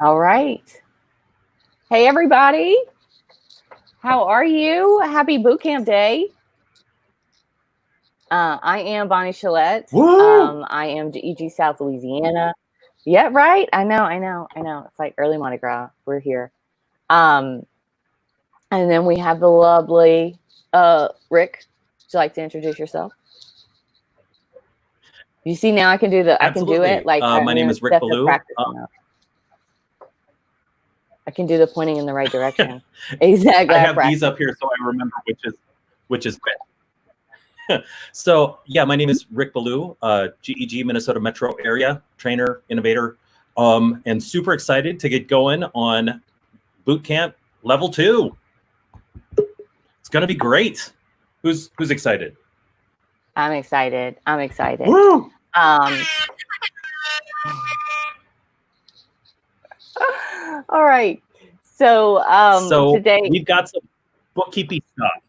All right. Hey, everybody. How are you? Happy Bootcamp Day. I am Bonnie Chalette. I am GEG South Louisiana. Yeah, right. I know. It's like early Mardi Gras. We're here. And then we have the lovely Rick. Would you like to introduce yourself? You see, now I can do the. Absolutely. I can do it. Like my name is Rick Ballou. I can do the pointing in the right direction. Exactly. I have these up here so I remember which is which. So yeah, my name is Rick Ballou, GEG Minnesota Metro area trainer, innovator, and super excited to get going on Bootcamp Level 2. It's gonna be great. Who's excited? I'm excited. Woo! All right. So today we've got some bookkeeping stuff.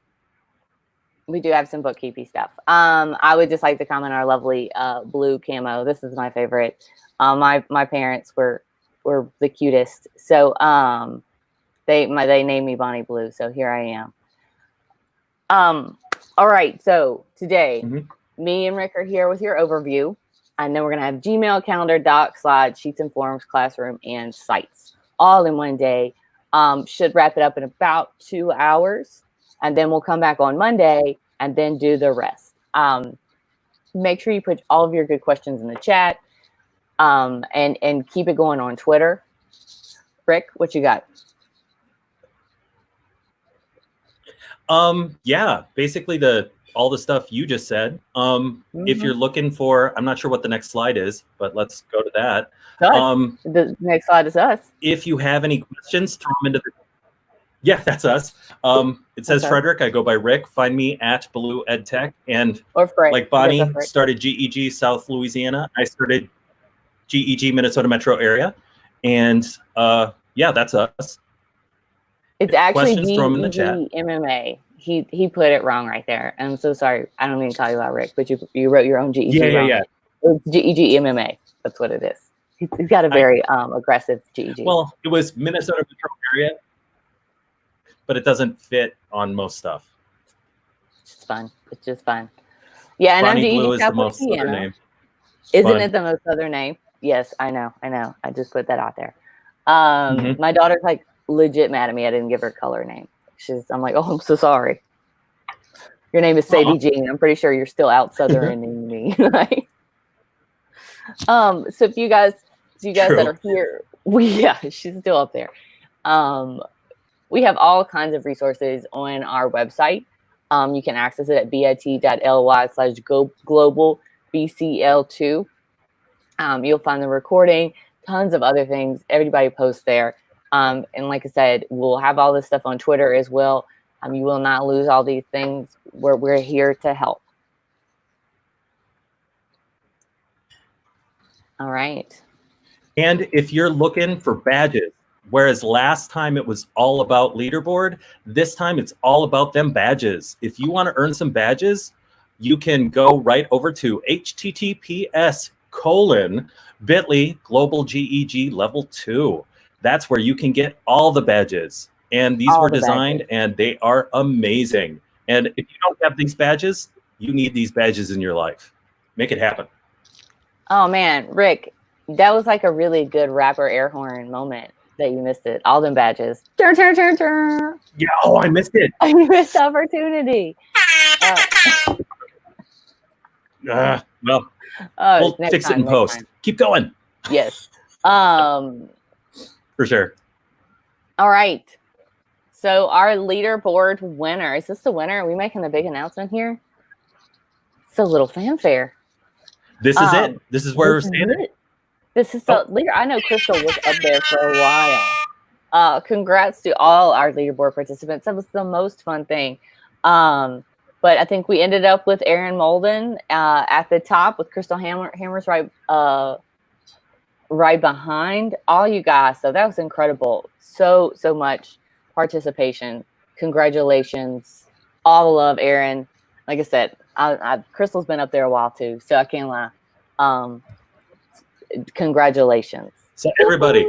We do have some bookkeeping stuff. I would just like to comment on our lovely blue camo. This is my favorite. My parents were the cutest. So they named me Bonnie Blue. So here I am. All right. So today, me and Rick are here with your overview. And then we're gonna have Gmail, calendar, docs, slides, sheets and forms, classroom, and sites all in one day. Should wrap it up in about 2 hours. And then we'll come back on Monday and then do the rest. Make sure you put all of your good questions in the chat and keep it going on Twitter. Rick, what you got? Yeah, basically all the stuff you just said. If you're looking for, I'm not sure what the next slide is, but let's go to that. The next slide is us. If you have any questions, throw them into the. Yeah, that's us. It says Frederick. I go by Rick. Find me at Ballou EdTech. And like Bonnie started GEG South Louisiana, I started GEG Minnesota Metro area. And yeah, that's us. It's actually GEG MMA. He put it wrong right there. I'm so sorry. I don't mean to call you out, Rick, but you wrote your own GEG wrong. Yeah. It's GEG MMA. That's what it is. He's got a very aggressive GEG. Well, it was Minnesota Metro area, but it doesn't fit on most stuff. It's just fun. Yeah, and Bonnie I'm Blue GEG is South the most Louisiana. southern name. Isn't it the most southern name? Yes, I know. I just put that out there. My daughter's like legit mad at me. I didn't give her a color name. I'm like, oh, I'm so sorry. Your name is Sadie Jean. I'm pretty sure you're still out southern me. Right? So if you guys that are here, she's still up there. We have all kinds of resources on our website. You can access it at bit.ly/global-bcl2. You'll find the recording, tons of other things. Everybody posts there. And like I said, we'll have all this stuff on Twitter as well. You will not lose all these things. We're here to help. All right. And if you're looking for badges, whereas last time it was all about Leaderboard, this time it's all about them badges. If you want to earn some badges, you can go right over to https://bit.ly global GEG level 2. That's where you can get all the badges. And these were designed and they are amazing. And if you don't have these badges, you need these badges in your life. Make it happen. Oh man, Rick, that was like a really good rapper air horn moment that you missed it. All them badges. Turn. Yeah, I missed it. You missed the opportunity. Well, we'll fix it in post. Keep going. Yes. For sure. All right. So our leaderboard winner, is this the winner? Are we making a big announcement here? It's a little fanfare. This is it. This is where we're standing. This is the leader. I know Crystal was up there for a while. Congrats to all our leaderboard participants. That was the most fun thing. But I think we ended up with Aaron Molden at the top with Crystal Hammers right behind all you guys. So that was incredible. So much participation. Congratulations. All the love, Aaron. Like I said, Crystal's been up there a while too, so I can't lie. Congratulations. So everybody,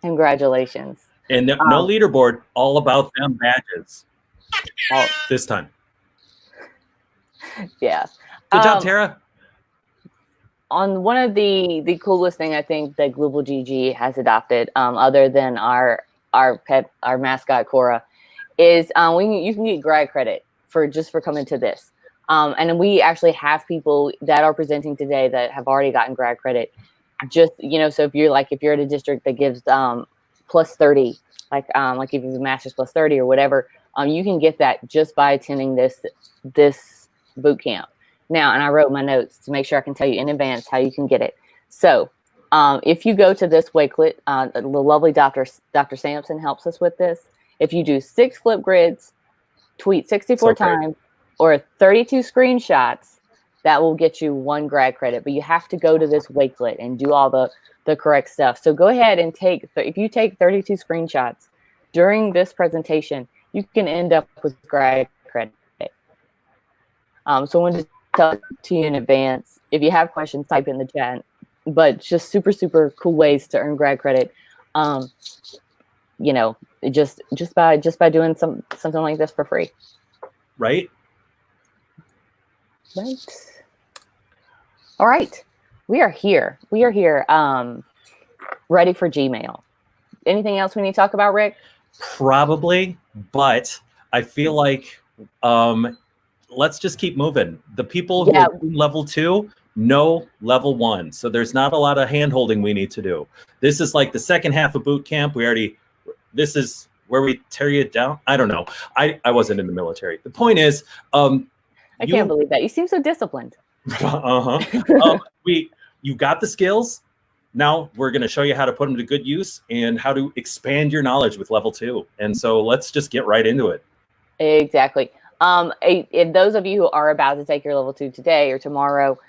Congratulations. And no leaderboard, all about them badges this time. Yeah. Good job, Tara. On one of the coolest thing I think that Global GEG has adopted, other than our mascot Cora, is you can get grad credit for coming to this. And we actually have people that are presenting today that have already gotten grad credit. Just, so if you're at a district that gives plus 30, like if you have a master's plus 30 or whatever, you can get that just by attending this boot camp. Now, and I wrote my notes to make sure I can tell you in advance how you can get it. So if you go to this Wakelet, the lovely Dr. Sampson helps us with this. If you do 6 flip grids, tweet 64 times, or 32 screenshots, that will get you 1 grad credit. But you have to go to this Wakelet and do all the correct stuff. So go ahead and if you take 32 screenshots during this presentation, you can end up with grad credit. So I wanted to tell it to you in advance. If you have questions, type in the chat. But just super, super cool ways to earn grad credit. Just by doing something like this for free. Right. All right. We are here. Ready for Gmail. Anything else we need to talk about, Rick? Probably, but I feel like let's just keep moving. The people who are doing level 2 know level 1, so there's not a lot of hand-holding we need to do. This is like the second half of boot camp. This is where we tear you down. I don't know. I wasn't in the military. The point is, I can't believe that. You seem so disciplined. You got the skills. Now we're going to show you how to put them to good use and how to expand your knowledge with level 2. And so let's just get right into it. Exactly. If those of you who are about to take your level 2 today or tomorrow,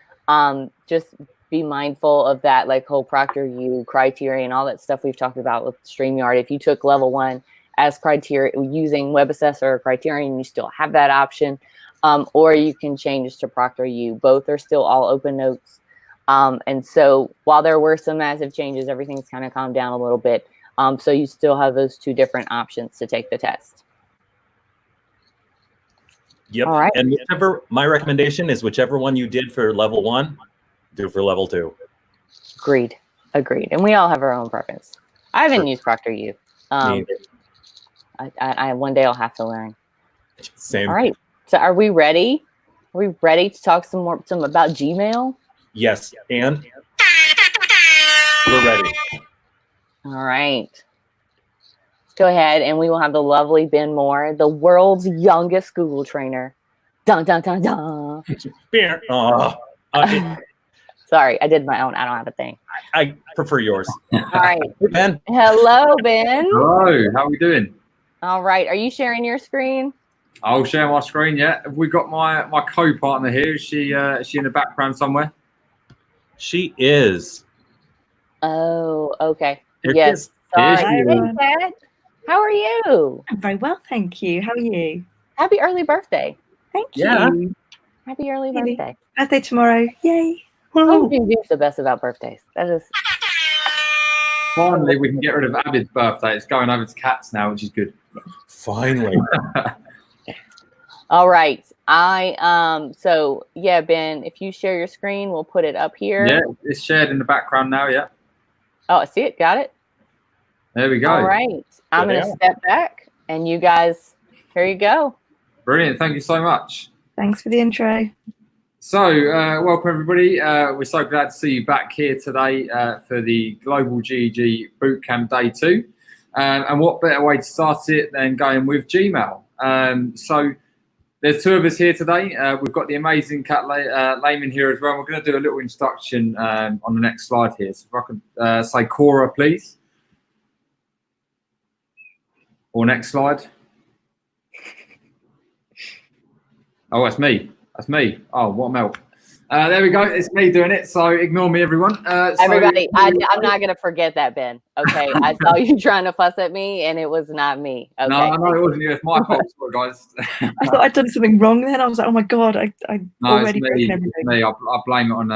just be mindful of that, like whole ProctorU criteria and all that stuff we've talked about with StreamYard. If you took level 1 as criteria using WebAssessor or Criterion, you still have that option. Or you can change to ProctorU. Both are still all open notes. And so while there were some massive changes, everything's kind of calmed down a little bit. So you still have those 2 different options to take the test. Yep. All right. And my recommendation is whichever one you did for level 1, do for level 2. Agreed. And we all have our own preference. I haven't used ProctorU. I one day I'll have to learn. Same. All right. So are we ready? Are we ready to talk some about Gmail? Yes, and we're ready. All right. Let's go ahead, and we will have the lovely Ben Moore, the world's youngest Google trainer. Dun, dun, dun, dun. Sorry, I did my own. I don't have a thing. I prefer yours. All right. Ben. Hello, Ben. Hello, how are we doing? All right. Are you sharing your screen? I'll share my screen, yeah. Have we got my co-partner here? Is she in the background somewhere? She is. Oh, okay. Here yes. Here Sorry. Hey, Kat. How are you? I'm very well, thank you. How are you? Happy early birthday. Thank Yeah. you. Happy early birthday. Birthday tomorrow. Yay. Who is the best about birthdays? That is. Finally, we can get rid of Abid's birthday. It's going over to Kat's now, which is good. Finally. All right. So yeah, Ben, if you share your screen, we'll put it up here. Yeah, it's shared in the background now, yeah. Oh, I see it. Got it. There we go. All right. I'm going to step back, and you guys, here you go. Brilliant. Thank you so much. Thanks for the intro. So, welcome everybody. We're so glad to see you back here today for the Global GEG Bootcamp Day 2. And what better way to start it than going with Gmail? So, there's 2 of us here today. We've got the amazing Kat Lehman here as well. We're going to do a little introduction on the next slide here. So, if I could say Cora, please. Or next slide. Oh, that's me. That's me. Oh, what a melt. There we go. It's me doing it. So ignore me, everyone. Everybody, I'm not going to forget that, Ben. Okay. I saw you trying to fuss at me, and it was not me. Okay. No, it wasn't you. It's my fault, guys. I thought I'd done something wrong then. I was like, oh my God, I already broken everything. It's me. I blame it on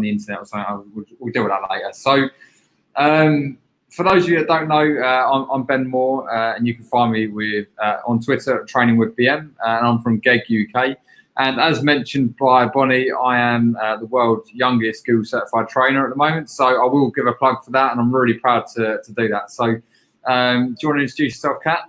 the internet or something. We'll deal with that later. So for those of you that don't know, I'm Ben Moore, and you can find me with on Twitter, Training with BM, and I'm from GEG UK. And as mentioned by Bonnie, I am the world's youngest Google certified trainer at the moment. So I will give a plug for that, and I'm really proud to do that. So do you want to introduce yourself, Kat?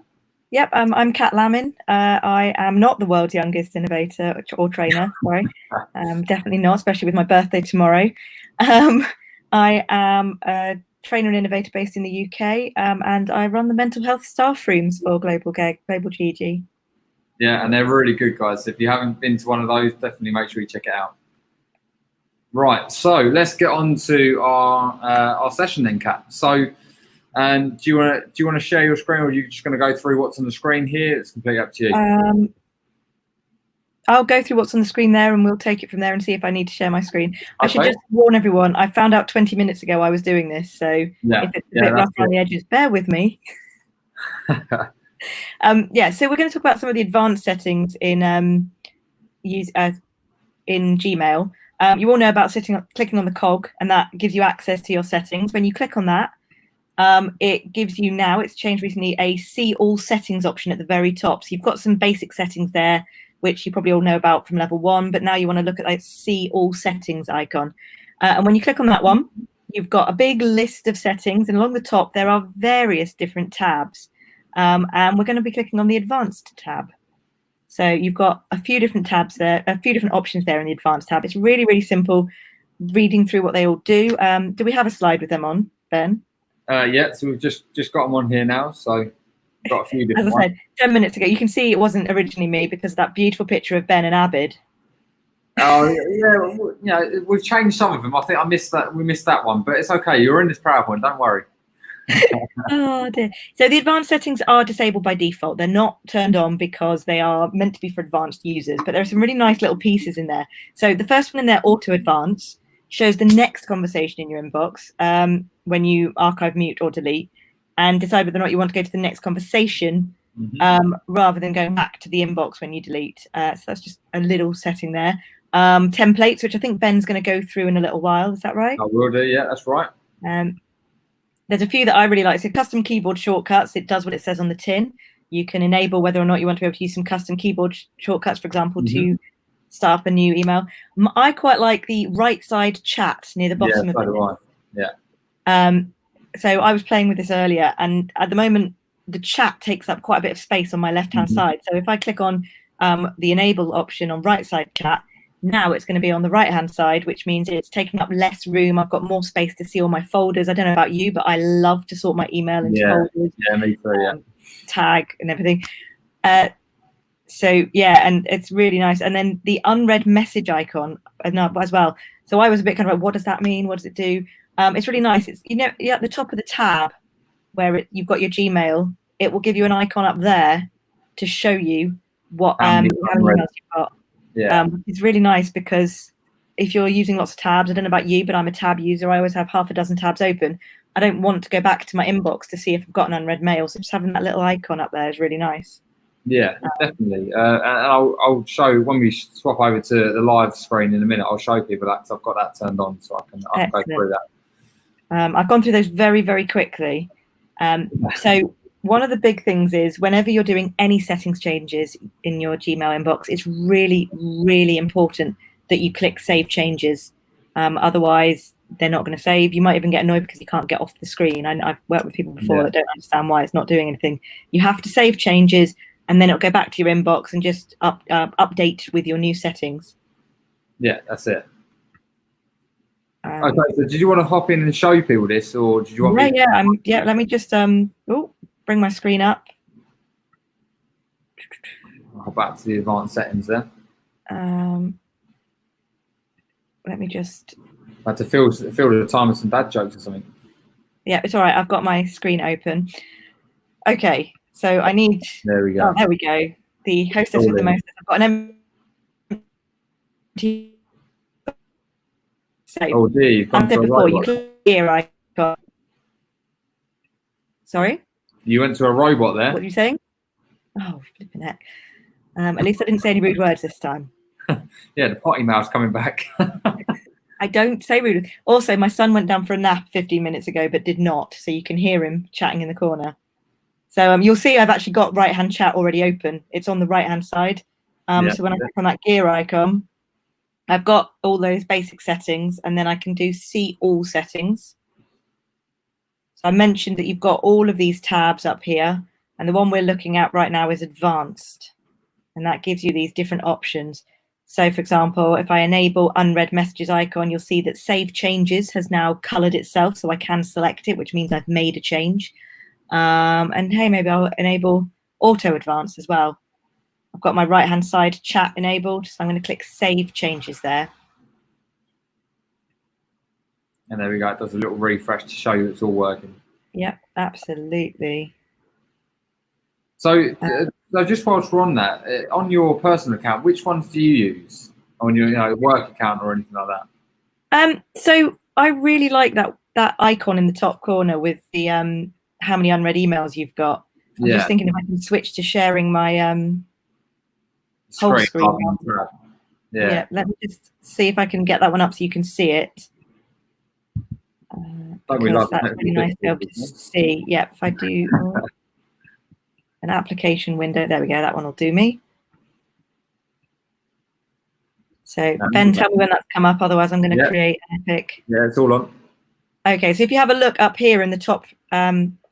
Yep, I'm Kat Lamin. I am not the world's youngest innovator or trainer, sorry. Definitely not, especially with my birthday tomorrow. I am a trainer and innovator based in the UK, and I run the mental health staff rooms for Global GEG. Yeah, and they're really good, guys. If you haven't been to one of those, definitely make sure you check it out. Right, so let's get on to our session then, Kat. So, do you want to share your screen, or are you just going to go through what's on the screen here? It's completely up to you. I'll go through what's on the screen there, and we'll take it from there and see if I need to share my screen. Okay. I should just warn everyone, I found out 20 minutes ago I was doing this, so if it's a bit rough around the edges, bear with me. So we're going to talk about some of the advanced settings in Gmail. You all know about clicking on the cog, and that gives you access to your settings. When you click on that, it gives you now, it's changed recently, a see all settings option at the very top. So you've got some basic settings there, which you probably all know about from level 1, but now you want to look at that see all settings icon. And when you click on that one, you've got a big list of settings, and along the top there are various different tabs. And we're going to be clicking on the advanced tab. So you've got a few different tabs there, a few different options there in the advanced tab. It's really, really simple reading through what they all do. Do we have a slide with them on, Ben? Yeah, so we've just got them on here now. So got a few different As I said, 10 minutes ago, you can see it wasn't originally me because of that beautiful picture of Ben and Abid. Oh yeah, we've changed some of them. I think we missed that one, but it's okay. You're in this PowerPoint, don't worry. Oh dear. So the advanced settings are disabled by default. They're not turned on because they are meant to be for advanced users, but there are some really nice little pieces in there. So the first one in there, auto advance, shows the next conversation in your inbox when you archive, mute or delete, and decide whether or not you want to go to the next conversation rather than going back to the inbox when you delete. So that's just a little setting there. Templates, which I think Ben's going to go through in a little while. Is that right? I will do, yeah, that's right. There's a few that I really like. So custom keyboard shortcuts, it does what it says on the tin. You can enable whether or not you want to be able to use some custom keyboard shortcuts, for example, to start up a new email. I quite like the right side chat near the bottom of it. Yeah. So I was playing with this earlier, and at the moment, the chat takes up quite a bit of space on my left-hand side. So if I click on the enable option on right side chat, now it's going to be on the right-hand side, which means it's taking up less room. I've got more space to see all my folders. I don't know about you, but I love to sort my email into folders. Yeah, me too, tag and everything. So, yeah, and it's really nice. And then the unread message icon as well. So I was a bit kind of like, what does that mean? What does it do? It's really nice. It's, you know, at the top of the tab where you've got your Gmail, it will give you an icon up there to show you what how many emails you've got. Yeah. It's really nice because if you're using lots of tabs, I don't know about you, but I'm a tab user. I always have half a dozen tabs open. I don't want to go back to my inbox to see if I've got an unread mail. So just having that little icon up there is really nice. Yeah, definitely. And I'll show when we swap over to the live screen in a minute. I'll show people that because I've got that turned on, so I can go through that. I've gone through those very, very quickly. So one of the big things is whenever you're doing any settings changes in your Gmail inbox, it's really, really important that you click Save Changes. Otherwise, they're not going to save. You might even get annoyed because you can't get off the screen. I've worked with people before that don't understand why it's not doing anything. You have to save changes, and then it'll go back to your inbox and just update with your new settings. Yeah, that's it. Okay, so did you want to hop in and show people this, or did you want me? Yeah, let me just bring my screen up. I'll back to the advanced settings there. Let me just. I had to fill the time with some bad jokes or something. Yeah, it's all right. I've got my screen open. Okay, so I need. There we go. Oh, there we go. The hostess with the most. I've got an empty. Oh, dear, you've gone to a robot. Sorry? You went to a robot there. What are you saying? Oh, flipping heck. At least I didn't say any rude words this time. Yeah, the potty mouth's coming back. I don't say rude. Also, my son went down for a nap 15 minutes ago, but did not. So you can hear him chatting in the corner. So you'll see I've actually got right-hand chat already open. It's on the right-hand side. So when I click on that gear icon, I've got all those basic settings, and then I can do see all settings. So I mentioned that you've got all of these tabs up here, and the one we're looking at right now is advanced, and that gives you these different options. So for example, if I enable unread messages icon, you'll see that save changes has now colored itself, so I can select it, which means I've made a change. And hey, maybe I'll enable auto advanced as well. I've got my right hand side chat enabled, so I'm going to click save changes there. And there we go. It does a little refresh to show you it's all working. Yep, absolutely. So just whilst we're on that, on your personal account, which ones do you use on your work account or anything like that? So I really like that icon in the top corner with the how many unread emails you've got. I'm just thinking if I can switch to sharing my whole screen. Yeah, let me just see if I can get that one up so you can see it. Because that's really nice to be able to see. Yeah, if I do an application window, there we go, that one will do me. So Ben, tell me when that's come up, otherwise I'm going to create an epic. Yeah, it's all on. Okay, so if you have a look up here in the top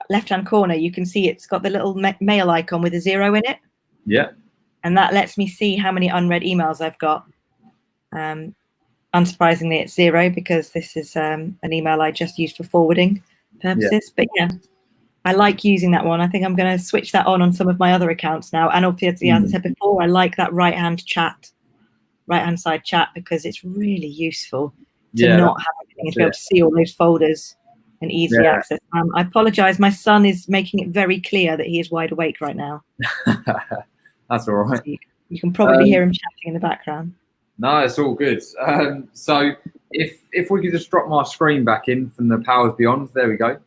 left-hand corner, you can see it's got the little mail icon with a 0 in it. Yeah. And that lets me see how many unread emails I've got. Unsurprisingly, it's 0 because this is an email I just used for forwarding purposes. But yeah, I like using that one. I think I'm going to switch that on some of my other accounts now. And obviously, as I said before, I like that right-hand side chat, because it's really useful to not have everything and to be able to see all those folders and easily access. I apologize. My son is making it very clear that he is wide awake right now. That's all right. So you can probably hear him chatting in the background. No, it's all good. So if we could just drop my screen back in from the Powers Beyond, there we go.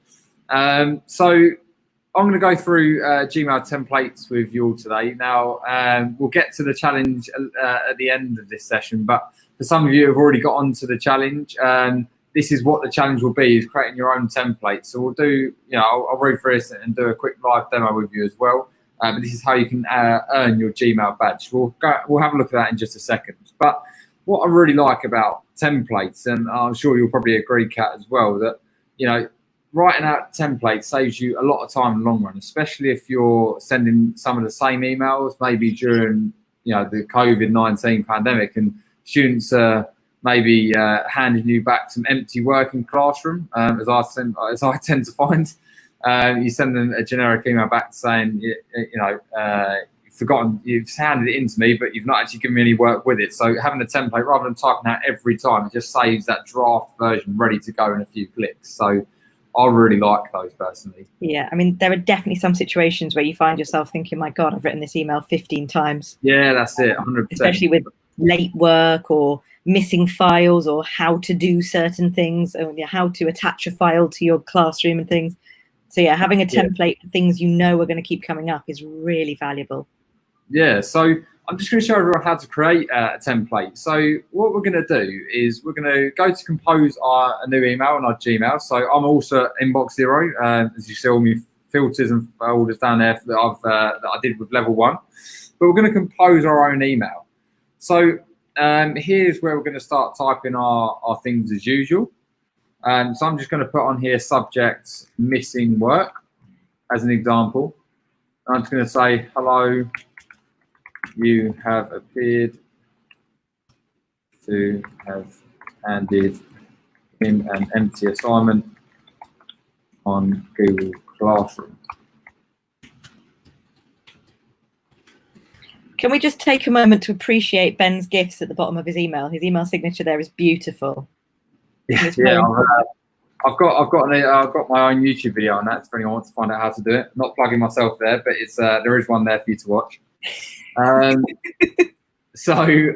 So I'm going to go through Gmail templates with you all today. Now, we'll get to the challenge at the end of this session, but for some of you who have already got onto the challenge, this is what the challenge will be, is creating your own template. So we'll do, I'll read through this and do a quick live demo with you as well. But this is how you can earn your Gmail badge. We'll have a look at that in just a second. But what I really like about templates, and I'm sure you'll probably agree, Kat, as well, that, writing out templates saves you a lot of time in the long run, especially if you're sending some of the same emails, maybe during, the COVID-19 pandemic, and students maybe handing you back some empty work in classroom, as I tend to find. You send them a generic email back saying, you've handed it in to me, but you've not actually given me any work with it. So having a template, rather than typing out every time, it just saves that draft version ready to go in a few clicks. So I really like those personally. Yeah, I mean, there are definitely some situations where you find yourself thinking, my God, I've written this email 15 times. Yeah, that's it, 100%. Especially with late work or missing files or how to do certain things, or how to attach a file to your classroom and things. So yeah, having a template for things are going to keep coming up is really valuable. Yeah, so I'm just going to show everyone how to create a template. So what we're going to do is we're going to go to compose a new email on our Gmail. So I'm also inbox 0, as you see all my filters and folders down there that I did with level 1. But we're going to compose our own email. So here's where we're going to start typing our things as usual. So I'm just going to put on here subject missing work as an example. I'm just going to say, hello, you have appeared to have handed in an empty assignment on Google Classroom. Can we just take a moment to appreciate Ben's gifts at the bottom of his email? His email signature there is beautiful. Yeah, I've got my own YouTube video on that. If anyone wants to find out how to do it, not plugging myself there, but it's there is one there for you to watch. So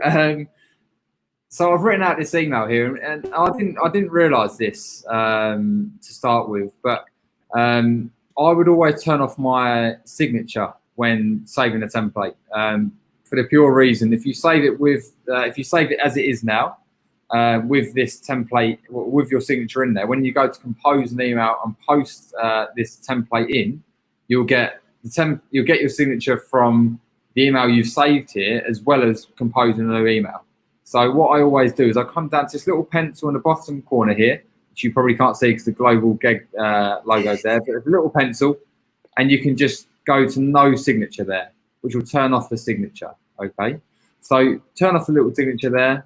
I've written out this email here, and I didn't realise this to start with, but I would always turn off my signature when saving a template for the pure reason, if you save it as it is now, with this template, with your signature in there. When you go to compose an email and post this template in, you'll get your signature from the email you've saved here, as well as composing a new email. So what I always do is I come down to this little pencil in the bottom corner here, which you probably can't see because the global GEG logo's there, but there's a little pencil, and you can just go to no signature there, which will turn off the signature. Okay, so turn off the little signature there.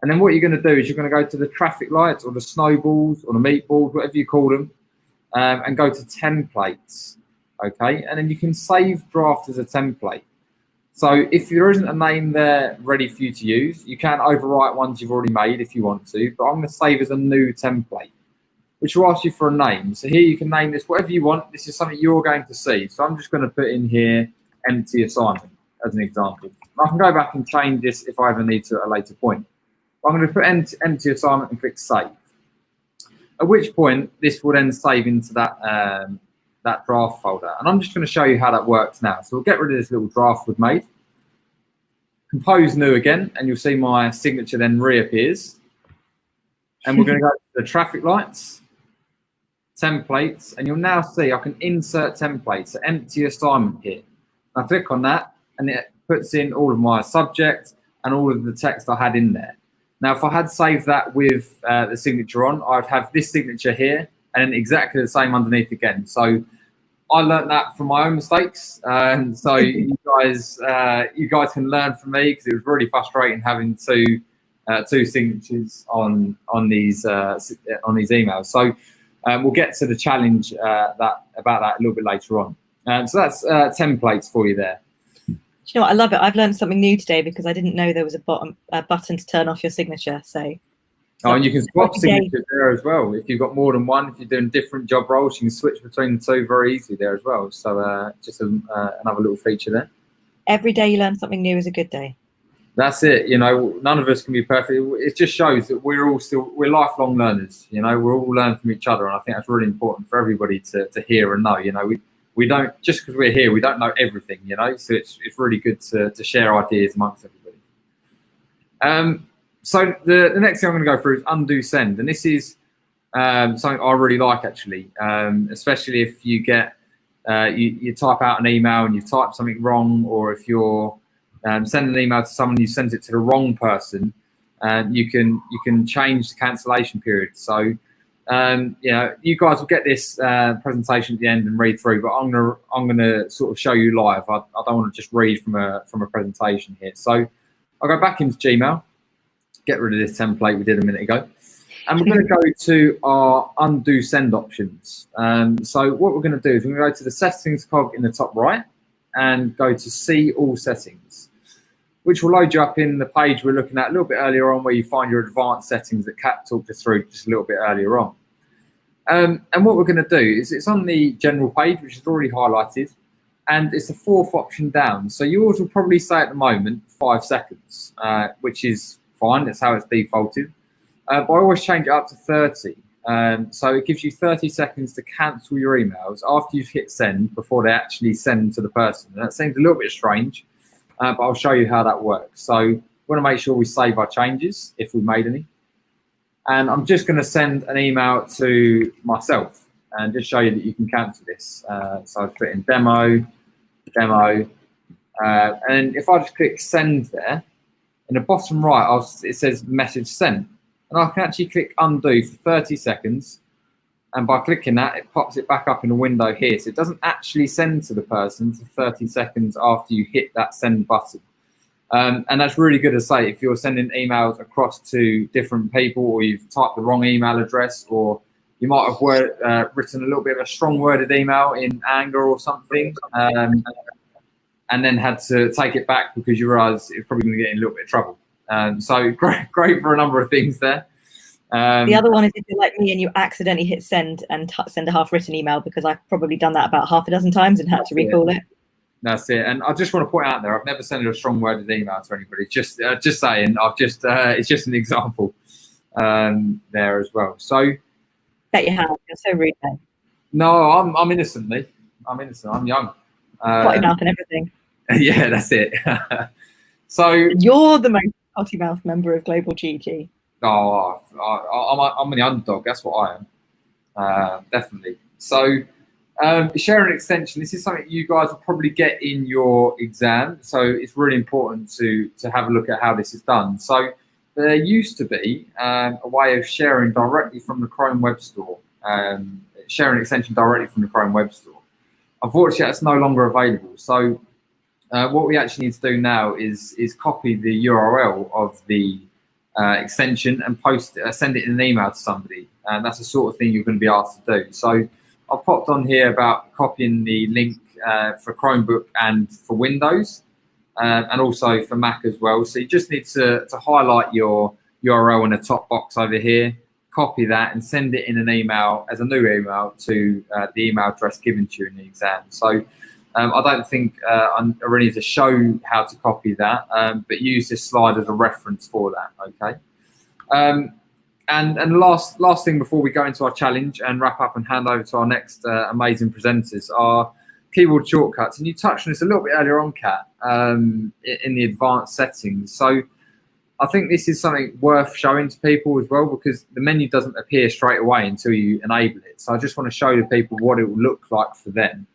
And then what you're going to do is you're going to go to the traffic lights or the snowballs or the meatballs, whatever you call them, and go to templates. Okay, and then you can save draft as a template. So if there isn't a name there ready for you to use, you can overwrite ones you've already made if you want to, but I'm going to save as a new template, which will ask you for a name. So here you can name this whatever you want. This is something you're going to see. So I'm just going to put in here empty assignment as an example. I can go back and change this if I ever need to at a later point. I'm going to put empty assignment and click save. At which point this will then save into that draft folder. And I'm just going to show you how that works now. So we'll get rid of this little draft we've made. Compose new again, and you'll see my signature then reappears. And we're going to go to the traffic lights, templates, and you'll now see I can insert templates, so empty assignment here. I click on that, and it puts in all of my subject and all of the text I had in there. Now, if I had saved that with the signature on, I'd have this signature here and then exactly the same underneath again. So I learned that from my own mistakes. And so you guys can learn from me, because it was really frustrating having two signatures on these emails. So we'll get to the challenge about that a little bit later on. So that's templates for you there. Do you know what? I love it. I've learned something new today because I didn't know there was a button to turn off your signature. So and you can swap signatures there as well. If you've got more than one, if you're doing different job roles, you can switch between the two very easily there as well. So just another little feature there. Every day you learn something new is a good day. That's it. You know, none of us can be perfect. It just shows that we're lifelong learners. You know, we're all learning from each other, and I think that's really important for everybody to hear and know. You know, we don't, just because we're here, we don't know everything, you know, so it's really good to share ideas amongst everybody. So the next thing I'm going to go through is undo send, and this is something I really like, actually, especially if you get you type out an email and you've typed something wrong, or if you're sending an email to someone, you sent it to the wrong person, you can change the cancellation period. So you know, you guys will get this presentation at the end and read through, but I'm gonna sort of show you live. I don't want to just read from a presentation here. So I'll go back into Gmail, get rid of this template we did a minute ago, and we're going to go to our undo send options. So what we're going to do is we're going to go to the settings cog in the top right and go to see all settings, which will load you up in the page we're looking at a little bit earlier on, where you find your advanced settings that Kat talked us through just a little bit earlier on. And what we're going to do is it's on the general page, which is already highlighted, and it's the fourth option down. So yours will probably say at the moment 5 seconds, which is fine. That's how it's defaulted. But I always change it up to 30. So it gives you 30 seconds to cancel your emails after you've hit send before they actually send to the person. And that seems a little bit strange, but I'll show you how that works. So we want to make sure we save our changes if we made any. And I'm just going to send an email to myself and just show you that you can cancel this. So I've put in demo, and if I just click send there, in the bottom right, it says message sent. And I can actually click undo for 30 seconds. And by clicking that, it pops it back up in a window here. So it doesn't actually send to the person for 30 seconds after you hit that send button. And that's really good to say if you're sending emails across to different people, or you've typed the wrong email address, or you might have written a little bit of a strong worded email in anger or something, and then had to take it back because you realise it's probably going to get in a little bit of trouble. So great for a number of things there. The other one is if you're like me and you accidentally hit send and send a half-written email, because I've probably done that about half a dozen times and had to recall it. That's it. And I just want to point out there, I've never sent a strong worded email to anybody. Just saying, it's just an example there as well. So bet you have. You're so rude then. No, I'm innocent, Lee. I'm innocent. I'm young. Potty mouth and everything. Yeah, that's it. So you're the most potty mouth member of Global GEG. Oh, I'm the underdog. That's what I am. Definitely. So, sharing extension. This is something you guys will probably get in your exam. So it's really important to have a look at how this is done. So there used to be a way of sharing directly from the Chrome Web Store. Sharing extension directly from the Chrome Web Store. Unfortunately, that's no longer available. So what we actually need to do now is copy the URL of the extension and send it in an email to somebody. And that's the sort of thing you're going to be asked to do. So I've popped on here about copying the link for Chromebook and for Windows, and also for Mac as well. So you just need to highlight your URL in the top box over here, copy that and send it in an email as a new email to the email address given to you in the exam. So I don't think I really need to show how to copy that, but use this slide as a reference for that, okay? And last thing before we go into our challenge and wrap up and hand over to our next amazing presenters are keyboard shortcuts. And you touched on this a little bit earlier on, Kat, in the advanced settings. So I think this is something worth showing to people as well, because the menu doesn't appear straight away until you enable it. So I just want to show the people what it will look like for them.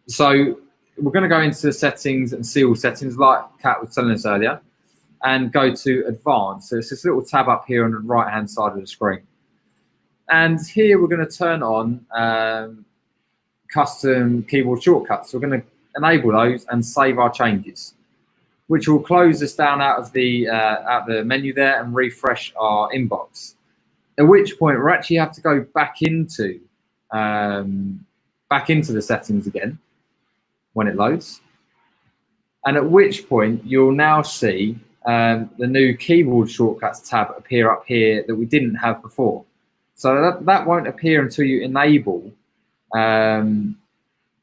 So we're going to go into the settings and see all settings like Kat was telling us earlier, and go to advanced. So it's this little tab up here on the right hand side of the screen. And here we're going to turn on custom keyboard shortcuts. So we're going to enable those and save our changes, which will close us down out of the menu there and refresh our inbox. At which point we actually have to go back into the settings again when it loads. And at which point you'll now see the new keyboard shortcuts tab appear up here that we didn't have before. So that won't appear until you enable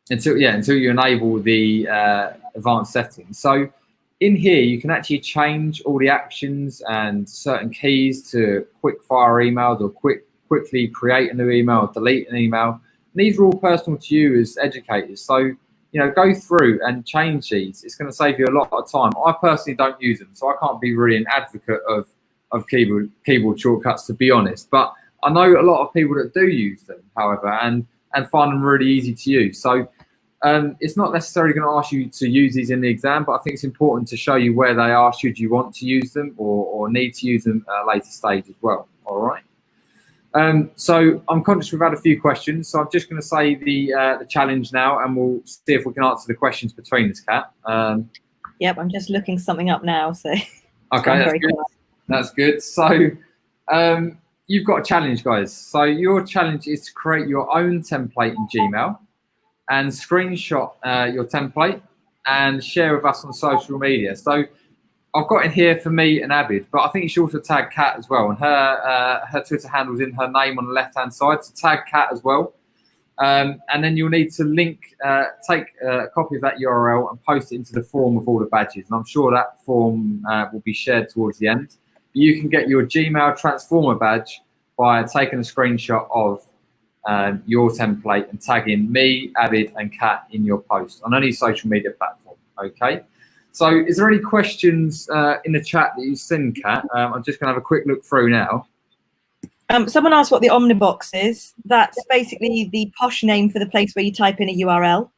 until you enable the advanced settings. So in here you can actually change all the actions and certain keys to quick fire emails, or quickly create a new email or delete an email. And these are all personal to you as educators. So go through and change these. It's going to save you a lot of time. I personally don't use them, so I can't be really an advocate of keyboard shortcuts, to be honest. But I know a lot of people that do use them, however, and find them really easy to use. So it's not necessarily going to ask you to use these in the exam, but I think it's important to show you where they are should you want to use them or need to use them at a later stage as well. All right. So I'm conscious we've had a few questions, so I'm just going to say the challenge now, and we'll see if we can answer the questions between us, Kat. Yep, I'm just looking something up now. So okay, that's good. That's good. So you've got a challenge, guys. So your challenge is to create your own template in Gmail and screenshot your template and share with us on social media. So I've got in here for me and Abid, but I think you should also tag Kat as well. And her Twitter handle's in her name on the left-hand side, so tag Kat as well. And then you'll need to take a copy of that URL and post it into the form of all the badges. And I'm sure that form will be shared towards the end. But you can get your Gmail Transformer badge by taking a screenshot of your template and tagging me, Abid, and Kat in your post on any social media platform. Okay. So is there any questions in the chat that you've seen, Kat? I'm just going to have a quick look through now. Someone asked what the Omnibox is. That's basically the posh name for the place where you type in a URL.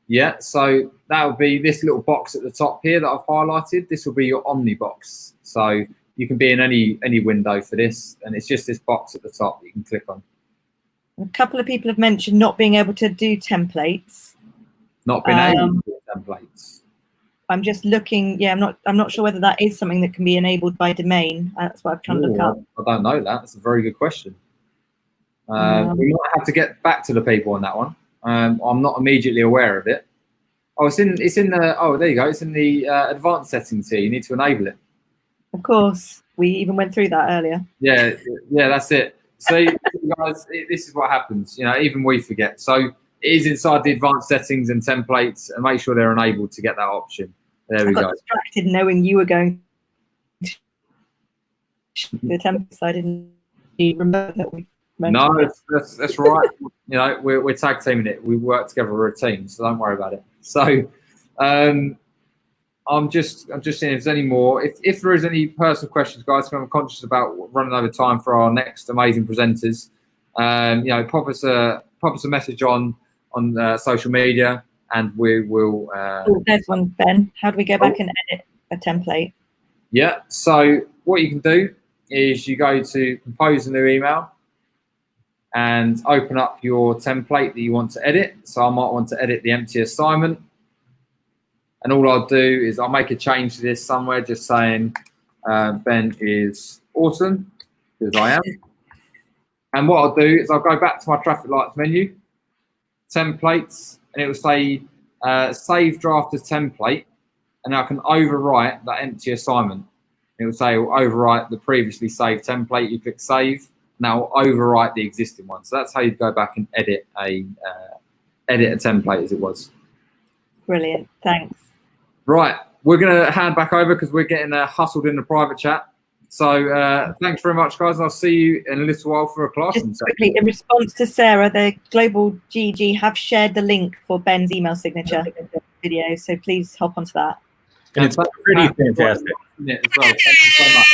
Yeah, so that would be this little box at the top here that I've highlighted. This will be your Omnibox. So you can be in any window for this, and it's just this box at the top that you can click on. A couple of people have mentioned not being able to do templates. Not being able to do templates. I'm just looking. Yeah, I'm not sure whether that is something that can be enabled by domain. That's what I'm trying to look up. I don't know that. That's a very good question. We might have to get back to the people on that one. I'm not immediately aware of it. Oh, it's in the. Oh, there you go. It's in the advanced settings here. You need to enable it. Of course, we even went through that earlier. Yeah, that's it. So, guys, this is what happens. Even we forget. So it is inside the advanced settings and templates, and make sure they're enabled to get that option. There we go. I got distracted knowing you were going to the template, so I didn't remember that we mentioned. No, that's right. We're tag teaming it. We work together. We're a team, so don't worry about it. So, I'm just seeing if there's any more. If there is any personal questions, guys, I'm conscious about running over time for our next amazing presenters. Pop us a message on social media, and we will. There's one, Ben. How do we go back and edit a template? Yeah. So what you can do is you go to compose a new email and open up your template that you want to edit. So I might want to edit the empty assignment. And all I'll do is I'll make a change to this somewhere, just saying Ben is awesome, because I am. And what I'll do is I'll go back to my traffic lights menu, templates, and it will say save draft as template, and I can overwrite that empty assignment. It will say overwrite the previously saved template. You click save, and that will overwrite the existing one. So that's how you go back and edit a template as it was. Brilliant, thanks. Right, we're going to hand back over because we're getting hustled in the private chat. So thanks very much, guys. I'll see you in a little while for a class. Just quickly, in response to Sarah, the Global GEG have shared the link for Ben's email signature video, so please hop onto that. And it's pretty fantastic. As well. Thank you so much.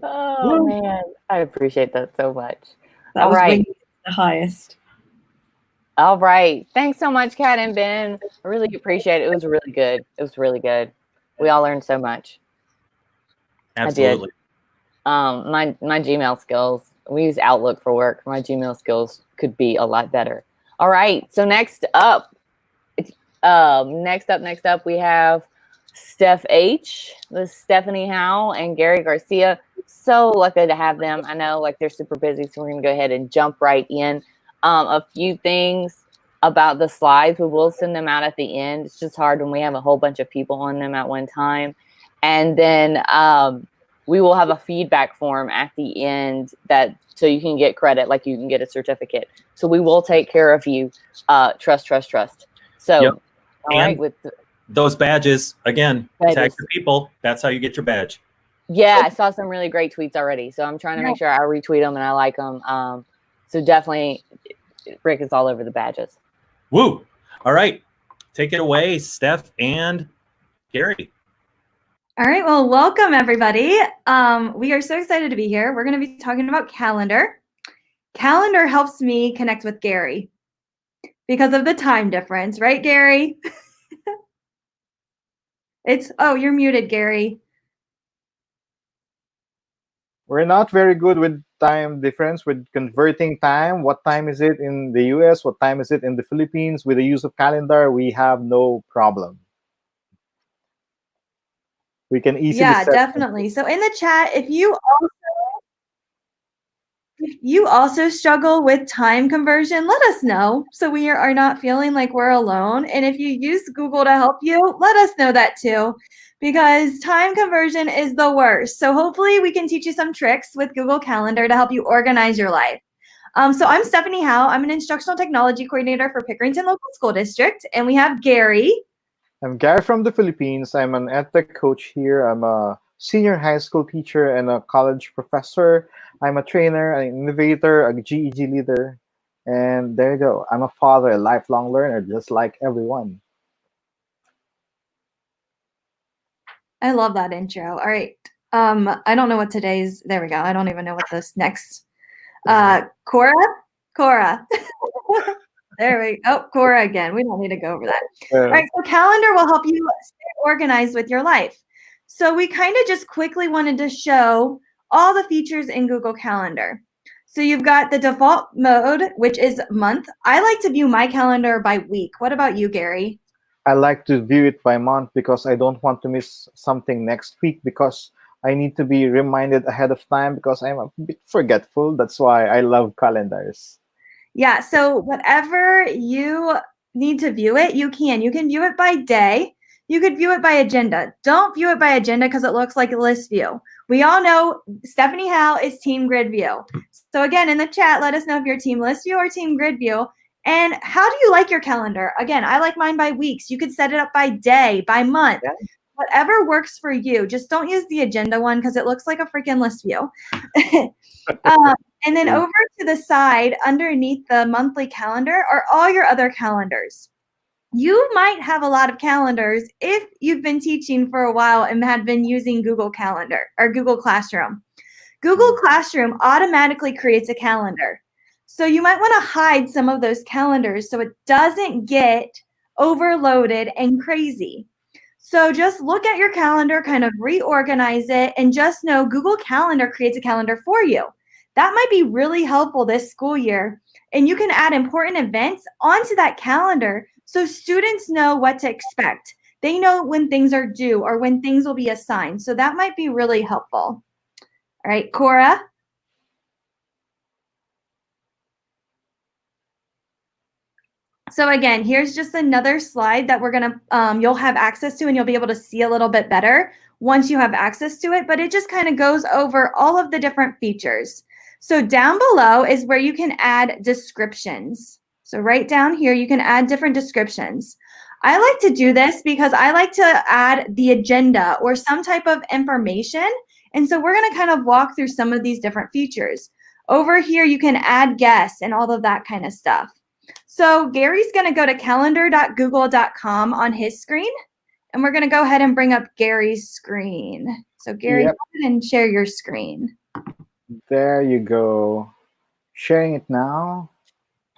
Oh, man. I appreciate that so much. That was winning the highest. All right. Thanks so much, Kat and Ben. I really appreciate it. It was really good. It was really good. We all learned so much. Absolutely. I did. My Gmail skills, we use Outlook for work. My Gmail skills could be a lot better. All right. So next up, we have Steph H, Stephanie Howe, and Gary Garcia. So lucky to have them. I know they're super busy, so we're going to go ahead and jump right in. A few things about the slides. We will send them out at the end. It's just hard when we have a whole bunch of people on them at one time. And then we will have a feedback form at the end so you can get credit, like you can get a certificate. So we will take care of you. Trust. So, yep. All right, with those badges, again, tag your people. That's how you get your badge. Yeah, I saw some really great tweets already. So I'm trying to make sure I retweet them and I like them. So definitely, Rick is all over the badges. Woo! All right, take it away, Steph and Gary. All right, well, welcome everybody. We are so excited to be here. We're going to be talking about Calendar. Calendar helps me connect with Gary because of the time difference, right, Gary? You're muted, Gary. We're not very good with time difference, with converting time. What time is it in the US? What time is it in the Philippines? With the use of calendar, we have no problem. We can easily Yeah, definitely. So in the chat, if you also struggle with time conversion, let us know so we are not feeling like we're alone. And if you use Google to help you, let us know that too, because time conversion is the worst. So hopefully we can teach you some tricks with Google Calendar to help you organize your life. So I'm Stephanie Howe. I'm an instructional technology coordinator for Pickerington Local School District. And we have Gary. I'm Gary from the Philippines. I'm an EdTech coach here. I'm a senior high school teacher and a college professor. I'm a trainer, an innovator, a GEG leader. And there you go. I'm a father, a lifelong learner, just like everyone. I love that intro. All right. I don't know what there we go. I don't even know what this next. Cora. There we go. Oh, Cora again. We don't need to go over that. All right. So Calendar will help you stay organized with your life. So we kind of just quickly wanted to show all the features in Google Calendar. So you've got the default mode, which is month. I like to view my calendar by week. What about you, Gary? I like to view it by month because I don't want to miss something next week, because I need to be reminded ahead of time because I'm a bit forgetful. That's why I love calendars. Yeah, so whatever you need to view it, you can. You can view it by day. You could view it by agenda. Don't view it by agenda because it looks like a list view. We all know Stephanie Howe is Team Grid View. So again, in the chat, let us know if you're Team List View or Team Grid View. And how do you like your calendar? Again, I like mine by weeks. You could set it up by day, by month. Yeah. Whatever works for you. Just don't use the agenda one because it looks like a freaking list view. And then over to the side, underneath the monthly calendar, are all your other calendars. You might have a lot of calendars if you've been teaching for a while and had been using Google Calendar or Google Classroom. Google Classroom automatically creates a calendar. So you might want to hide some of those calendars so it doesn't get overloaded and crazy. So just look at your calendar, kind of reorganize it, and just know Google Calendar creates a calendar for you. That might be really helpful this school year. And you can add important events onto that calendar so students know what to expect. They know when things are due or when things will be assigned. So that might be really helpful. All right, Cora. So again, here's just another slide that we're gonna, you'll have access to and you'll be able to see a little bit better once you have access to it, but it just kind of goes over all of the different features. So down below is where you can add descriptions. So right down here, you can add different descriptions. I like to do this because I like to add the agenda or some type of information. And so we're gonna kind of walk through some of these different features. Over here, you can add guests and all of that kind of stuff. So Gary's going to go to calendar.google.com on his screen, and we're going to go ahead and bring up Gary's screen. So Gary, Yep. go ahead and share your screen. There you go. Sharing it now.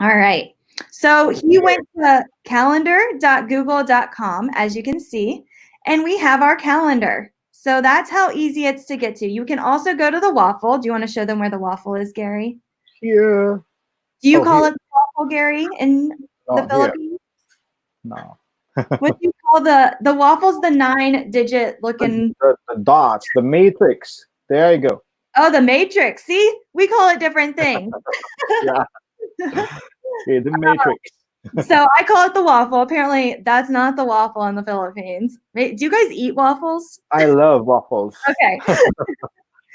All right. So he went to calendar.google.com, as you can see, and we have our calendar. So that's how easy it's to get to. You can also go to the waffle. Do you want to show them where the waffle is, Gary? Here. Do you Oh, call here. it the waffle, Gary, in the Here. Philippines? No. What do you call the waffle's the 9-digit looking? The dots, the matrix. There you go. Oh, the matrix. See, we call it different things. Yeah. Okay, the matrix. So I call it the waffle. Apparently, that's not the waffle in the Philippines. Wait, do you guys eat waffles? I love waffles. Okay.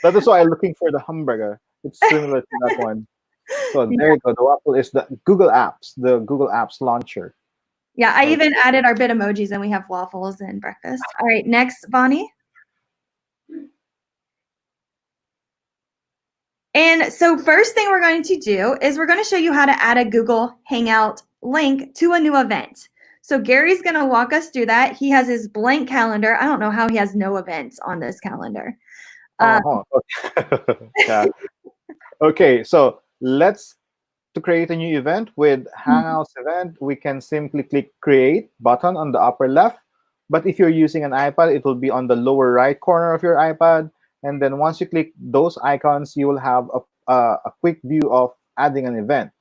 That is why I'm looking for the hamburger. It's similar to that one. So there you go. The waffle is the Google Apps, the Google Apps launcher. Yeah, I even added our bit emojis and we have waffles and breakfast. All right, next, Bonnie. And so first thing we're going to do is we're going to show you how to add a Google Hangout link to a new event. So Gary's going to walk us through that. He has his blank calendar. I don't know how he has no events on this calendar. Okay. Yeah. Okay, so to create a new event with Hangouts event, we can simply click create button on the upper left. But if you're using an iPad, it will be on the lower right corner of your iPad. And then once you click those icons, you will have a quick view of adding an event.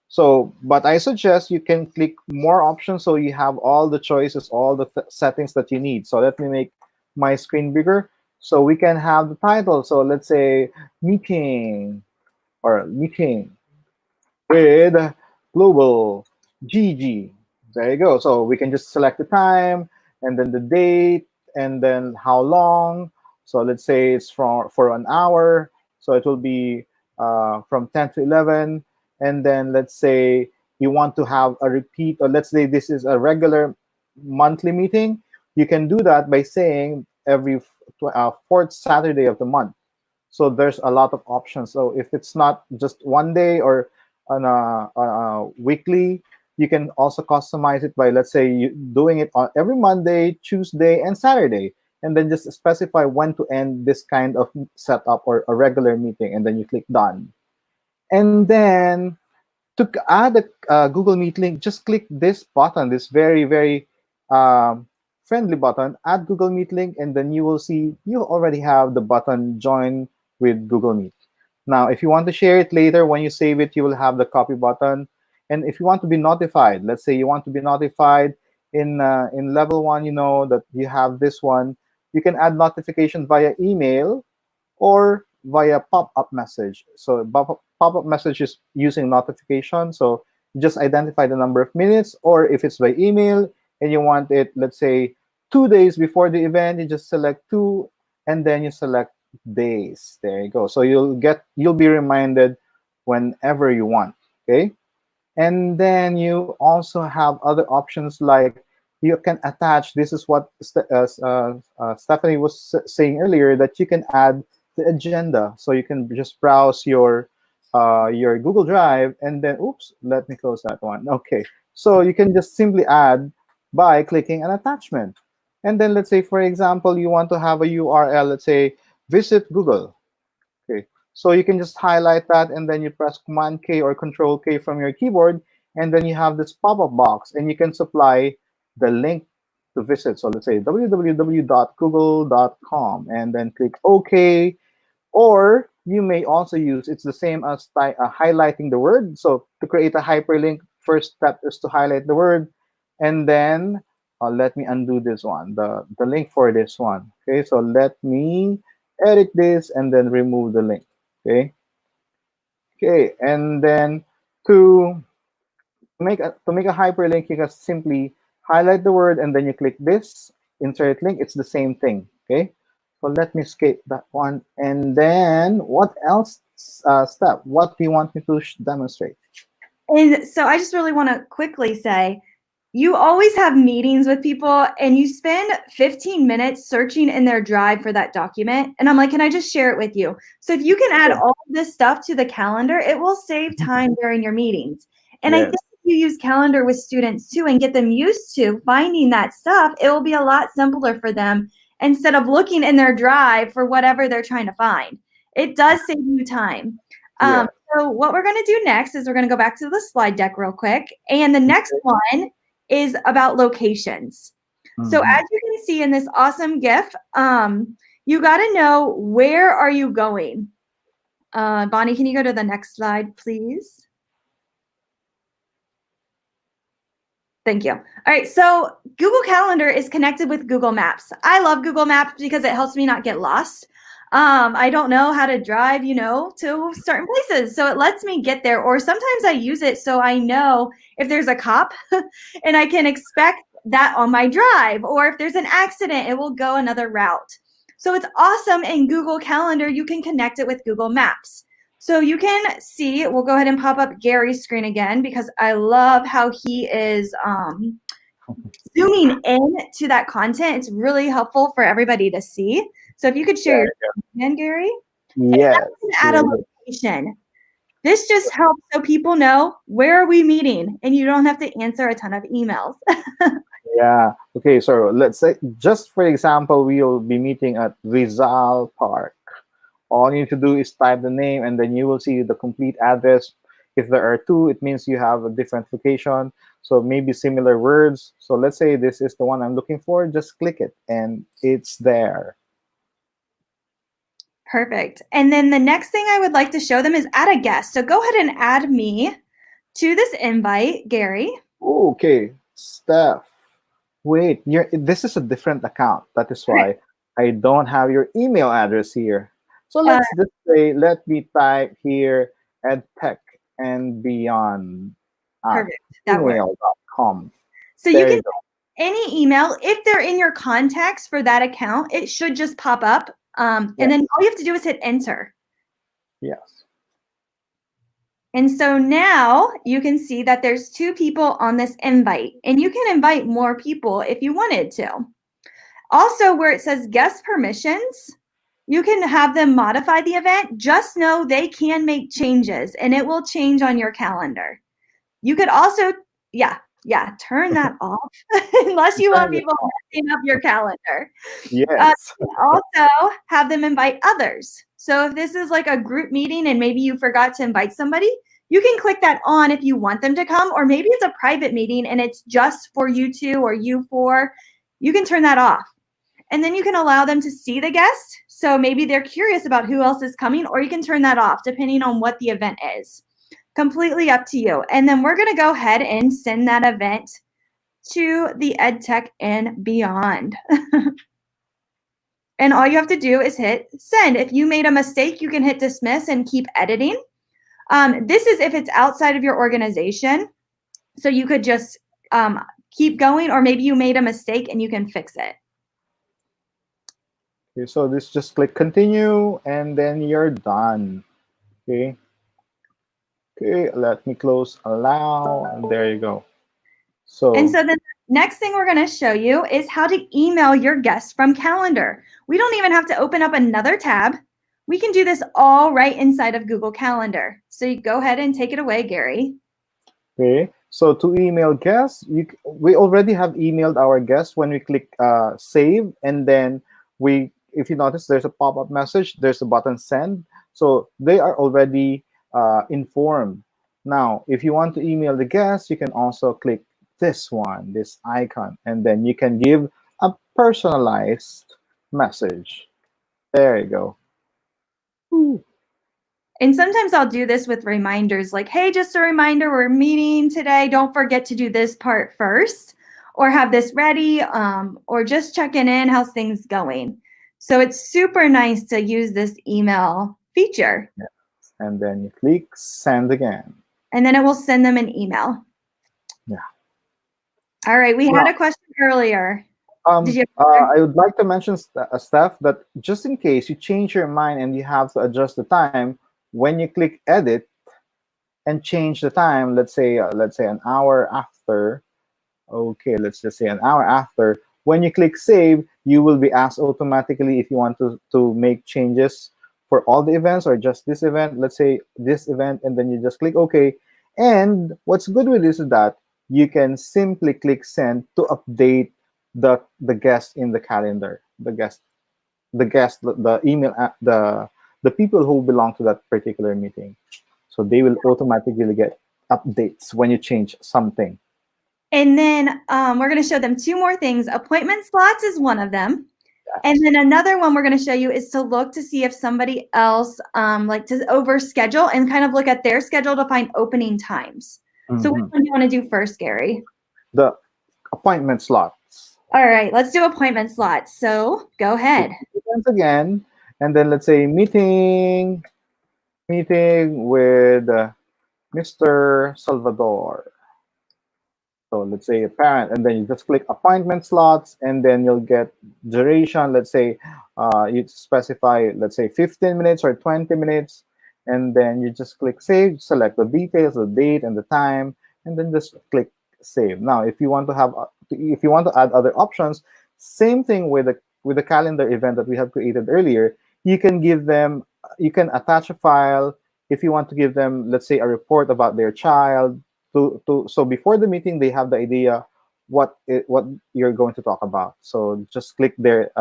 So, but I suggest you can click more options so you have all the choices, all the settings that you need. So let me make my screen bigger so we can have the title. So let's say meeting with global GEG. There you go. So we can just select the time and then the date and then how long. So let's say it's for an hour. So it will be from 10 to 11. And then let's say you want to have a repeat, or let's say this is a regular monthly meeting. You can do that by saying every fourth Saturday of the month. So there's a lot of options. So if it's not just one day or on a weekly, you can also customize it by, let's say, you doing it on every Monday, Tuesday, and Saturday, and then just specify when to end this kind of setup or a regular meeting, and then you click done. And then to add a Google Meet link, just click this button, this very, very friendly button, add Google Meet link, and then you will see you already have the button join with Google Meet. Now, if you want to share it later, when you save it, you will have the copy button. And if you want to be notified, let's say you want to be notified in level 1, you know that you have this one, you can add notification via email or via pop-up message. So pop-up message is using notification. So just identify the number of minutes, or if it's by email and you want it, let's say 2 days before the event, you just select 2 and then you select days. There you go. So you'll be reminded whenever you want. Okay. And then you also have other options like you can attach. This is what Stephanie was saying earlier, that you can add the agenda. So you can just browse your Google Drive and then, oops, let me close that one. Okay. So you can just simply add by clicking an attachment. And then let's say, for example, you want to have a URL, let's say, visit Google. Okay, so you can just highlight that, and then you press Command K or Control K from your keyboard, and then you have this pop-up box, and you can supply the link to visit. So let's say www.google.com, and then click OK. Or you may also use, it's the same as highlighting the word. So to create a hyperlink, first step is to highlight the word, and then let me undo this one, the link for this one. Okay, so let me edit this and then remove the link. Okay, and then to make a hyperlink, you can simply highlight the word and then you click this insert link. It's the same thing. Okay, so let me skip that one. And then what else step? What do you want me to demonstrate? And so I just really want to quickly say, you always have meetings with people and you spend 15 minutes searching in their drive for that document. And I'm like, can I just share it with you? So if you can add all this stuff to the calendar, it will save time during your meetings. And I think if you use calendar with students too and get them used to finding that stuff, it will be a lot simpler for them instead of looking in their drive for whatever they're trying to find. It does save you time. So what we're going to do next is we're going to go back to the slide deck real quick. And the next one is about locations. So as you can see in this awesome GIF, you got to know, where are you going? Bonnie, can you go to the next slide, please? Thank you. All right, so Google Calendar is connected with Google Maps. I love Google Maps because it helps me not get lost. I don't know how to drive, to certain places. So it lets me get there. Or sometimes I use it so I know if there's a cop and I can expect that on my drive. Or if there's an accident, it will go another route. So it's awesome in Google Calendar. You can connect it with Google Maps. So you can see, we'll go ahead and pop up Gary's screen again because I love how he is zooming in to that content. It's really helpful for everybody to see. So if you could share your screen, Gary. Yes. Add a location. This just helps so people know, where are we meeting, and you don't have to answer a ton of emails. Yeah. Okay. So let's say, just for example, we will be meeting at Rizal Park. All you need to do is type the name, and then you will see the complete address. If there are two, it means you have a different location. So maybe similar words. So let's say this is the one I'm looking for. Just click it, and it's there. Perfect. And then the next thing I would like to show them is add a guest. So go ahead and add me to this invite, Gary. Okay, Steph. Wait, this is a different account. That is why I don't have your email address here. So let's just say, let me type here edtech and beyond email.com. So you can any email, if they're in your contacts for that account, it should just pop up. And then all you have to do is hit enter. Yes. And so now you can see that there's 2 people on this invite, and you can invite more people if you wanted to. Also, where it says guest permissions, you can have them modify the event. Just know they can make changes, and it will change on your calendar. You could also, turn that off unless you want people messing up your calendar. Yes. Also have them invite others. So if this is like a group meeting and maybe you forgot to invite somebody, you can click that on if you want them to come, or maybe it's a private meeting and it's just for you 2 or you 4. You can turn that off. And then you can allow them to see the guest. So maybe they're curious about who else is coming, or you can turn that off depending on what the event is. Completely up to you. And then we're going to go ahead and send that event to the EdTech and beyond. And all you have to do is hit send. If you made a mistake, you can hit dismiss and keep editing. This is if it's outside of your organization. So you could just keep going, or maybe you made a mistake and you can fix it. Okay, so this, just click continue, and then you're done. Okay. Okay, let me close allow, and there you go. So the next thing we're going to show you is how to email your guests from Calendar. We don't even have to open up another tab. We can do this all right inside of Google Calendar. So you go ahead and take it away, Gary. Okay, So to email guests, we already have emailed our guests when we click save, and then if you notice, there's a pop-up message, there's a button send, so they are already informed. Now, if you want to email the guests, you can also click this one, this icon, and then you can give a personalized message. There you go. Ooh. And sometimes I'll do this with reminders like, hey, just a reminder, we're meeting today. Don't forget to do this part first, or have this ready, or just checking in, how's things going. So it's super nice to use this email feature. Yes. And then you click send again. And then it will send them an email. Yeah. All right, we had a question earlier. Did you I would like to mention, Steph, that just in case you change your mind and you have to adjust the time, when you click edit and change the time, let's say an hour after. Okay, let's just say an hour after. When you click save, you will be asked automatically if you want to make changes for all the events or just this event. Let's say this event, and then you just click OK. And what's good with this is that you can simply click send to update the guest in the calendar, the email, the people who belong to that particular meeting. So they will automatically get updates when you change something. And then we're going to show them two more things. Appointment slots is one of them. And then another one we're going to show you is to look to see if somebody else like to overschedule and kind of look at their schedule to find opening times. So which one do you want to do first, Gary? The appointment slots. All right, let's do appointment slots. So go ahead. Once again, and then let's say meeting with Mr. Salvador. So let's say a parent, and then you just click appointment slots, and then you'll get duration. Let's say you specify, let's say 15 minutes or 20 minutes, and then you just click save, select the details, the date and the time, and then just click save. Now, if you want to add other options, same thing with the calendar event that we have created earlier. You can attach a file if you want to give them, let's say, a report about their child. So before the meeting, they have the idea what you're going to talk about. So just click there,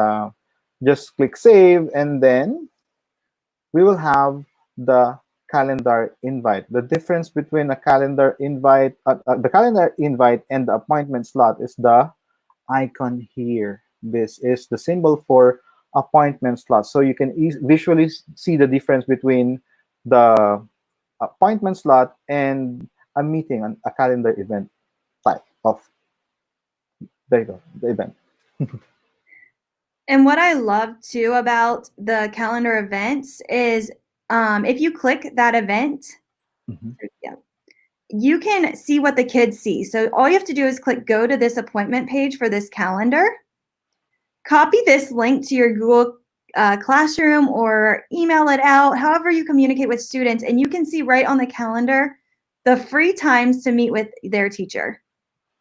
just click save, and then we will have the calendar invite. The difference between the calendar invite and the appointment slot is the icon here. This is the symbol for appointment slot. So you can visually see the difference between the appointment slot and a meeting, a calendar event type of. There you go, the event. And what I love too about the calendar events is if you click that event, you can see what the kids see. So all you have to do is click go to this appointment page for this calendar, copy this link to your Google Classroom or email it out, however you communicate with students, and you can see right on the calendar the free times to meet with their teacher.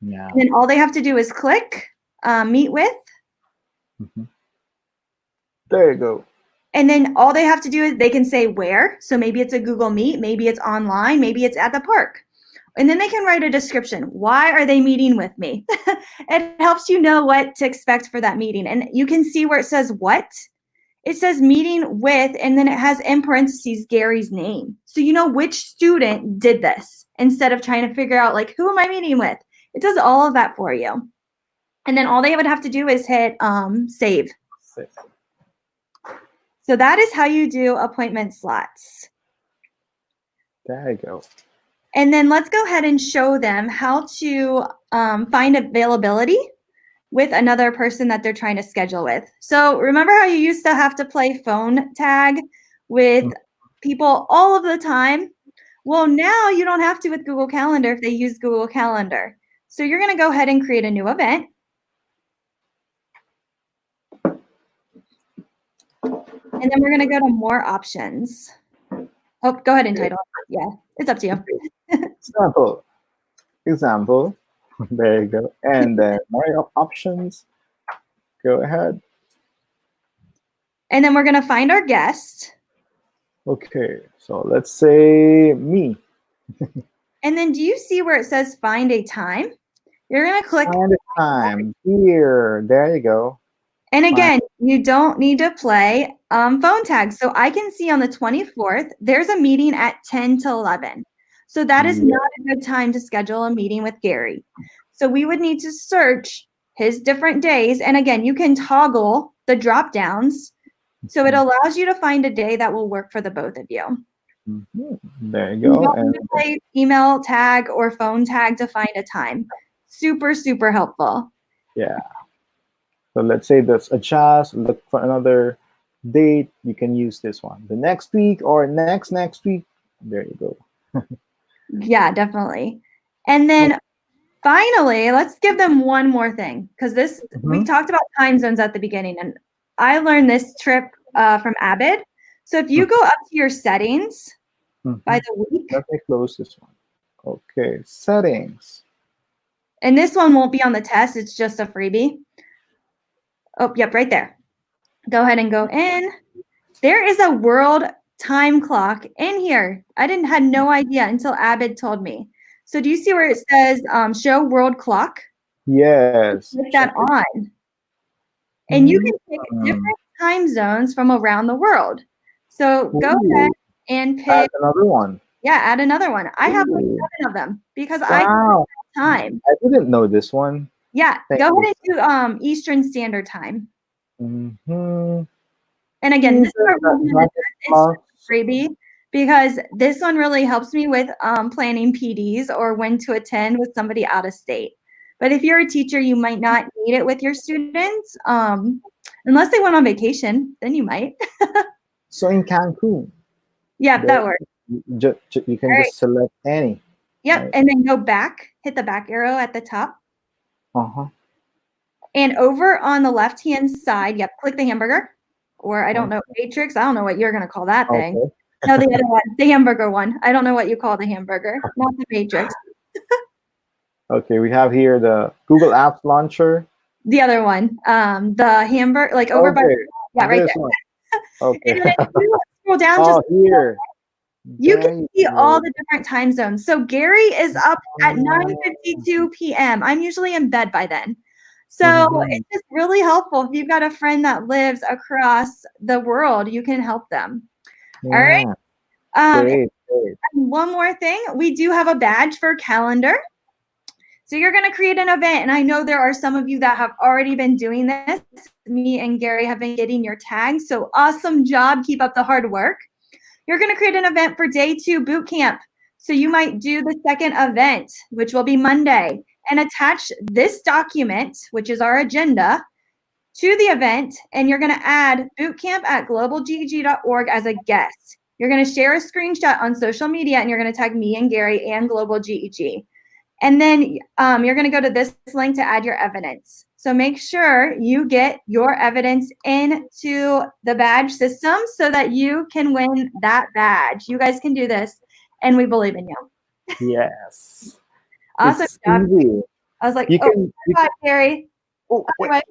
Yeah. And then all they have to do is click meet with. There you go. And then all they have to do is they can say where. So maybe it's a Google Meet, maybe it's online, maybe it's at the park. And then they can write a description. Why are they meeting with me? It helps you know what to expect for that meeting. And you can see where it says what. It says meeting with, and then it has in parentheses Gary's name. So you know which student did this instead of trying to figure out like, who am I meeting with? It does all of that for you. And then all they would have to do is hit save. So that is how you do appointment slots. There you go. And then let's go ahead and show them how to find availability with another person that they're trying to schedule with. So remember how you used to have to play phone tag with people all of the time? Well, now you don't have to with Google Calendar if they use Google Calendar. So you're going to go ahead and create a new event. And then we're going to go to more options. Oh, go ahead and title. Yeah, it's up to you. Example. There you go. And then more options. Go ahead. And then we're going to find our guest. Okay, so let's say me. And then do you see where it says find a time? You're going to click Find the time here. There you go. And again, you don't need to play phone tag. So I can see on the 24th, there's a meeting at 10 to 11. So that is not a good time to schedule a meeting with Gary. So we would need to search his different days. And again, you can toggle the drop downs. So it allows you to find a day that will work for the both of you. There you go. You don't need to play email tag or phone tag to find a time. Super, super helpful. Yeah. So let's say that's adjust, look for another date. You can use this one. The next week or next week. There you go. Yeah, definitely. And then finally, let's give them one more thing, because we talked about time zones at the beginning, and I learned this trip from Abid. So if you go up to your settings by the week. Let me close this one. Okay, settings. And this one won't be on the test. It's just a freebie. Oh, yep, right there. Go ahead and go in. There is a world time clock in here. I had no idea until Abid told me. So do you see where it says show world clock? Yes. Put that on. And you can pick different time zones from around the world. So go ahead and pick. Add another one. Yeah, add another one. I have like 7 of them because I have time. I didn't know this one. Yeah, go ahead and do Eastern Standard Time. And again, this is a freebie because this one really helps me with planning PDs or when to attend with somebody out of state. But if you're a teacher, you might not need it with your students unless they went on vacation. Then you might. So in Cancun. Yeah, that works. You can just select any. Yep, right? and then go back. Hit the back arrow at the top. Uh-huh. And over on the left-hand side, click the hamburger. Or I don't know, matrix. I don't know what you're going to call that thing. Okay. No, the other one, the hamburger one. I don't know what you call the hamburger, not the matrix. Okay, we have here the Google Apps Launcher. The other one, the hamburger, like over by, right there. One. Okay. And then if you scroll down, just here. You can see all the different time zones. So Gary is up at 9:52 p.m. I'm usually in bed by then. So it's just really helpful. If you've got a friend that lives across the world, you can help them. All right. Great. And one more thing. We do have a badge for calendar. So you're going to create an event. And I know there are some of you that have already been doing this. Me and Gary have been getting your tags. So awesome job. Keep up the hard work. You're going to create an event for day 2 boot camp. So you might do the second event, which will be Monday, and attach this document, which is our agenda, to the event. And you're going to add bootcamp@globalgeg.org as a guest. You're going to share a screenshot on social media, and you're going to tag me and Gary and Global GEG. And then you're going to go to this link to add your evidence. So make sure you get your evidence into the badge system so that you can win that badge. You guys can do this, and we believe in you. Yes. Awesome job. Easy. I was like, bye, Gary. Oh, wait.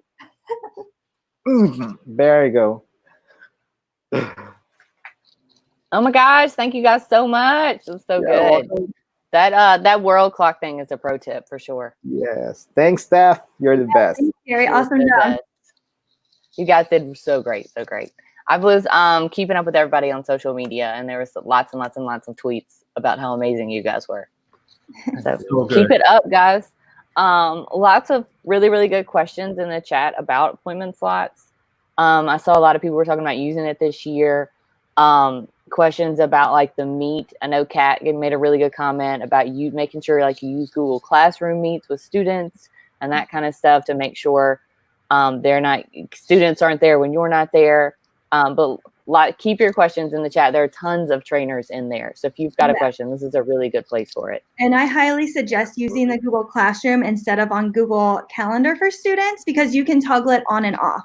There you go. Oh my gosh, thank you guys so much. It was so good. Welcome. That world clock thing is a pro tip for sure. Yes. Thanks, Steph. You're the best. Thanks, Gary. Awesome job. You guys did so great, so great. I was keeping up with everybody on social media, and there was lots and lots and lots of tweets about how amazing you guys were. So keep it up, guys. Lots of really, really good questions in the chat about appointment slots. I saw a lot of people were talking about using it this year. Questions about like the Meet. I know Kat made a really good comment about you making sure like you use Google Classroom Meets with students and that kind of stuff to make sure students aren't there when you're not there. But keep your questions in the chat. There are tons of trainers in there. So if you've got a question, this is a really good place for it. And I highly suggest using the Google Classroom instead of on Google Calendar for students because you can toggle it on and off.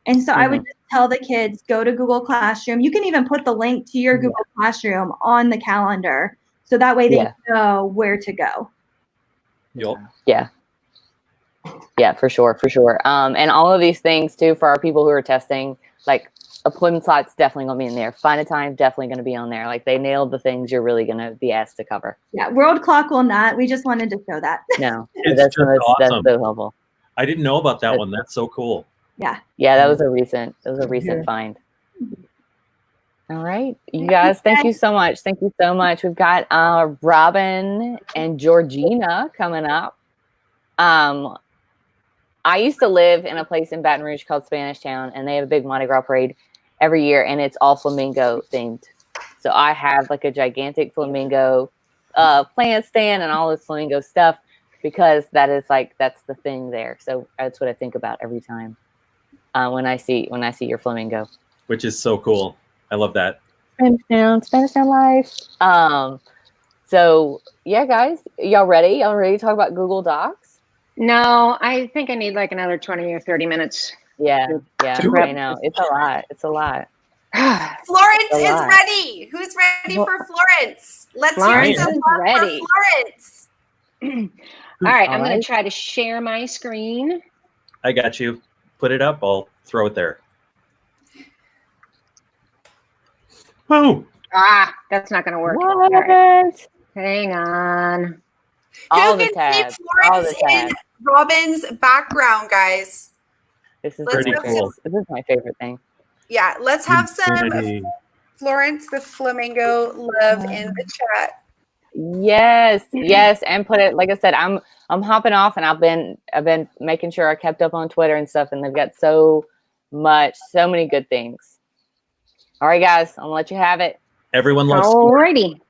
And so I would just tell the kids, go to Google Classroom. You can even put the link to your Google Classroom on the calendar. So that way they know where to go. Yeah. Yeah, for sure. And all of these things too, for our people who are testing, like appointment slots definitely gonna be in there. Find a time definitely gonna be on there. Like they nailed the things you're really gonna be asked to cover. Yeah, World Clock will not. We just wanted to show that. No, It's that's just awesome. That's so helpful. I didn't know about that one. That's so cool. Yeah. Yeah, that was a recent find. All right, you guys, thank you so much. Thank you so much. We've got Robin and Georgina coming up. I used to live in a place in Baton Rouge called Spanish Town, and they have a big Mardi Gras parade every year, and it's all flamingo themed. So I have like a gigantic flamingo plant stand and all this flamingo stuff because that's the thing there. So that's what I think about every time when I see your flamingo. Which is so cool. I love that. Spanish Town life. So yeah, guys, y'all ready? Y'all ready to talk about Google Docs? No, I think I need like another 20 or 30 minutes. Yeah, I know. It's a lot. It's a lot. Florence is ready. Who's ready for Florence? Let's hear some love ready. for Florence. All right, I'm going to try to share my screen. I got you. Put it up. I'll throw it there. Oh. That's not going to work. What? Right. Hang on. All Who the can tabs. see Florence in Robin's background, guys? This is pretty cool. This is my favorite thing. Yeah, let's have some Florence the Flamingo love in the chat. Yes, and put it, like I said, I'm hopping off, and I've been making sure I kept up on Twitter and stuff, and they've got so many good things. All right, guys, I'm gonna let you have it. Everyone loves Alrighty.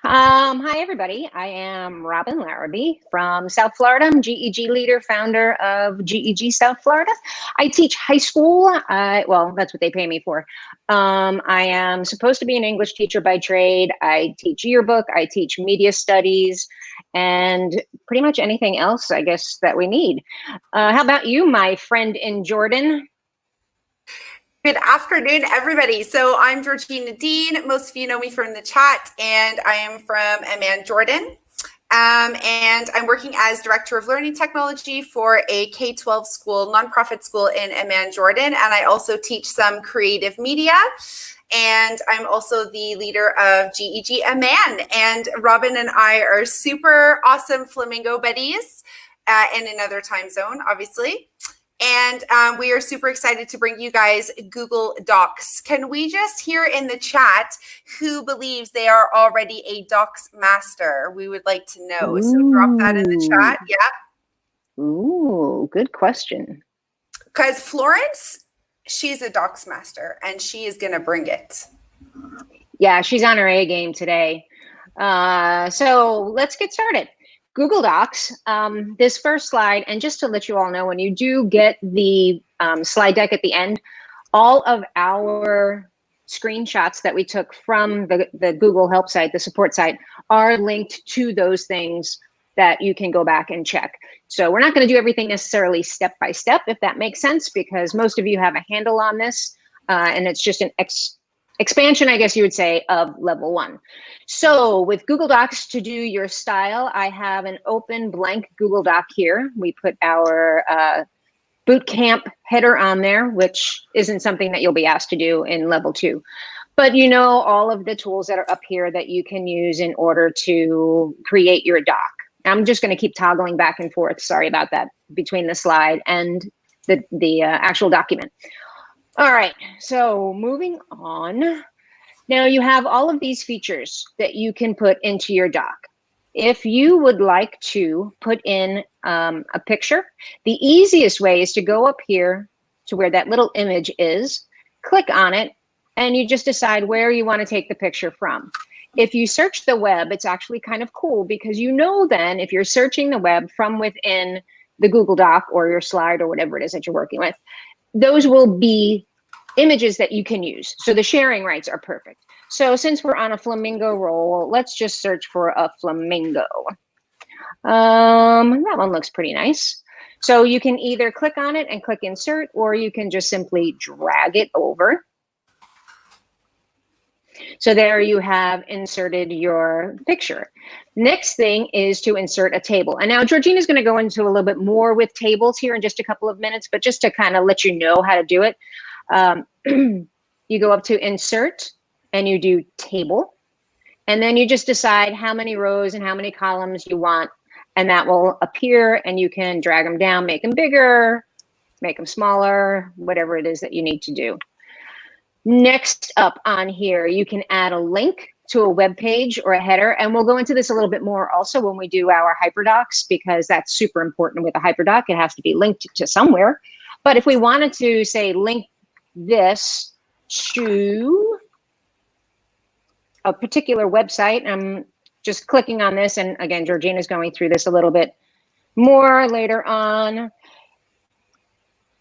Hi, everybody. I am Robin Larrabee from South Florida. I'm GEG leader, founder of GEG South Florida. I teach high school. Well, that's what they pay me for. I am supposed to be an English teacher by trade. I teach yearbook. I teach media studies and pretty much anything else, I guess, that we need. How about you, my friend in Jordan? Good afternoon, everybody. So I'm Georgina Dean. Most of you know me from the chat, and I am from Amman, Jordan. And I'm working as Director of Learning Technology for a K-12 school, nonprofit school in Amman, Jordan. And I also teach some creative media. And I'm also the leader of GEG Amman. And Robin and I are super awesome flamingo buddies in another time zone, obviously. And we are super excited to bring you guys Google Docs. Can we just hear in the chat who believes they are already a Docs master? We would like to know. Ooh. So drop that in the chat. Yeah. Ooh, good question. Because Florence, she's a Docs master, and she is going to bring it. Yeah, she's on her A game today. So let's get started. Google Docs, this first slide, and just to let you all know, when you do get the slide deck at the end, all of our screenshots that we took from the Google help site, the support site, are linked to those things that you can go back and check. So we're not going to do everything necessarily step by step, if that makes sense, because most of you have a handle on this, and it's just an expansion, I guess you would say, of level 1. So with Google Docs, to do your style, I have an open blank Google Doc here. We put our Bootcamp header on there, which isn't something that you'll be asked to do in level 2. But you know all of the tools that are up here that you can use in order to create your doc. I'm just going to keep toggling back and forth, sorry about that, between the slide and the actual document. All right, so moving on. Now you have all of these features that you can put into your doc. If you would like to put in a picture, the easiest way is to go up here to where that little image is, click on it, and you just decide where you want to take the picture from. If you search the web, it's actually kind of cool because you know then if you're searching the web from within the Google Doc or your slide or whatever it is that you're working with, those will be images that you can use. So the sharing rights are perfect. So since we're on a flamingo roll, let's just search for a flamingo. That one looks pretty nice. So you can either click on it and click insert, or you can just simply drag it over. So there you have inserted your picture. Next thing is to insert a table. And now Georgina's going to go into a little bit more with tables here in just a couple of minutes, but just to kind of let you know how to do it, you go up to insert and you do table. And then you just decide how many rows and how many columns you want. And that will appear, and you can drag them down, make them bigger, make them smaller, whatever it is that you need to do. Next up on here, you can add a link to a web page or a header. And we'll go into this a little bit more also when we do our hyperdocs, because that's super important with a hyperdoc. It has to be linked to somewhere. But if we wanted to say link this to a particular website, I'm just clicking on this. And again, Georgina's going through this a little bit more later on.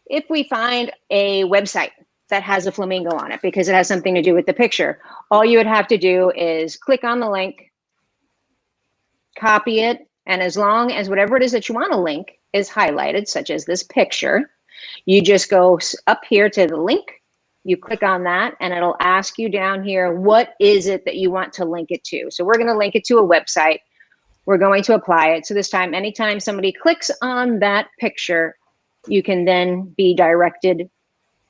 If we find a website that has a flamingo on it because it has something to do with the picture, all you would have to do is click on the link, copy it, and as long as whatever it is that you want to link is highlighted, such as this picture, you just go up here to the link, you click on that, and it'll ask you down here, what is it that you want to link it to? So we're going to link it to a website. We're going to apply it. So this time, anytime somebody clicks on that picture, you can then be directed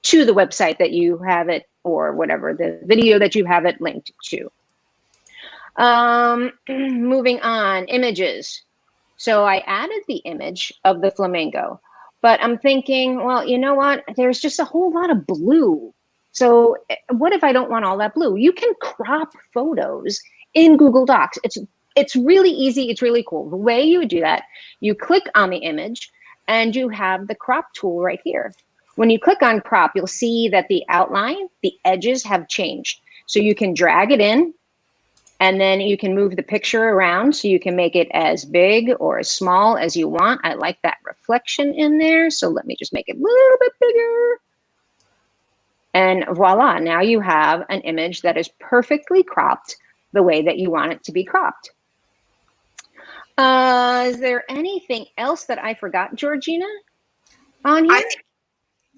to the website that you have it, or whatever, the video that you have it linked to. Moving on, images. So I added the image of the flamingo, but I'm thinking, well, you know what? There's just a whole lot of blue. So what if I don't want all that blue? You can crop photos in Google Docs. It's really easy. It's really cool. The way you would do that, you click on the image and you have the crop tool right here. When you click on crop, you'll see that the outline, the edges have changed. So you can drag it in, and then you can move the picture around so you can make it as big or as small as you want. I like that reflection in there. So let me just make it a little bit bigger. And voila, now you have an image that is perfectly cropped the way that you want it to be cropped. Is there anything else that I forgot, Georgina, on here?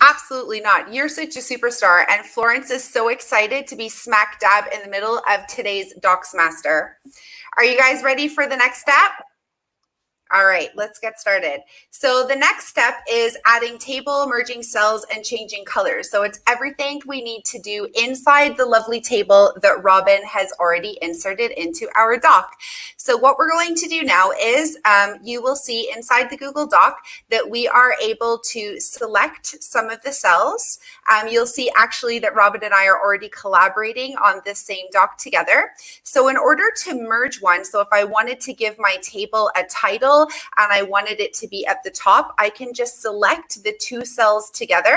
Absolutely not. You're such a superstar. And Florence is so excited to be smack dab in the middle of today's Docs Master. Are you guys ready for the next step? All right, let's get started. So the next step is adding table, merging cells, and changing colors. So it's everything we need to do inside the lovely table that Robin has already inserted into our doc. So what we're going to do now is you will see inside the Google Doc that we are able to select some of the cells. You'll see actually that Robin and I are already collaborating on this same doc together. So in order to merge one, so if I wanted to give my table a title and I wanted it to be at the top, I can just select the two cells together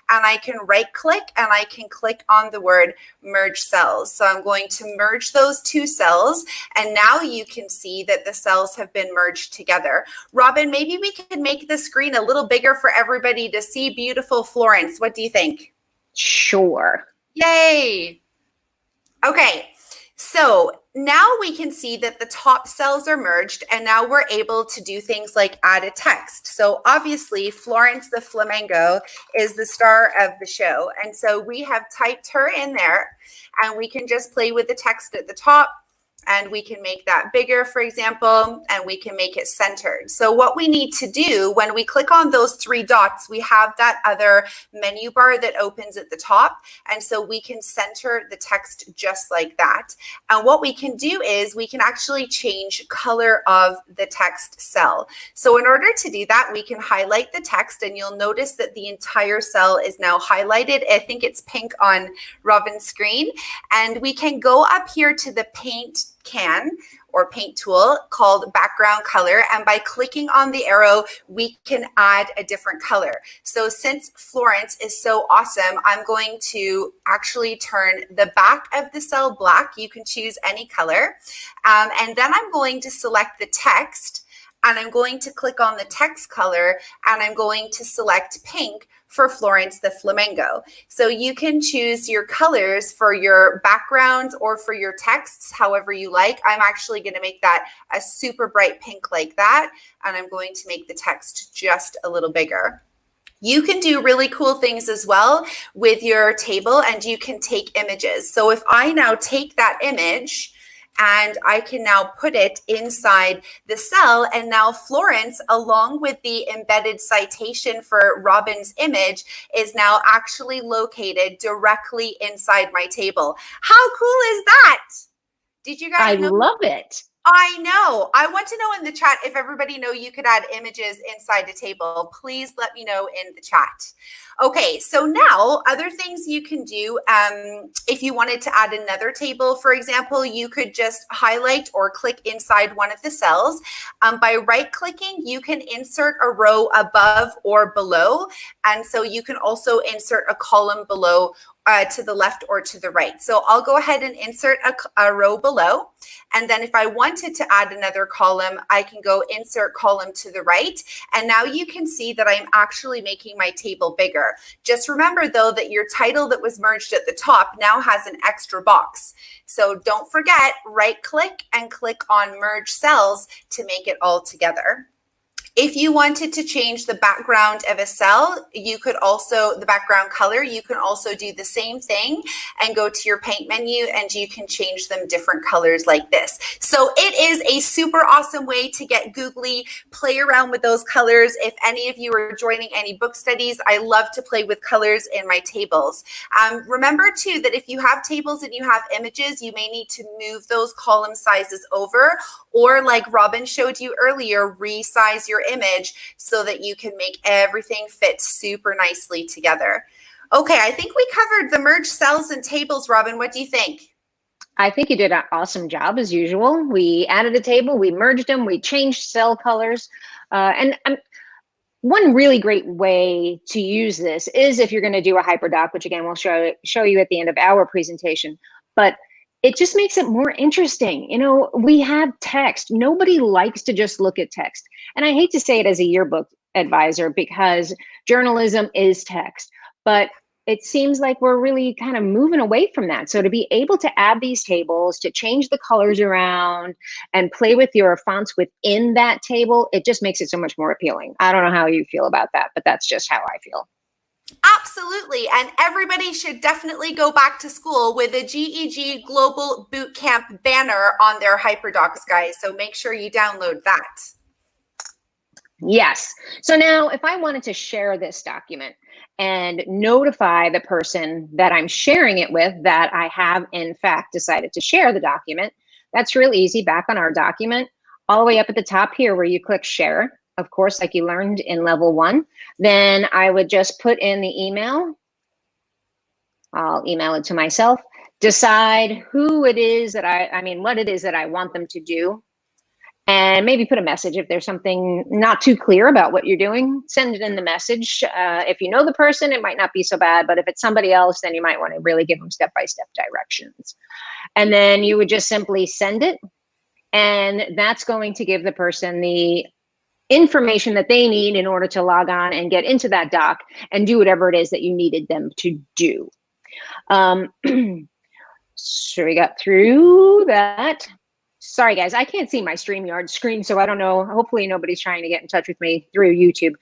and I can right click and I can click on the word merge cells. So I'm going to merge those two cells, and now you can see that the cells have been merged together. Robin, maybe we can make the screen a little bigger for everybody to see beautiful Florence. What do you think? Sure. Yay. Okay. So now we can see that the top cells are merged, and now we're able to do things like add a text. So obviously Florence the flamingo is the star of the show. And so we have typed her in there, and we can just play with the text at the top, and we can make that bigger, for example, and we can make it centered. So what we need to do when we click on those three dots, we have that other menu bar that opens at the top. And so we can center the text just like that. And what we can do is we can actually change color of the text cell. So in order to do that, we can highlight the text, and you'll notice that the entire cell is now highlighted. I think it's pink on Robin's screen. And we can go up here to the paint can or paint tool called background color, and by clicking on the arrow we can add a different color. So since Florence is so awesome, I'm going to actually turn the back of the cell black. You can choose any color, and then I'm going to select the text, and I'm going to click on the text color, and I'm going to select pink for Florence the flamingo. So you can choose your colors for your backgrounds or for your texts, however you like. I'm actually going to make that a super bright pink like that, and I'm going to make the text just a little bigger. You can do really cool things as well with your table, and you can take images. So if I now take that image and I can now put it inside the cell, and now Florence, along with the embedded citation for Robin's image, is now actually located directly inside my table. How cool is that? Did you guys know? I love it. I know. I want to know in the chat if everybody know you could add images inside a table. Please let me know in the chat. Okay, so now other things you can do, if you wanted to add another table, for example, you could just highlight or click inside one of the cells. By right-clicking, you can insert a row above or below. And so you can also insert a column below to the left or to the right. So I'll go ahead and insert a row below. And then if I wanted to add another column, I can go insert column to the right. And now you can see that I'm actually making my table bigger. Just remember though that your title that was merged at the top now has an extra box. So don't forget, right click and click on merge cells to make it all together. If you wanted to change the background of a cell, you could also, the background color, you can also do the same thing and go to your paint menu and you can change them different colors like this. So it is a super awesome way to get googly, play around with those colors. If any of you are joining any book studies, I love to play with colors in my tables. Remember too that if you have tables and you have images, you may need to move those column sizes over, or like Robin showed you earlier, resize your image so that you can make everything fit super nicely together. Okay, I think we covered the merge cells and tables. Robin, what do you think? I think you did an awesome job as usual. We added a table, we merged them, we changed cell colors. One really great way to use this is if you're going to do a hyperdoc, which again, we'll show you at the end of our presentation, but it just makes it more interesting. You know, we have text. Nobody likes to just look at text. And I hate to say it as a yearbook advisor because journalism is text, but it seems like we're really kind of moving away from that. So to be able to add these tables, to change the colors around and play with your fonts within that table, it just makes it so much more appealing. I don't know how you feel about that, but that's just how I feel. Absolutely. And everybody should definitely go back to school with a GEG Global Bootcamp banner on their hyperdocs, guys. So make sure you download that. Yes. So now if I wanted to share this document and notify the person that I'm sharing it with that I have in fact decided to share the document, that's real easy. Back on our document, all the way up at the top here where you click share, of course, like you learned in level 1, then I would just put in the email. I'll email it to myself, decide who it is that what it is that I want them to do, and maybe put a message if there's something not too clear about what you're doing, send it in the message. If you know the person, it might not be so bad, but if it's somebody else, then you might want to really give them step-by-step directions. And then you would just simply send it, and that's going to give the person the information that they need in order to log on and get into that doc and do whatever it is that you needed them to do. So we got through that. Sorry guys, I can't see my StreamYard screen, so I don't know. Hopefully nobody's trying to get in touch with me through YouTube.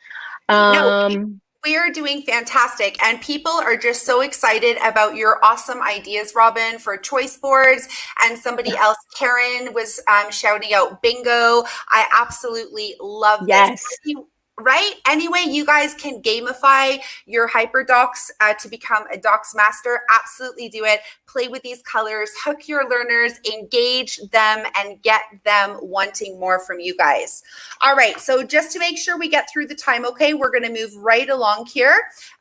No, we are doing fantastic, and people are just so excited about your awesome ideas, Robin, for choice boards. And somebody else, Karen, was shouting out bingo. I absolutely love yes. this. Right? Anyway, you guys can gamify your hyperdocs to become a docs master. Absolutely do it. Play with these colors, hook your learners, engage them, and get them wanting more from you guys. All right. So just to make sure we get through the time, okay, we're going to move right along here.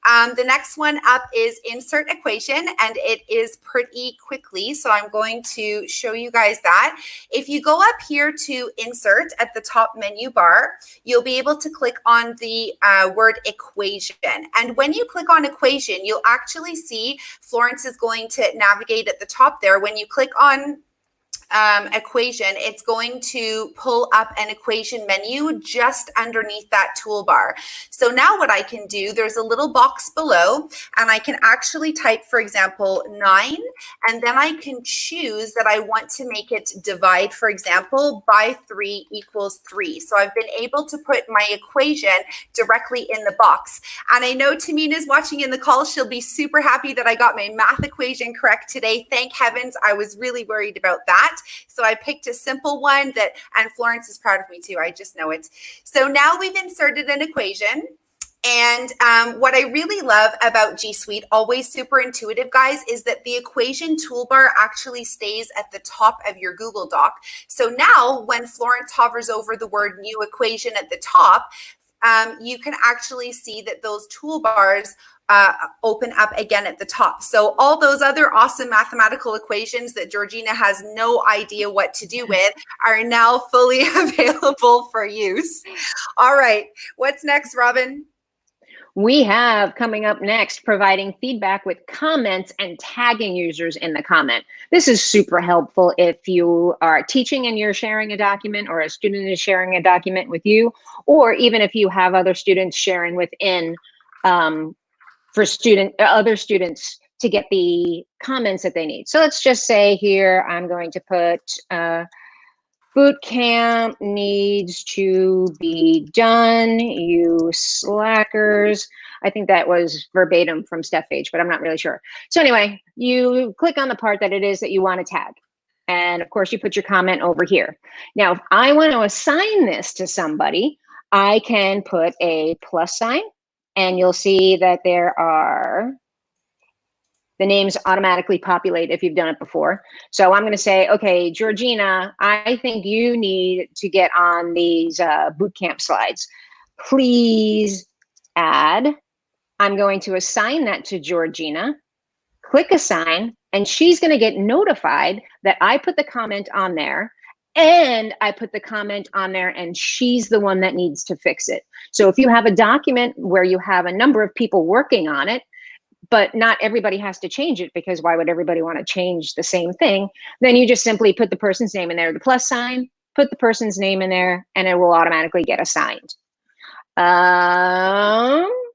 The next one up is insert equation, and it is pretty quickly. So I'm going to show you guys that. If you go up here to insert at the top menu bar, you'll be able to click on the word equation. And when you click on equation, you'll actually see Florence is going to navigate at the top there. When you click on equation, it's going to pull up an equation menu just underneath that toolbar. So now what I can do, there's a little box below, and I can actually type, for example, 9, and then I can choose that I want to make it divide, for example, by 3 equals 3. So I've been able to put my equation directly in the box. And I know Tamina's watching in the call. She'll be super happy that I got my math equation correct today. Thank heavens. I was really worried about that. So I picked a simple one and Florence is proud of me too. I just know it. So now we've inserted an equation. And what I really love about G Suite, always super intuitive, guys, is that the equation toolbar actually stays at the top of your Google Doc. So now when Florence hovers over the word new equation at the top, you can actually see that those toolbars open up again at the top. So all those other awesome mathematical equations that Georgina has no idea what to do with are now fully available for use. All right, what's next, Robin? We have coming up next, providing feedback with comments and tagging users in the comment. This is super helpful if you are teaching and you're sharing a document, or a student is sharing a document with you, or even if you have other students sharing within for other students to get the comments that they need. So let's just say here, I'm going to put Bootcamp needs to be done, you slackers. I think that was verbatim from Steph Page, but I'm not really sure. So anyway, you click on the part that it is that you want to tag. And of course, you put your comment over here. Now, if I want to assign this to somebody, I can put a plus sign, and you'll see that there are the names automatically populate if you've done it before. So I'm going to say, okay, Georgina, I think you need to get on these bootcamp slides. Please add. I'm going to assign that to Georgina. Click assign, and she's going to get notified that I put the comment on there, and I put the comment on there, and she's the one that needs to fix it. So if you have a document where you have a number of people working on it, but not everybody has to change it, because why would everybody want to change the same thing? Then you just simply put the person's name in there, the plus sign, put the person's name in there, and it will automatically get assigned.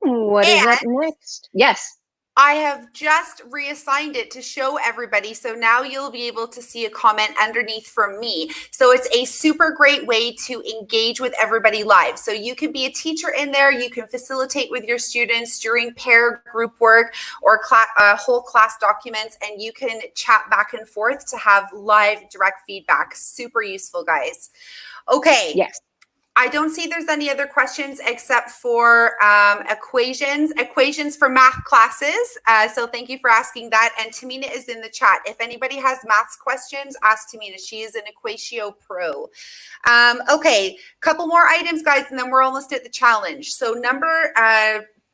What is up next? Yes. I have just reassigned it to show everybody. So now you'll be able to see a comment underneath from me. So it's a super great way to engage with everybody live. So you can be a teacher in there. You can facilitate with your students during pair group work or whole class documents, and you can chat back and forth to have live direct feedback. Super useful, guys. Okay. Yes. I don't see there's any other questions except for equations for math classes. So thank you for asking that. And Tamina is in the chat. If anybody has maths questions, ask Tamina. She is an Equatio Pro. Okay, couple more items, guys, and then we're almost at the challenge. So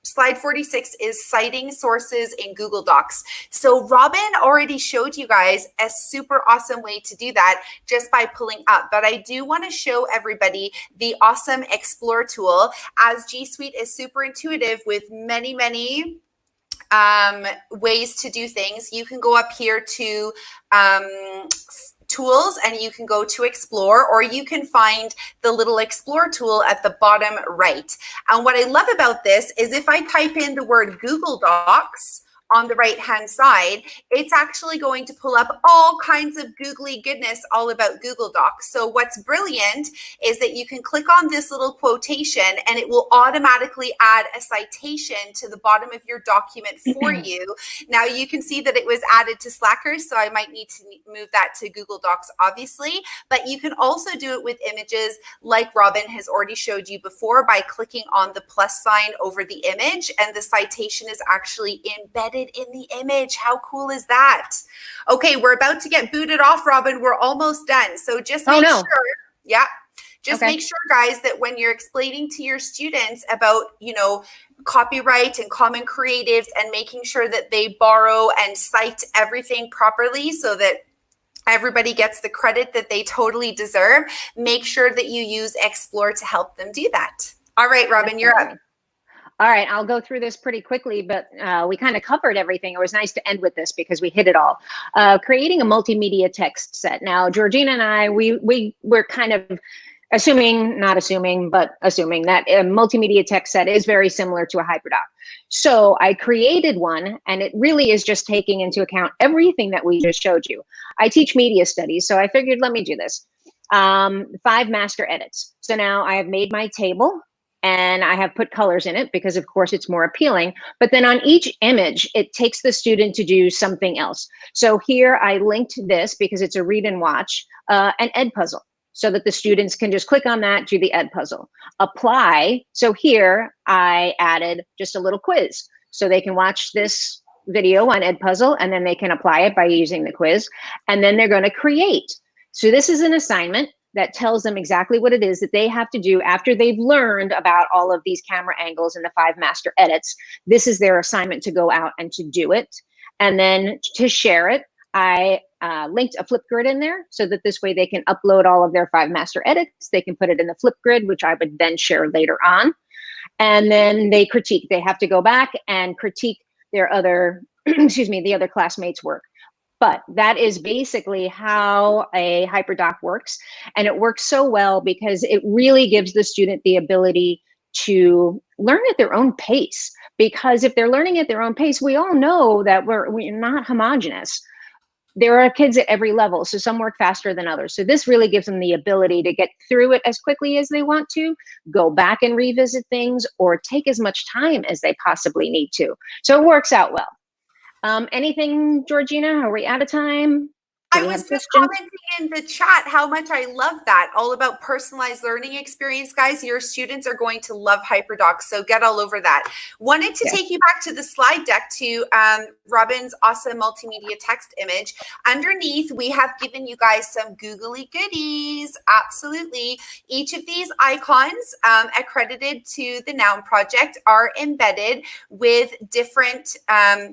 slide 46 is citing sources in Google Docs. So Robin already showed you guys a super awesome way to do that just by pulling up. But I do want to show everybody the awesome Explore tool, as G Suite is super intuitive with many, many ways to do things. You can go up here to tools, and you can go to Explore, or you can find the little Explore tool at the bottom right. And what I love about this is if I type in the word Google Docs on the right hand side, it's actually going to pull up all kinds of googly goodness all about Google Docs. So what's brilliant is that you can click on this little quotation, and it will automatically add a citation to the bottom of your document for you. Now you can see that it was added to Slackers, so I might need to move that to Google Docs, obviously, but you can also do it with images like Robin has already showed you before by clicking on the plus sign over the image, and the citation is actually embedded in the image. How cool is that? Okay, we're about to get booted off, Robin. We're almost done. So just make sure, make sure, guys, that when you're explaining to your students about, copyright and common creatives, and making sure that they borrow and cite everything properly so that everybody gets the credit that they totally deserve, make sure that you use Explore to help them do that. All right, Robin, you're up. All right, I'll go through this pretty quickly, but we kind of covered everything. It was nice to end with this because we hit it all. Creating a multimedia text set. Now, Georgina and I, we're kind of assuming that a multimedia text set is very similar to a hyperdoc. So I created one, and it really is just taking into account everything that we just showed you. I teach media studies, so I figured, let me do this. 5 master edits. So now I have made my table, and I have put colors in it because, of course, it's more appealing. But then on each image, it takes the student to do something else. So here I linked this because it's a read and watch, an ed puzzle, so that the students can just click on that, do the ed puzzle. Apply. So here I added just a little quiz. So they can watch this video on ed puzzle, and then they can apply it by using the quiz. And then they're going to create. So this is an assignment that tells them exactly what it is that they have to do after they've learned about all of these camera angles and the 5 master edits. This is their assignment to go out and to do it. And then to share it, I linked a Flipgrid in there so that this way they can upload all of their 5 master edits. They can put it in the Flipgrid, which I would then share later on. And then they critique. They have to go back and critique their other, the other classmates' work. But that is basically how a hyperdoc works. And it works so well because it really gives the student the ability to learn at their own pace. Because if they're learning at their own pace, we all know that we're not homogenous. There are kids at every level, so some work faster than others. So this really gives them the ability to get through it as quickly as they want to, go back and revisit things, or take as much time as they possibly need to. So it works out well. Anything, Georgina? Are we out of time? I was just commenting in the chat how much I love that. All about personalized learning experience, guys. Your students are going to love hyperdocs, so get all over that. Wanted to take you back to the slide deck to Robin's awesome multimedia text image. Underneath, we have given you guys some googly goodies. Absolutely. Each of these icons accredited to the Noun Project are embedded with different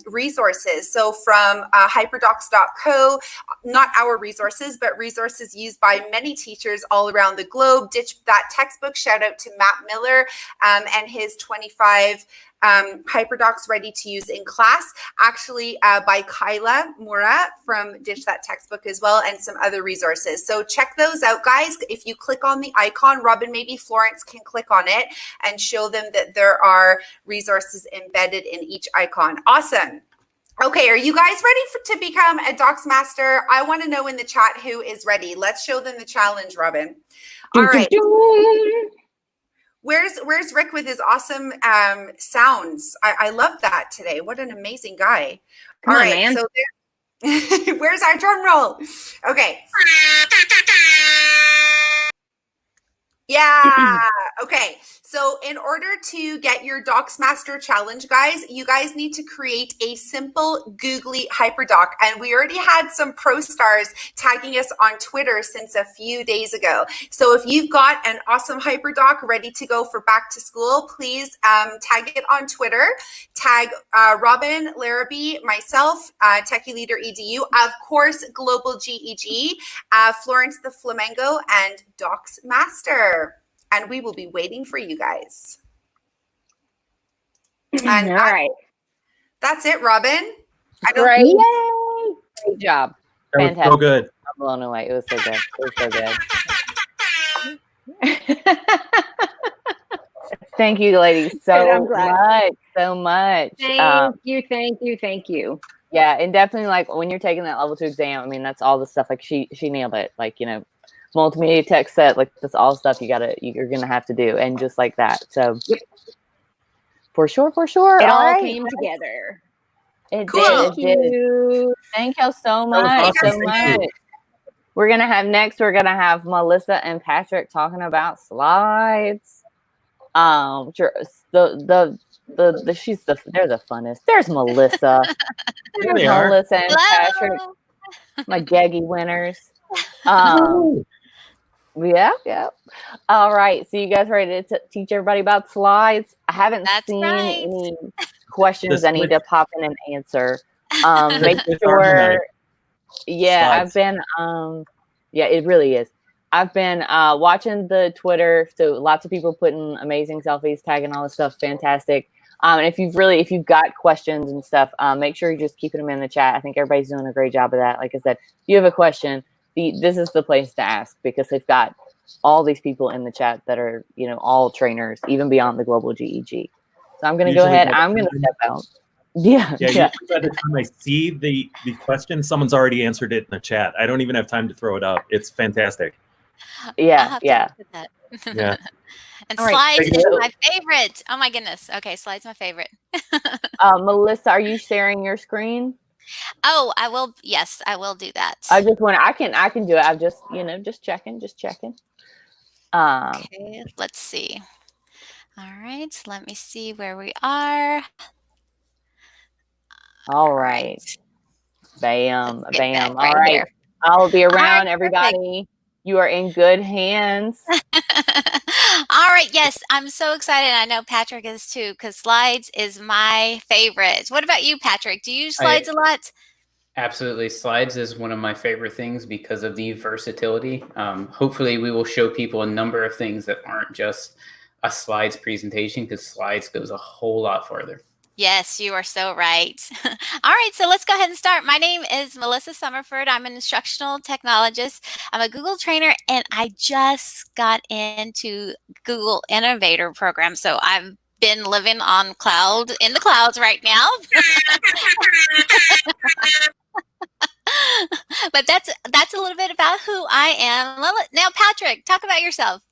resources. So from hyperdocs.co, not our resources, but resources used by many teachers all around the globe. Ditch that textbook. Shout out to Matt Miller and his 25 hyperdocs ready to use in class, actually by Kyla Mura from Ditch That Textbook as well, and some other resources. So check those out, guys. If you click on the icon, Robin, maybe Florence can click on it and show them that there are resources embedded in each icon. Awesome. Okay, are you guys ready to become a docs master? I want to know in the chat who is ready. Let's show them the challenge, Robin. All right. Where's Rick with his awesome sounds? I love that today. What an amazing guy. Come on, man. So where's our drum roll? Okay. Yeah. Okay. So in order to get your Docs Master Challenge, guys, you guys need to create a simple googly hyperdoc. And we already had some pro stars tagging us on Twitter since a few days ago. So if you've got an awesome hyperdoc ready to go for back to school, please tag it on Twitter. Tag Robin, Larrabee, myself, Techie Leader EDU, of course, Global GEG, Florence the Flamengo, and Docs Master. And we will be waiting for you guys. And all right. That's it, Robin. Great. Yay. Great job. That was so good. I'm blown away. It was so good. It was so good. Thank you, ladies, so much. Thank you. Yeah, and definitely, like, when you're taking that level 2 exam, I mean, that's all the stuff, like, she nailed it. Like, you know, multimedia text set, like, that's all stuff you're gonna have to do, and just like that. So for sure it all came together. It did. Thank y'all so much. We're gonna have Melissa and Patrick talking about slides. They're the funnest. There's Melissa. There's Melissa and Patrick, my GEG winners. Yeah. All right. So you guys ready to teach everybody about slides? I haven't seen any questions I need to pop in and answer. Make sure. Yeah, slides. It really is. I've been watching the Twitter. So lots of people putting amazing selfies, tagging all this stuff. Fantastic. And if you've got questions and stuff, make sure you're just keeping them in the chat. I think everybody's doing a great job of that. Like I said, if you have a question, this is the place to ask, because they've got all these people in the chat that are, all trainers, even beyond the global GEG. So I'm going to go ahead. I'm going to step out. Yeah. Usually by the time I see the question, someone's already answered it in the chat. I don't even have time to throw it up. It's fantastic. Yeah. Yeah. And All slides right. is my favorite. Oh my goodness. Okay, slides my favorite. Melissa, are you sharing your screen? Oh, I will. Yes, I will do that. I just want. I can do it. I've just just checking. Okay, let's see. All right, let me see where we are. All right. Bam. All right right. here. I'll be around, right, everybody. You are in good hands. All right. Yes, I'm so excited. I know Patrick is too, because slides is my favorite. What about you, Patrick? Do you use slides a lot? Absolutely. Slides is one of my favorite things because of the versatility. Hopefully we will show people a number of things that aren't just a slides presentation, because slides goes a whole lot farther. Yes, you are so right. All right, so let's go ahead and start. My name is Melissa Summerford. I'm an instructional technologist. I'm a Google trainer, and I just got into Google Innovator program. So I've been living in the clouds right now. But that's a little bit about who I am. Now, Patrick, talk about yourself.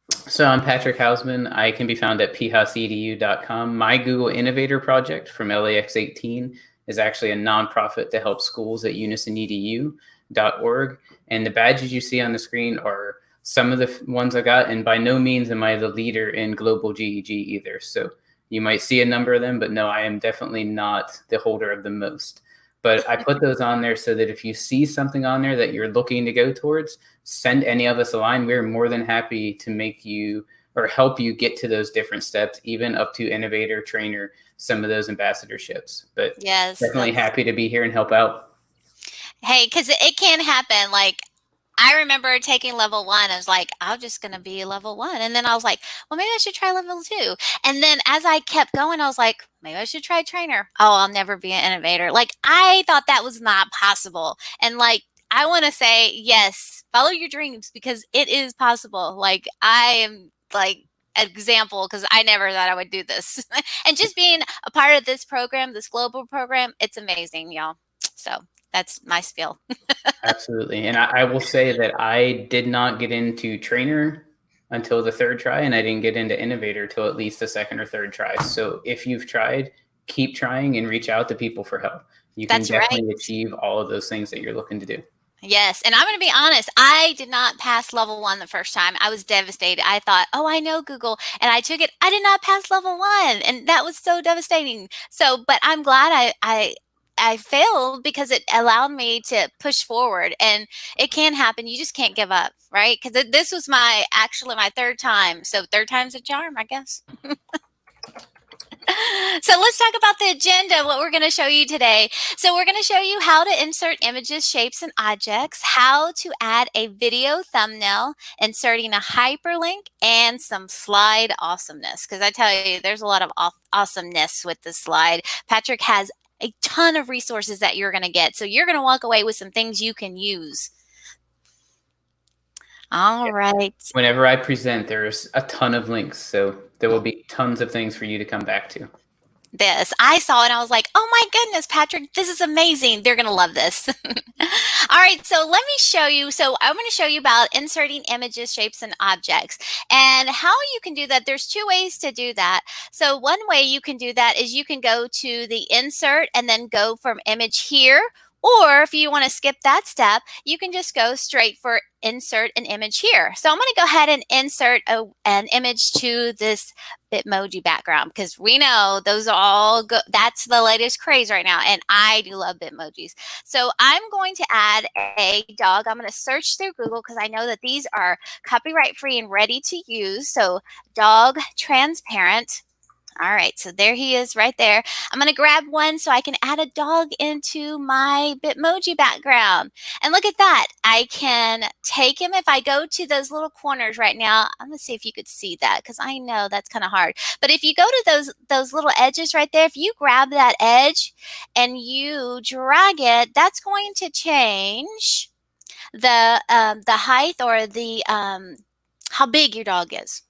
So I'm Patrick Hausman. I can be found at phausedu.com. My Google Innovator project from LAX 18 is actually a nonprofit to help schools at unisonedu.org. And the badges you see on the screen are some of the ones I got. And by no means am I the leader in global GEG either. So you might see a number of them, but no, I am definitely not the holder of the most. But I put those on there so that if you see something on there that you're looking to go towards, send any of us a line. We're more than happy to make you or help you get to those different steps, even up to innovator, trainer, some of those ambassadorships. But yes, definitely happy to be here and help out. Hey, because it can happen. Like, I remember taking level 1. I was like, I'm just going to be level 1. And then I was like, well, maybe I should try level 2. And then as I kept going, I was like, maybe I should try trainer. Oh, I'll never be an innovator. Like, I thought that was not possible. And like, I want to say, yes, follow your dreams, because it is possible. Like, I am like an example, because I never thought I would do this. And just being a part of this program, this global program, it's amazing, y'all. So that's my spiel. Absolutely. And I will say that I did not get into trainer until the 3rd try, and I didn't get into innovator till at least the 2nd or 3rd try. So if you've tried, keep trying and reach out to people for help. You can definitely achieve all of those things that you're looking to do. Yes. And I'm going to be honest, I did not pass level 1 the first time. I was devastated. I thought, oh, I know Google. And I took it. I did not pass level 1. And that was so devastating. So, but I'm glad I failed, because it allowed me to push forward, and it can happen. You just can't give up, right? Because this was my 3rd time. So 3rd time's a charm, I guess. So let's talk about the agenda, what we're going to show you today. So we're going to show you how to insert images, shapes, and objects, how to add a video thumbnail, inserting a hyperlink, and some slide awesomeness. Because I tell you, there's a lot of awesomeness with this slide. Patrick has a ton of resources that you're going to get. So you're going to walk away with some things you can use. All right. Whenever I present, there's a ton of links. So there will be tons of things for you to come back to. This I saw and I was like, oh my goodness, Patrick, this is amazing. They're going to love this. All right. So let me show you. So I'm going to show you about inserting images, shapes, and objects, and how you can do that. There's 2 ways to do that. So one way you can do that is you can go to the insert and then go from image here. Or if you want to skip that step, you can just go straight for insert an image here. So I'm going to go ahead and insert an image to this Bitmoji background, because we know those are all good. That's the latest craze right now. And I do love Bitmojis. So I'm going to add a dog. I'm going to search through Google, because I know that these are copyright free and ready to use. So dog transparent. All right, so there he is right there. I'm going to grab one so I can add a dog into my Bitmoji background. And look at that. I can take him if I go to those little corners right now. I'm going to see if you could see that because I know that's kind of hard. But if you go to those little edges right there, if you grab that edge and you drag it, that's going to change the height or the how big your dog is.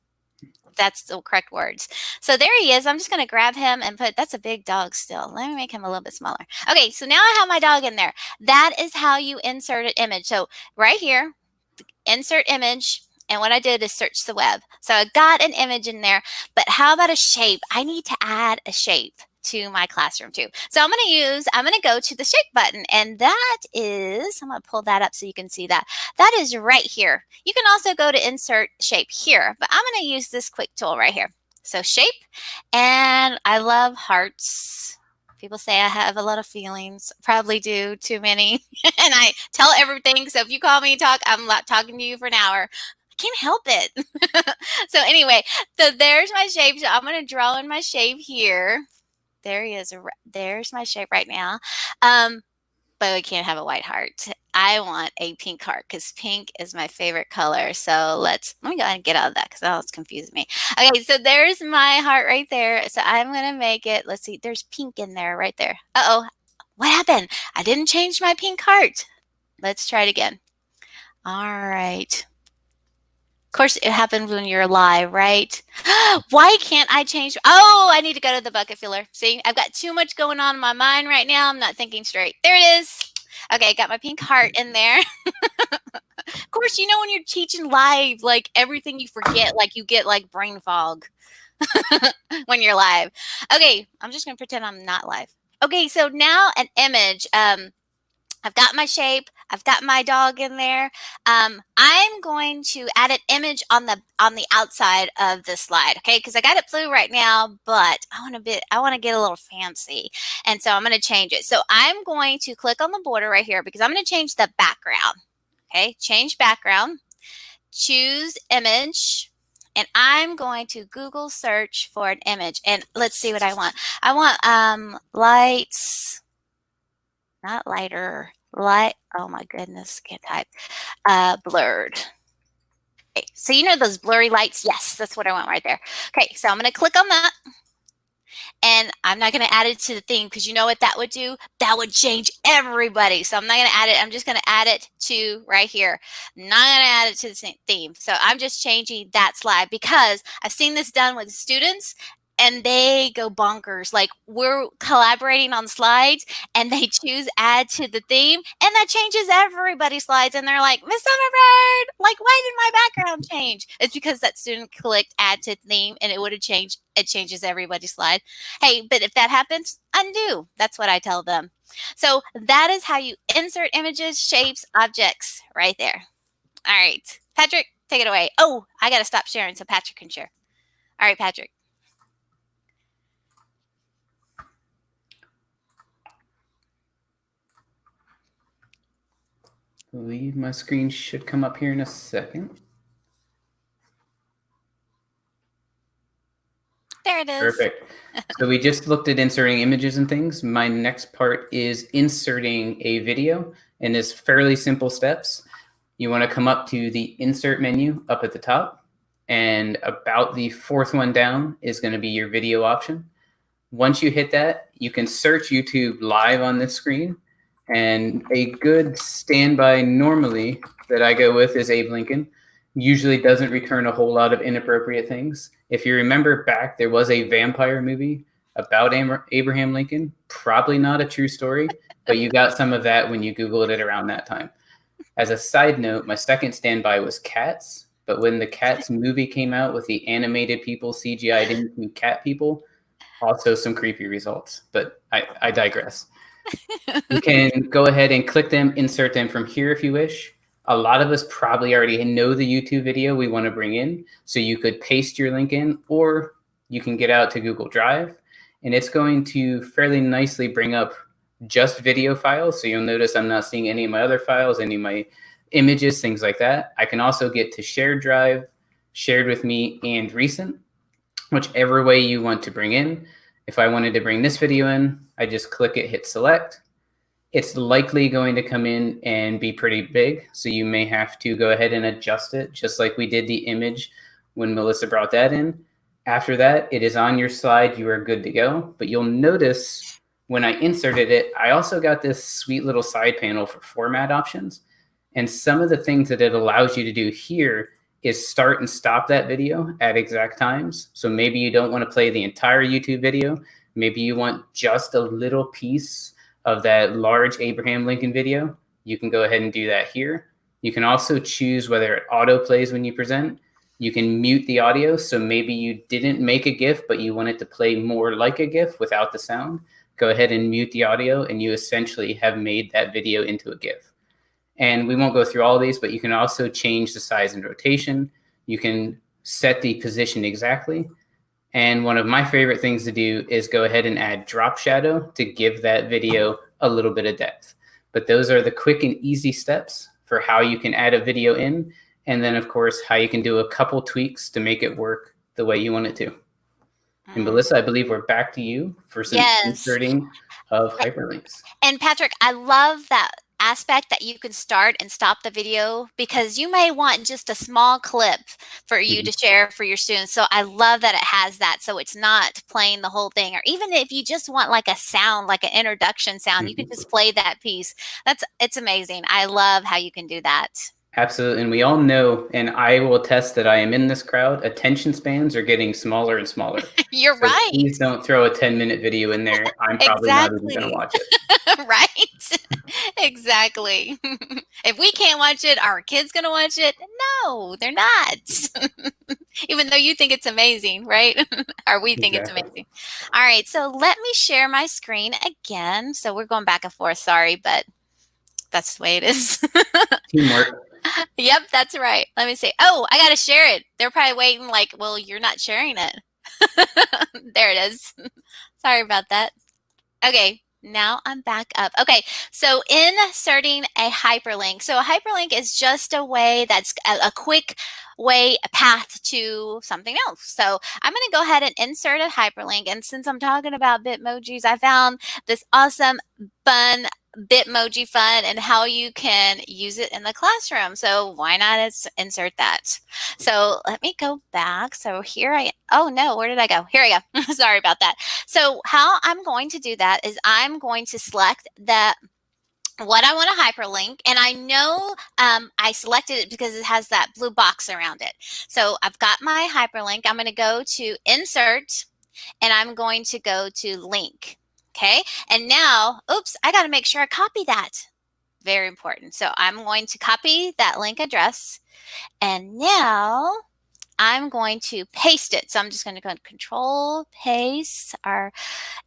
That's the correct words. So there he is. I'm just going to grab him and that's a big dog still. Let me make him a little bit smaller. Okay, so now I have my dog in there. That is how you insert an image. So right here, insert image. And what I did is search the web. So I got an image in there, but how about a shape? I need to add a shape to my classroom too. So I'm going to go to the shape button, and that is, I'm going to pull that up so you can see that. That is right here. You can also go to insert shape here, but I'm going to use this quick tool right here. So shape, and I love hearts. People say I have a lot of feelings, probably do, too many, and I tell everything. So if you call me and talk, I'm talking to you for an hour. Can't help it. So anyway, so there's my shape. So I'm going to draw in my shape here. There he is. There's my shape right now. But we can't have a white heart. I want a pink heart because pink is my favorite color. So let me go ahead and get out of that because that was confusing me. Okay, so there's my heart right there. So I'm going to make it, let's see, there's pink in there right there. Uh-oh, what happened? I didn't change my pink heart. Let's try it again. All right. Of course, it happens when you're live, right? Why can't I change? Oh, I need to go to the bucket filler. See, I've got too much going on in my mind right now. I'm not thinking straight. There it is. Okay, got my pink heart in there. Of course, you know when you're teaching live, like everything you forget, like you get like brain fog when you're live. Okay, I'm just going to pretend I'm not live. Okay, so now an image. I've got my shape. I've got my dog in there. I'm going to add an image on the outside of the slide, okay? Because I got it blue right now, but I want to get a little fancy, and so I'm going to change it. So I'm going to click on the border right here because I'm going to change the background. Okay, change background. Choose image. And I'm going to Google search for an image, and let's see what I want. I want lights. Not lighter, light. Oh my goodness, can't type. Blurred. Okay, so you know those blurry lights? Yes, that's what I want right there. Okay, so I'm going to click on that. And I'm not going to add it to the theme because you know what that would do? That would change everybody. So I'm not going to add it. I'm just going to add it to right here. I'm not going to add it to the theme. So I'm just changing that slide because I've seen this done with students. And they go bonkers. Like we're collaborating on slides and they choose add to the theme and that changes everybody's slides. And they're like, Miss Summerbird, like why did my background change? It's because that student clicked add to theme and it would have changed. It changes everybody's slide. Hey, but if that happens, undo. That's what I tell them. So that is how you insert images, shapes, objects right there. All right, Patrick, take it away. Oh, I got to stop sharing so Patrick can share. All right, Patrick. I believe my screen should come up here in a second. There it is. Perfect. So we just looked at inserting images and things. My next part is inserting a video, and it's fairly simple steps. You want to come up to the insert menu up at the top, and about the fourth one down is going to be your video option. Once you hit that, you can search YouTube live on this screen. And a good standby normally that I go with is Abe Lincoln. Usually doesn't return a whole lot of inappropriate things. If you remember back, there was a vampire movie about Abraham Lincoln. Probably not a true story, but you got some of that when you Googled it around that time. As a side note, my second standby was Cats. But when the Cats movie came out with the animated people CGI'd into cat people, also some creepy results. But I digress. You can go ahead and click them, insert them from here if you wish. A lot of us probably already know the YouTube video we want to bring in. So you could paste your link in, or you can get out to Google Drive. And it's going to fairly nicely bring up just video files. So you'll notice I'm not seeing any of my other files, any of my images, things like that. I can also get to shared drive, shared with me, and recent. whichever way you want to bring in. If I wanted to bring this video in, I just click it, hit select. It's likely going to come in and be pretty big, so you may have to go ahead and adjust it, just like we did the image when Melissa brought that in. After that, it is on your slide. You are good to go. But you'll notice when I inserted it, I also got this sweet little side panel for format options. And some of the things that it allows you to do here is start and stop that video at exact times. So maybe you don't want to play the entire YouTube video. Maybe you want just a little piece of that large Abraham Lincoln video. You can go ahead and do that here. You can also choose whether it auto plays when you present. You can mute the audio. So maybe you didn't make a GIF, but you want it to play more like a GIF without the sound. Go ahead and mute the audio, and you essentially have made that video into a GIF. And we won't go through all these, but you can also change the size and rotation. You can set the position exactly. And one of my favorite things to do is go ahead and add drop shadow to give that video a little bit of depth. But those are the quick and easy steps for how you can add a video in. And then, of course, how you can do a couple tweaks to make it work the way you want it to. And Melissa, I believe we're back to you for some inserting of hyperlinks. And Patrick, I love that aspect that you can start and stop the video, because you may want just a small clip for you to share for your students. So I love that it has that, so it's not playing the whole thing. Or even if you just want like a sound, like an introduction sound, you can just play that piece. It's amazing. I love how you can do that. Absolutely. And we all know, and I will attest that I am in this crowd, attention spans are getting smaller and smaller. You're so right. Please don't throw a 10-minute video in there. I'm probably not even going to watch it. Right. Exactly. If we can't watch it, are our kids going to watch it? No, they're not. Even though you think it's amazing, right? Or we think it's amazing. All right. So let me share my screen again. So we're going back and forth. Sorry, but that's the way it is. Teamwork. Yep, that's right. Let me see. Oh, I got to share it. They're probably waiting like, well, you're not sharing it. There it is. Sorry about that. Okay, now I'm back up. Okay, so inserting a hyperlink. So a hyperlink is just a way that's a quick way, a path to something else. So I'm going to go ahead and insert a hyperlink. And since I'm talking about Bitmojis, I found this awesome, fun Bitmoji fun and how you can use it in the classroom. So why not insert that? So let me go back. So here oh no, where did I go? Here I go. Sorry about that. So how I'm going to do that is I'm going to select what I want to hyperlink, and I know I selected it because it has that blue box around it. So I've got my hyperlink. I'm going to go to insert, and I'm going to go to link. Okay, and now, oops, I got to make sure I copy that. Very important. So I'm going to copy that link address, and now I'm going to paste it. So I'm just going to go Control, paste, and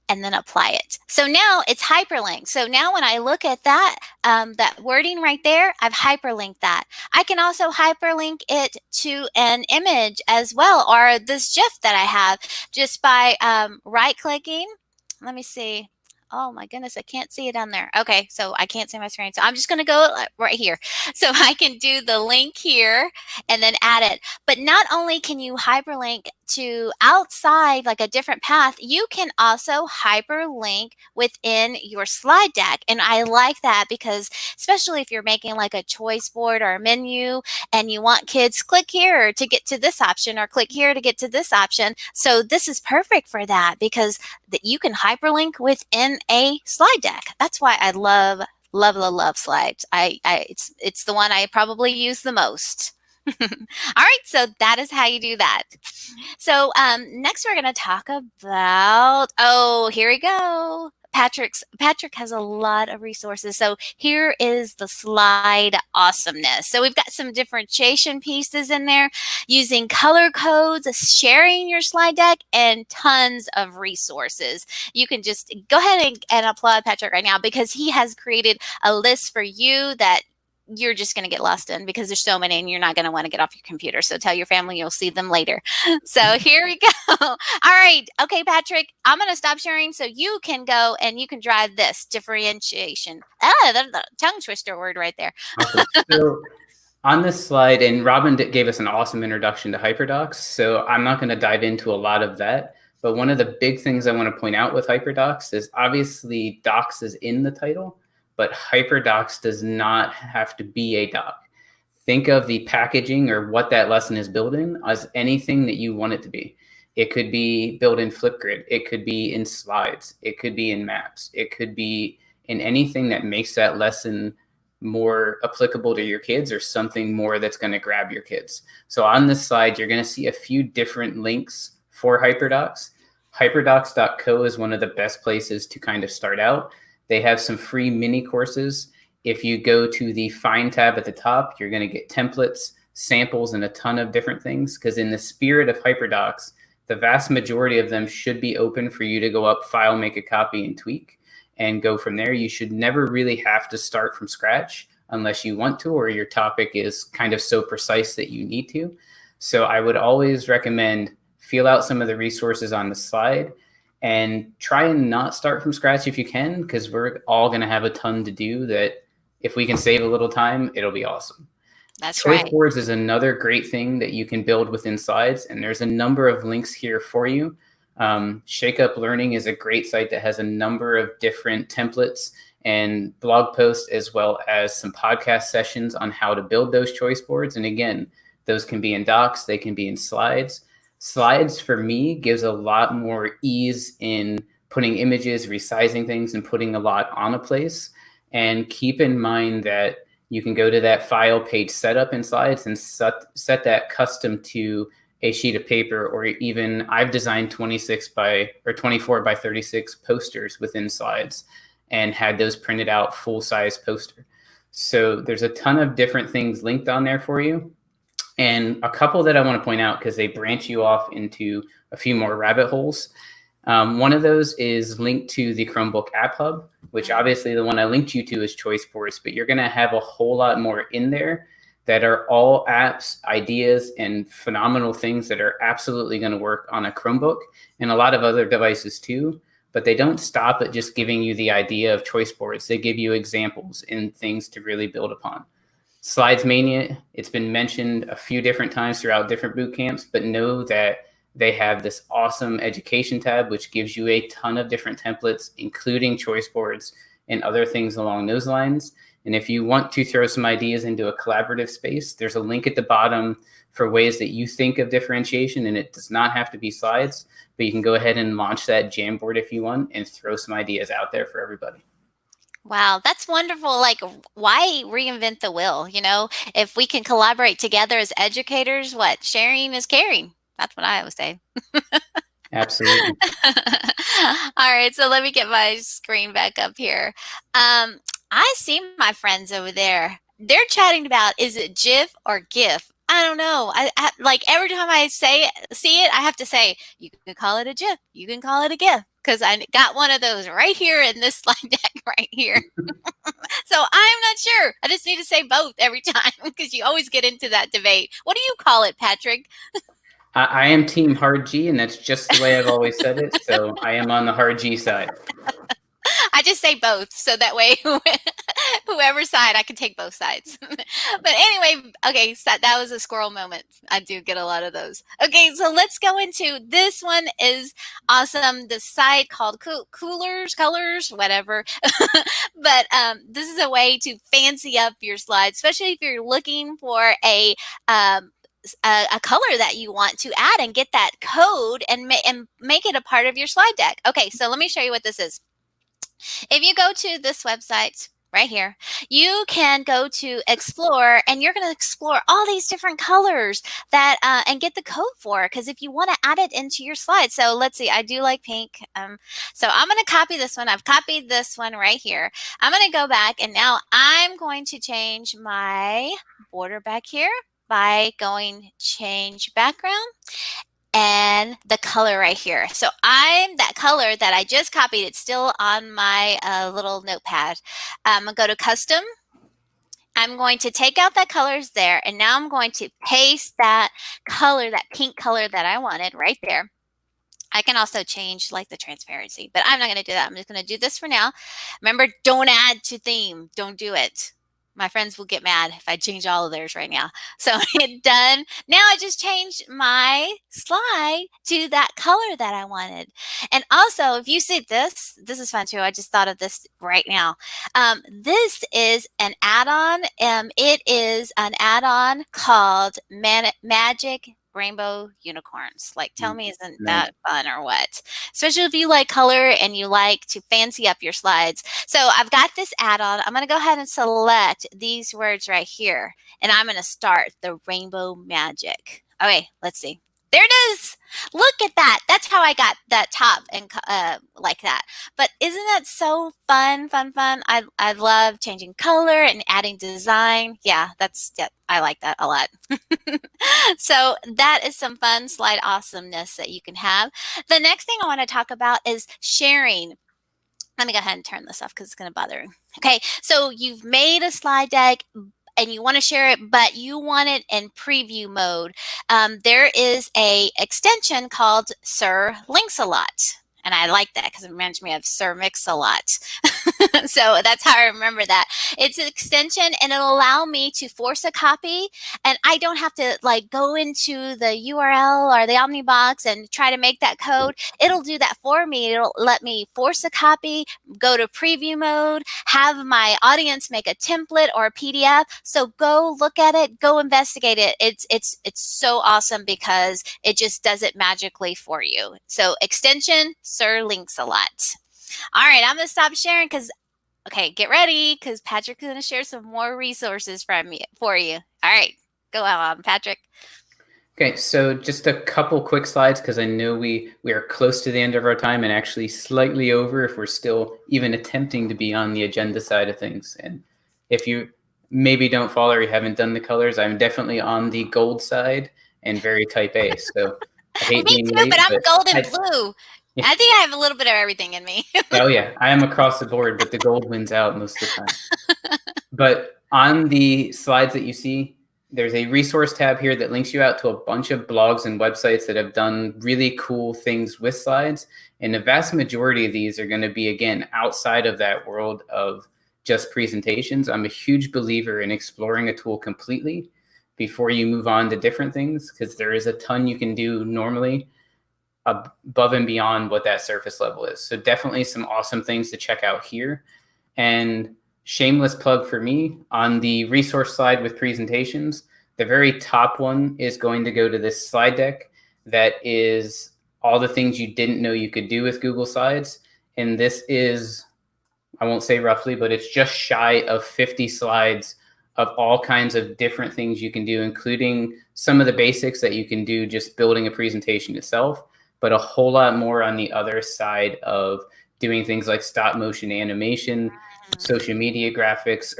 then apply it. So now it's hyperlinked. So now when I look at that, that wording right there, I've hyperlinked that. I can also hyperlink it to an image as well, or this GIF that I have, just by right-clicking. Let me see. Oh my goodness, I can't see it on there. Okay, so I can't see my screen. So I'm just going to go right here. So I can do the link here and then add it. But not only can you hyperlink to outside, like a different path, you can also hyperlink within your slide deck. And I like that because especially if you're making like a choice board or a menu and you want kids click here to get to this option or click here to get to this option. So this is perfect for that because you can hyperlink within a slide deck. That's why I love slides. It's the one I probably use the most. All right, so that is how you do that. So next we're going to talk about, here we go. Patrick has a lot of resources. So here is the slide awesomeness. So we've got some differentiation pieces in there, using color codes, sharing your slide deck, and tons of resources. You can just go ahead and applaud Patrick right now because he has created a list for you that you're just going to get lost in because there's so many and you're not going to want to get off your computer. So tell your family you'll see them later. So here we go. All right. Okay, Patrick, I'm going to stop sharing so you can go and you can drive this differentiation. The tongue twister word right there. Awesome. So On this slide, and Robin gave us an awesome introduction to hyperdocs, so I'm not going to dive into a lot of that. But one of the big things I want to point out with hyperdocs is obviously docs is in the title, but hyperdocs does not have to be a doc. Think of the packaging or what that lesson is building as anything that you want it to be. It could be built in Flipgrid. It could be in slides. It could be in maps. It could be in anything that makes that lesson more applicable to your kids or something more that's going to grab your kids. So on this slide, you're going to see a few different links for hyperdocs. Hyperdocs.co is one of the best places to kind of start out. They have some free mini courses. If you go to the Find tab at the top, you're going to get templates, samples, and a ton of different things. Because in the spirit of hyperdocs, the vast majority of them should be open for you to go up, file, make a copy, and tweak, and go from there. You should never really have to start from scratch unless you want to, or your topic is kind of so precise that you need to. So I would always recommend feel out some of the resources on the slide and try and not start from scratch if you can, because we're all going to have a ton to do that. If we can save a little time, it'll be awesome. That's Choice right. boards is another great thing that you can build within slides, and there's a number of links here for you. Shake Up Learning is a great site that has a number of different templates and blog posts, as well as some podcast sessions on how to build those choice boards. And again, those can be in docs, they can be in slides. Slides for me gives a lot more ease in putting images, resizing things, and putting a lot on a place. And keep in mind that you can go to that file page setup in slides and set that custom to a sheet of paper, or even I've designed 24 by 36 posters within slides and had those printed out full size poster. So there's a ton of different things linked on there for you. And a couple that I want to point out because they branch you off into a few more rabbit holes. One of those is linked to the Chromebook App Hub, which obviously the one I linked you to is Choice Boards, but you're going to have a whole lot more in there that are all apps, ideas, and phenomenal things that are absolutely going to work on a Chromebook and a lot of other devices too. But they don't stop at just giving you the idea of choice boards. They give you examples and things to really build upon. Slides Mania, it's been mentioned a few different times throughout different boot camps, but know that they have this awesome education tab, which gives you a ton of different templates, including choice boards and other things along those lines. And if you want to throw some ideas into a collaborative space, there's a link at the bottom for ways that you think of differentiation, and it does not have to be slides, but you can go ahead and launch that Jamboard if you want and throw some ideas out there for everybody. Wow, that's wonderful. Like, why reinvent the wheel? You know, if we can collaborate together as educators, what? Sharing is caring. That's what I always say. Absolutely. All right, so let me get my screen back up here. I see my friends over there. They're chatting about, is it GIF or GIF? I don't know. I like every time I see it, I have to say, you can call it a GIF, you can call it a GIF, because I got one of those right here in this slide deck right here. So I'm not sure. I just need to say both every time because you always get into that debate. What do you call it, Patrick? I am team hard G, and that's just the way I've always said it. So I am on the hard G side. I just say both, so that way whoever side, I can take both sides. But anyway, okay, so that was a squirrel moment. I do get a lot of those. Okay, so let's go into this one. Is awesome. The site called Colors, whatever. But this is a way to fancy up your slides, especially if you're looking for a color that you want to add and get that code and make it a part of your slide deck. Okay, so let me show you what this is. If you go to this website right here, you can go to explore, and you're going to explore all these different colors that and get the code for, because if you want to add it into your slide. So let's see, I do like pink. So I'm going to copy this one. I've copied this one right here. I'm going to go back, and now I'm going to change my border back here by going change background and the color right here. So that color that I just copied, it's still on my little notepad. I'm gonna go to custom. I'm going to take out that colors there, and now I'm going to paste that color, that pink color that I wanted right there. I can also change like the transparency, but I'm not going to do that. I'm just going to do this for now. Remember, don't add to theme. Don't do it. My friends will get mad if I change all of theirs right now. So hit done. Now I just changed my slide to that color that I wanted. And also, if you see this is fun too. I just thought of this right now. This is an add-on. It is an add-on called Magic Rainbow Unicorns. Like, tell me, isn't that fun or what? Especially if you like color and you like to fancy up your slides. So I've got this add-on. I'm going to go ahead and select these words right here. And I'm going to start the rainbow magic. Okay, let's see. There it is. Look at that. That's how I got that top and like that. But isn't that so fun? I love changing color and adding design. Yeah, I like that a lot. So that is some fun slide awesomeness that you can have. The next thing I want to talk about is sharing. Let me go ahead and turn this off because it's going to bother me. Okay, so you've made a slide deck and you want to share it, but you want it in preview mode. There is a extension called Sir Links-a-Lot. And I like that because it reminds me of Sir Mix-a-Lot. So that's how I remember that. It's an extension and it'll allow me to force a copy. And I don't have to like go into the URL or the Omnibox and try to make that code. It'll do that for me. It'll let me force a copy, go to preview mode, have my audience make a template or a PDF. So go look at it, go investigate it. It's so awesome because it just does it magically for you. So extension, Sir Links-a-Lot. All right, I'm going to stop sharing because, okay, get ready because Patrick's going to share some more resources for you. All right, go on, Patrick. Okay, so just a couple quick slides because I know we are close to the end of our time and actually slightly over if we're still even attempting to be on the agenda side of things. And if you maybe don't follow or you haven't done the colors, I'm definitely on the gold side and very type A. So I hate me being too, late, but I'm gold and blue. Yeah. I think I have a little bit of everything in me. Oh yeah, I am across the board, but the gold wins out most of the time. But on the slides that you see, there's a resource tab here that links you out to a bunch of blogs and websites that have done really cool things with slides. And the vast majority of these are going to be, again, outside of that world of just presentations. I'm a huge believer in exploring a tool completely before you move on to different things, because there is a ton you can do normally above and beyond what that surface level is. So definitely some awesome things to check out here. And shameless plug for me, on the resource slide with presentations, the very top one is going to go to this slide deck that is all the things you didn't know you could do with Google Slides. And this is, I won't say roughly, but it's just shy of 50 slides of all kinds of different things you can do, including some of the basics that you can do just building a presentation itself, but a whole lot more on the other side of doing things like stop motion animation, social media graphics,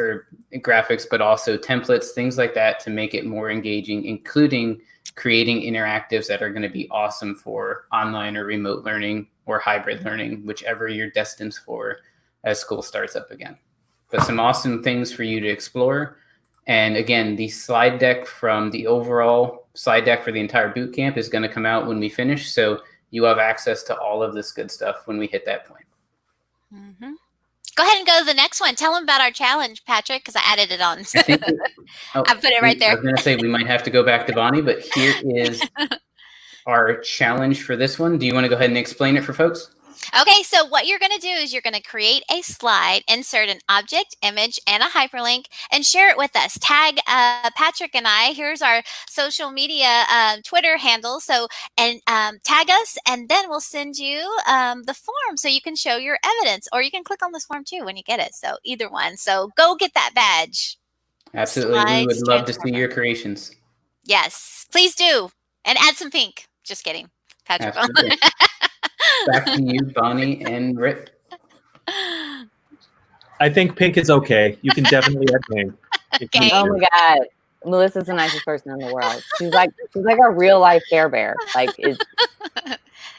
but also templates, things like that to make it more engaging, including creating interactives that are going to be awesome for online or remote learning or hybrid learning, whichever you're destined for as school starts up again. But some awesome things for you to explore. And again, the slide deck from the overall slide deck for the entire bootcamp is going to come out when we finish. So you have access to all of this good stuff when we hit that point. Mm-hmm. Go ahead and go to the next one. Tell them about our challenge, Patrick, because I added it on. I put it right there. I was going to say we might have to go back to Bonnie, but here is our challenge for this one. Do you want to go ahead and explain it for folks? Okay, so what you're going to do is you're going to create a slide, insert an object, image, and a hyperlink, and share it with us. Tag Patrick and I. Here's our social media Twitter handle. So, and tag us, and then we'll send you the form so you can show your evidence, or you can click on this form too when you get it. So either one. So go get that badge. Absolutely. We would love to see your creations. Yes, please do. And add some pink. Just kidding, Patrick. Back to you, Bonnie and Rick. I think pink is okay. You can definitely add pink. Okay. Oh my God. Melissa's the nicest person in the world. She's like a real life Care Bear. Like it's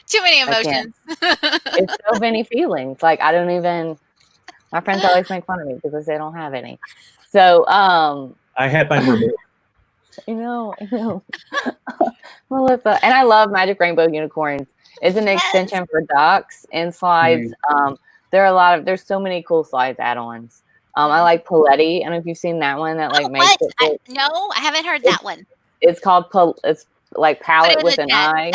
too many emotions. It's so many feelings. Like I don't even. My friends always make fun of me because they don't have any. So I had mine removed. I know. Melissa, and I love Magic Rainbow Unicorns. It's an extension for docs and slides. There's so many cool slides add-ons. I like Paletti. I don't know if you've seen that one that like makes it. No, I haven't heard that one. It's called it's like palette with an eye.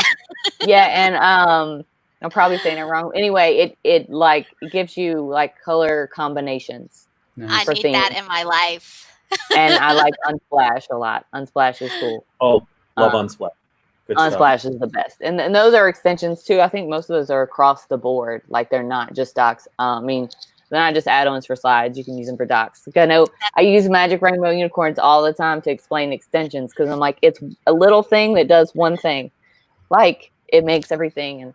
Yeah, and I'm probably saying it wrong. Anyway, it gives you like color combinations. Nice. I need that in my life. And I like Unsplash a lot. Unsplash is cool. Oh, love Unsplash. Good Unsplash stuff. is the best. And those are extensions too. I think most of those are across the board. Like they're not just docs. I mean, they're not just add-ons for slides. You can use them for docs. Like I know I use Magic Rainbow Unicorns all the time to explain extensions because I'm like, it's a little thing that does one thing. Like it makes everything in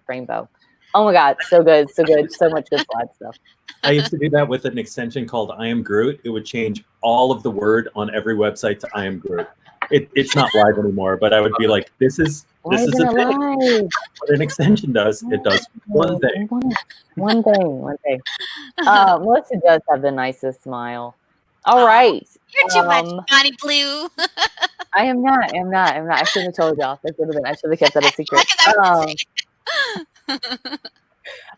rainbow. Oh my God, so good, so good, so much good slide stuff. I used to do that with an extension called I Am Groot. It would change all of the word on every website to I Am Groot. It's not live anymore, but I would be like, this is a thing. What an extension does, it does one thing. One thing. Melissa does have the nicest smile. All right. You're too much, Bonnie Blue. I am not. I shouldn't have told y'all. I should have kept that a secret.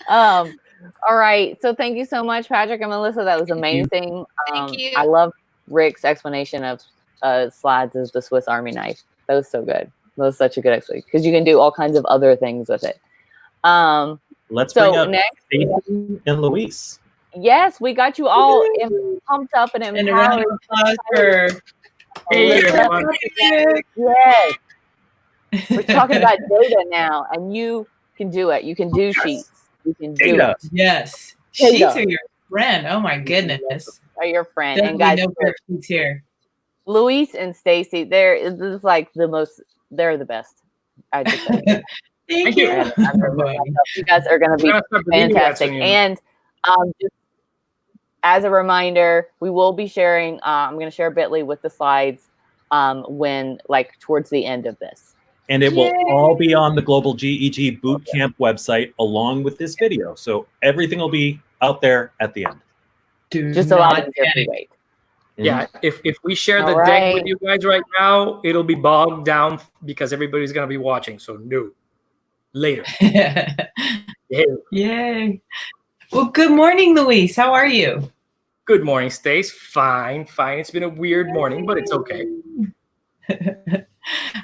All right. So thank you so much, Patrick and Melissa. That was amazing. Thank you. I love Rick's explanation of slides as the Swiss Army knife. That was so good. That was such a good explanation because you can do all kinds of other things with it. Let's bring up Stacy and Luis. Yes, we got you all pumped up and empowered. Hey, yes. We're talking about data now, and you can do it. You can do sheets. You can do it. Yes. Data. Sheets are your friend. Oh my goodness. Are your friend. Definitely and guys, no sheets here. Luis and Stacy, this is like they're the best. I just say. Thank you. You guys are going to be fantastic. And just as a reminder, we will be sharing, I'm going to share Bitly with the slides when towards the end of this. And it will all be on the Global GEG Bootcamp website along with this video. So everything will be out there at the end. Just a lot of wait. Yeah, if we share the deck with you guys right now, it'll be bogged down because everybody's going to be watching. So no, later. Yay. Well, good morning, Luis. How are you? Good morning, Stace. Fine. It's been a weird morning, but it's okay.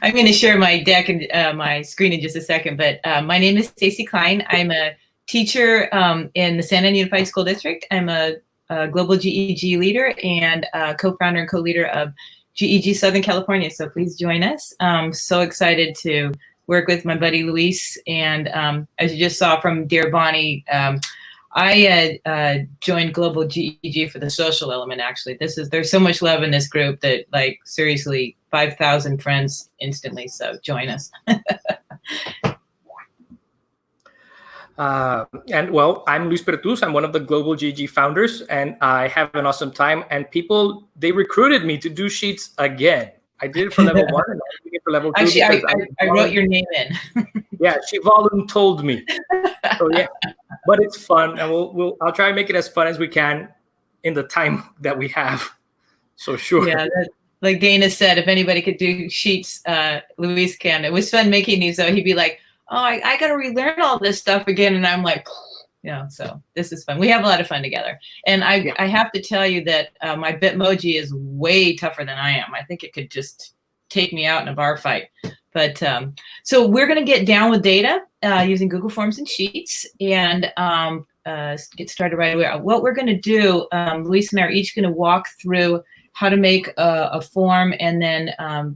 I'm going to share my deck and my screen in just a second, but my name is Stacy Klein. I'm a teacher in the San Ana Unified School District. I'm a global GEG leader and co-founder and co-leader of GEG Southern California. So please join us. I'm so excited to work with my buddy Luis. And as you just saw from Dear Bonnie, I joined Global GEG for the social element. Actually, there's so much love in this group that seriously 5,000 friends instantly. So join us. And well, I'm Luis Pertuz. I'm one of the Global GEG founders, and I have an awesome time. And people, they recruited me to do sheets again. I did it for level 1, and I'm doing it for level 2. Actually, I wrote your name in. Yeah, she told me. So yeah, but it's fun, and I'll try and make it as fun as we can in the time that we have. So sure. Yeah, like Dana said, if anybody could do sheets, Luis can. It was fun making these, though. He'd be like, oh, I got to relearn all this stuff again. And I'm like, so this is fun. We have a lot of fun together. And I have to tell you that my Bitmoji is way tougher than I am. I think it could just take me out in a bar fight. But so we're going to get down with data using Google Forms and Sheets and get started right away. What we're going to do, Luis and I are each going to walk through how to make a form, and then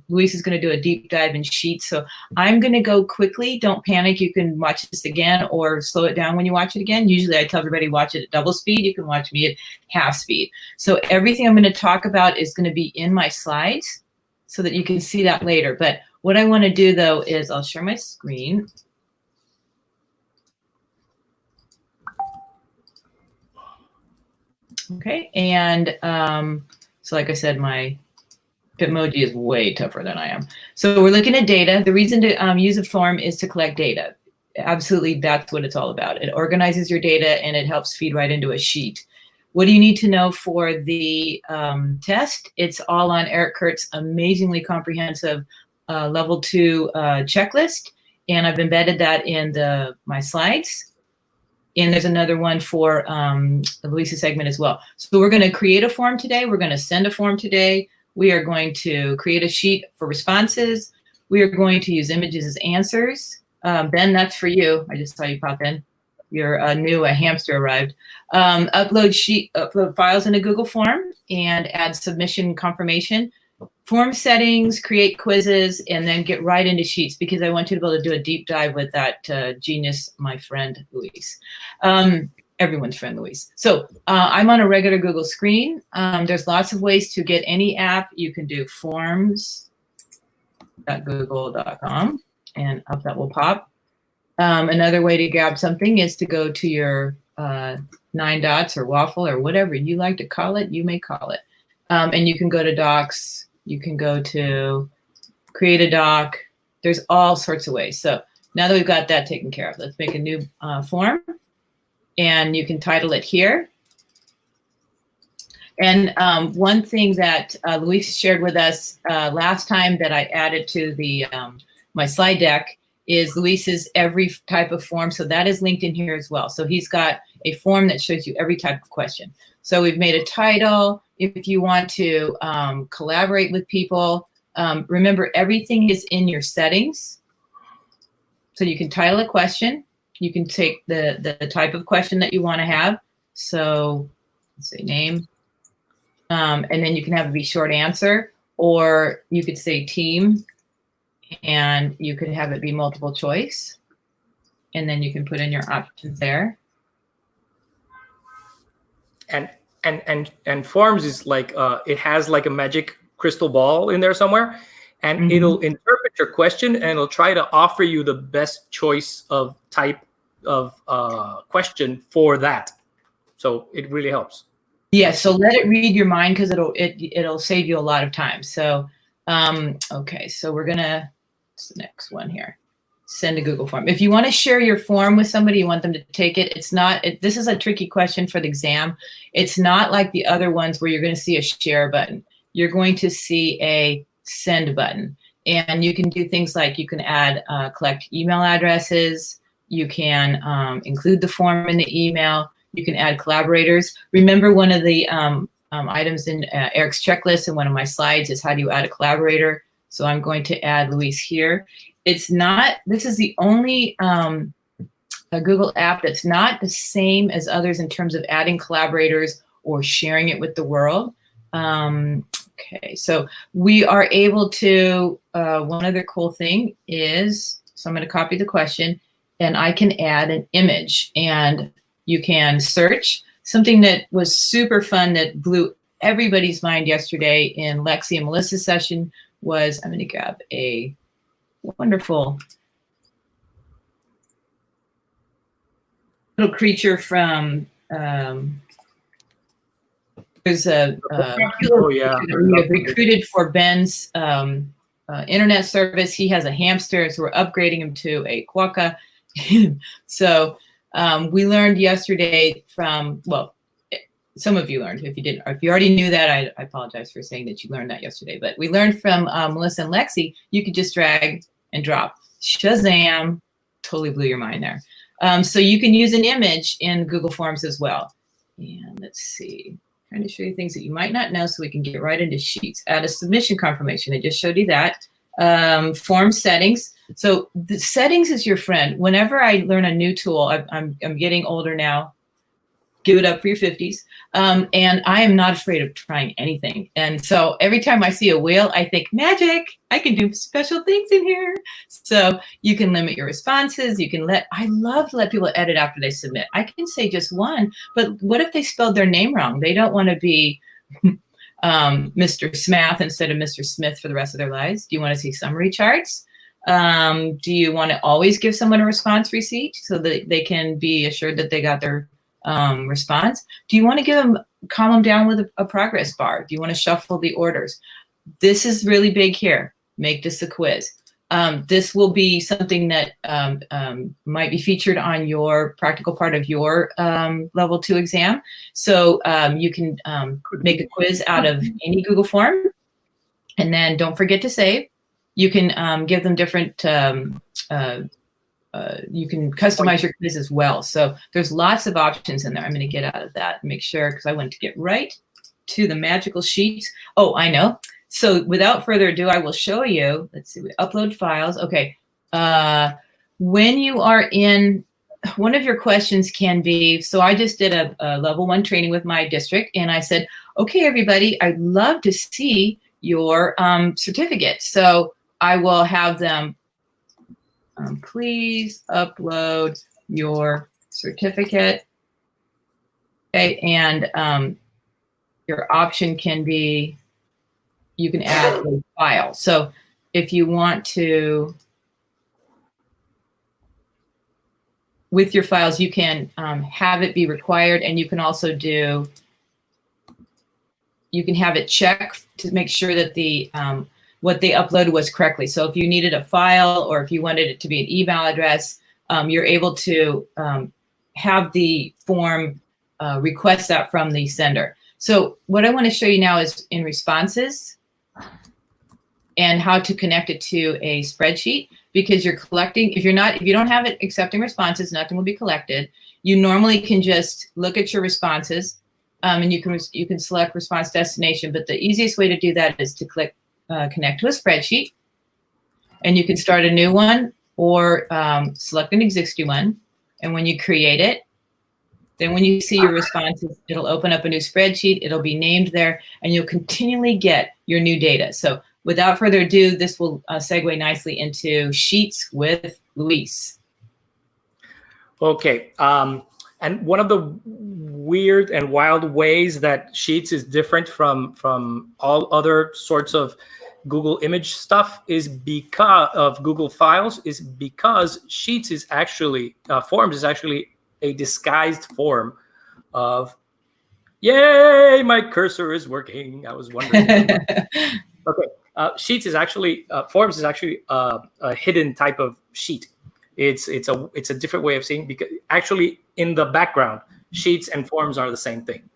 Luis is going to do a deep dive in Sheets. So I'm going to go quickly. Don't panic. You can watch this again or slow it down when you watch it again. Usually I tell everybody watch it at double speed. You can watch me at half speed. So everything I'm going to talk about is going to be in my slides so that you can see that later. But what I want to do, though, is I'll share my screen. Okay, and so like I said, my Bitmoji is way tougher than I am. So we're looking at data. The reason to use a form is to collect data. Absolutely, that's what it's all about. It organizes your data and it helps feed right into a sheet. What do you need to know for the test? It's all on Eric Kurtz's amazingly comprehensive level 2 checklist, and I've embedded that in my slides. And there's another one for Luisa's segment as well. So we're going to create a form today. We're going to send a form today. We are going to create a sheet for responses. We are going to use images as answers. Ben, that's for you. I just saw you pop in. Your new hamster arrived. Upload files in a Google form and add submission confirmation. Form settings, create quizzes, and then get right into sheets because I want you to be able to do a deep dive with that genius, my friend, Luis. Everyone's friend, Luis. So I'm on a regular Google screen. There's lots of ways to get any app. You can do forms.google.com and up that will pop. Another way to grab something is to go to your 9 dots or waffle or whatever you like to call it, you may call it. And you can go to docs. You can go to create a doc. There's all sorts of ways. So now that we've got that taken care of, let's make a new form. And you can title it here. And one thing that Luis shared with us last time that I added to the my slide deck is Luis's every type of form. So that is linked in here as well. So he's got a form that shows you every type of question. So we've made a title. If you want to collaborate with people, remember everything is in your settings. So you can title a question. You can take the type of question that you want to have. So let's say name. And then you can have it be short answer, or you could say team, and you could have it be multiple choice. And then you can put in your options there. And forms is like it has like a magic crystal ball in there somewhere, and it'll interpret your question and it'll try to offer you the best choice of type of question for that. So it really helps. Yeah, so let it read your mind because it'll save you a lot of time. So okay, so we're gonna, what's the next one here? Send a Google form. If you want to share your form with somebody, you want them to take it. It's not, this is a tricky question for the exam. It's not like the other ones where you're going to see a share button. You're going to see a send button. And you can do things like you can add, collect email addresses. You can include the form in the email. You can add collaborators. Remember, one of the items in Eric's checklist and one of my slides is how do you add a collaborator? So I'm going to add Luis here. It's not, this is the only a Google app that's not the same as others in terms of adding collaborators or sharing it with the world. Okay, so we are able to, one other cool thing is, so I'm going to copy the question and I can add an image and you can search. Something that was super fun that blew everybody's mind yesterday in Lexi and Melissa's session was, I'm going to grab a wonderful little creature from there's a we have recruited for Ben's internet service. He has a hamster, so we're upgrading him to a quokka. So we learned yesterday from, well, some of you learned. If you didn't, or if you already knew that, I apologize for saying that you learned that yesterday. But we learned from Melissa and Lexi, you could just drag and drop. Shazam, totally blew your mind there. So you can use an image in Google Forms as well. And let's see, trying to show you things that you might not know so we can get right into sheets. Add a submission confirmation. I just showed you that. Form settings. So the settings is your friend. Whenever I learn a new tool, I'm getting older now. Give it up for your 50s. And I am not afraid of trying anything. And so every time I see a wheel, I think, magic, I can do special things in here. So you can limit your responses. You can I love to let people edit after they submit. I can say just one, but what if they spelled their name wrong? They don't want to be Mr. Smath instead of Mr. Smith for the rest of their lives. Do you want to see summary charts? Do you want to always give someone a response receipt so that they can be assured that they got their response? Do you want to give them, calm them down with a progress bar? Do you want to shuffle the orders? This is really big here. Make this a quiz. This will be something that might be featured on your practical part of your level 2 exam. So you can make a quiz out of any Google form, and then don't forget to save. You can give them different you can customize your quiz as well. So there's lots of options in there. I'm going to get out of that and make sure, because I want to get right to the magical sheets. Oh, I know. So without further ado, I will show you. Let's see, we upload files. Okay. When you are in, one of your questions can be, so I just did a level 1 training with my district, and I said, okay, everybody, I'd love to see your certificate. So I will have them, please upload your certificate. Okay, and your option can be, you can add a file. So if you want to, with your files, you can have it be required, and you can also do, you can have it check to make sure that the what they uploaded was correctly. So if you needed a file, or if you wanted it to be an email address, you're able to have the form request that from the sender. So what I want to show you now is in responses and how to connect it to a spreadsheet, because you're collecting, if you don't have it accepting responses, nothing will be collected. You normally can just look at your responses, and you can select response destination, but the easiest way to do that is to click connect to a spreadsheet, and you can start a new one or select an existing one. And when you create it, then when you see your responses, it'll open up a new spreadsheet, it'll be named there, and you'll continually get your new data. So without further ado, this will segue nicely into Sheets with Luis. Okay, and one of the weird and wild ways that Sheets is different from all other sorts of Google image stuff is because of Google Files, is because Sheets is actually, Forms is actually a disguised form of, yay, my cursor is working. I was wondering. Okay, Sheets is actually, Forms is actually a hidden type of sheet. It's a different way of seeing, because actually in the background, Sheets and Forms are the same thing.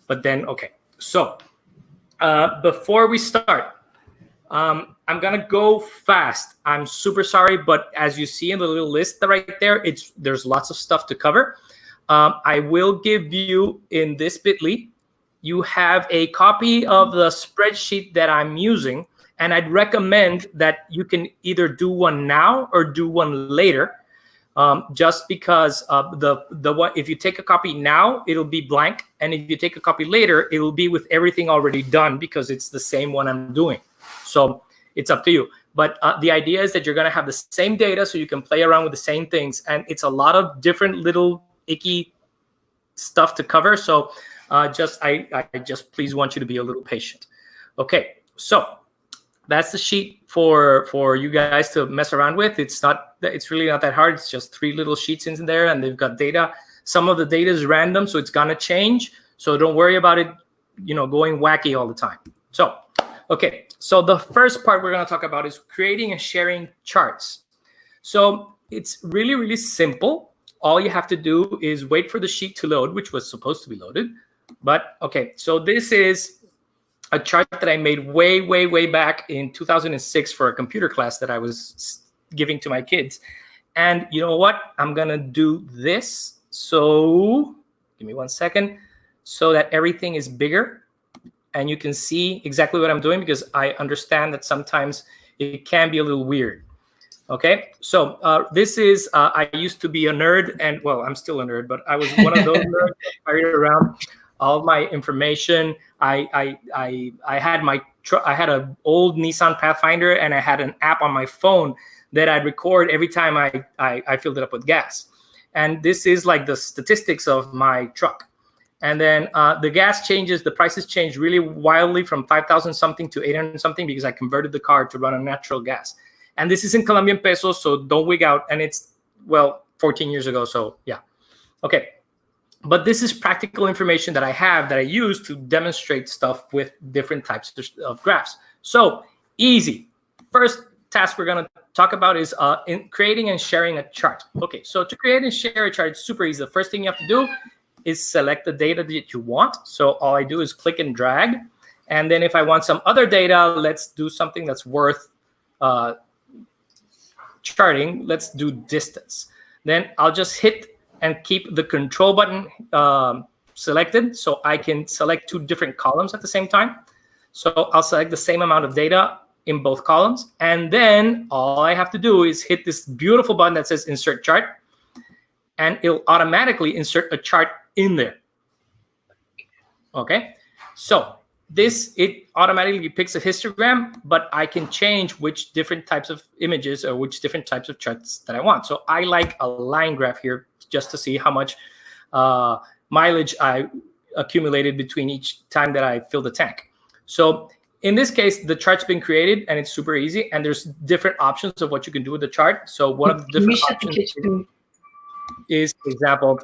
But then, okay, so before we start, I'm gonna go fast. I'm super sorry, but as you see in the little list right there, there's lots of stuff to cover. I will give you in this bit.ly, you have a copy of the spreadsheet that I'm using, and I'd recommend that you can either do one now or do one later, just because if you take a copy now, it'll be blank, and if you take a copy later, it will be with everything already done, because it's the same one I'm doing. So it's up to you. But the idea is that you're going to have the same data, so you can play around with the same things, and it's a lot of different little icky stuff to cover. So I just please want you to be a little patient. Okay, so that's the sheet for you guys to mess around with. It's really not that hard. It's just 3 little sheets in there, and they've got data. Some of the data is random, so it's gonna change. So don't worry about it, going wacky all the time. So, okay. So the first part we're gonna talk about is creating and sharing charts. So it's really, really simple. All you have to do is wait for the sheet to load, which was supposed to be loaded. But okay, so this is a chart that I made way, way, way back in 2006 for a computer class that I was giving to my kids. And you know what? I'm going to do this. So give me 1 second, so that everything is bigger and you can see exactly what I'm doing, because I understand that sometimes it can be a little weird. Okay, so this is, I used to be a nerd, and well, I'm still a nerd, but I was one of those nerds that carried around all my information. I had I had an old Nissan Pathfinder, and I had an app on my phone that I'd record every time I filled it up with gas. And this is like the statistics of my truck. And then the gas changes, the prices change really wildly from 5,000 something to 800 something, because I converted the car to run on natural gas. And this is in Colombian pesos, so don't wig out. And it's, well, 14 years ago, so yeah. Okay. But this is practical information that I have that I use to demonstrate stuff with different types of graphs. So easy. First task we're going to talk about is in creating and sharing a chart. Okay, so to create and share a chart, it's super easy. The first thing you have to do is select the data that you want. So all I do is click and drag. And then if I want some other data, let's do something that's worth charting, let's do distance. Then I'll just hit and keep the control button selected so I can select 2 different columns at the same time. So I'll select the same amount of data in both columns. And then all I have to do is hit this beautiful button that says Insert Chart. And it'll automatically insert a chart in there. Okay, so it automatically picks a histogram, but I can change which different types of images or which different types of charts that I want. So I like a line graph here just to see how much mileage I accumulated between each time that I fill the tank. So in this case, the chart's been created and it's super easy, and there's different options of what you can do with the chart. So one of the different options is, for example,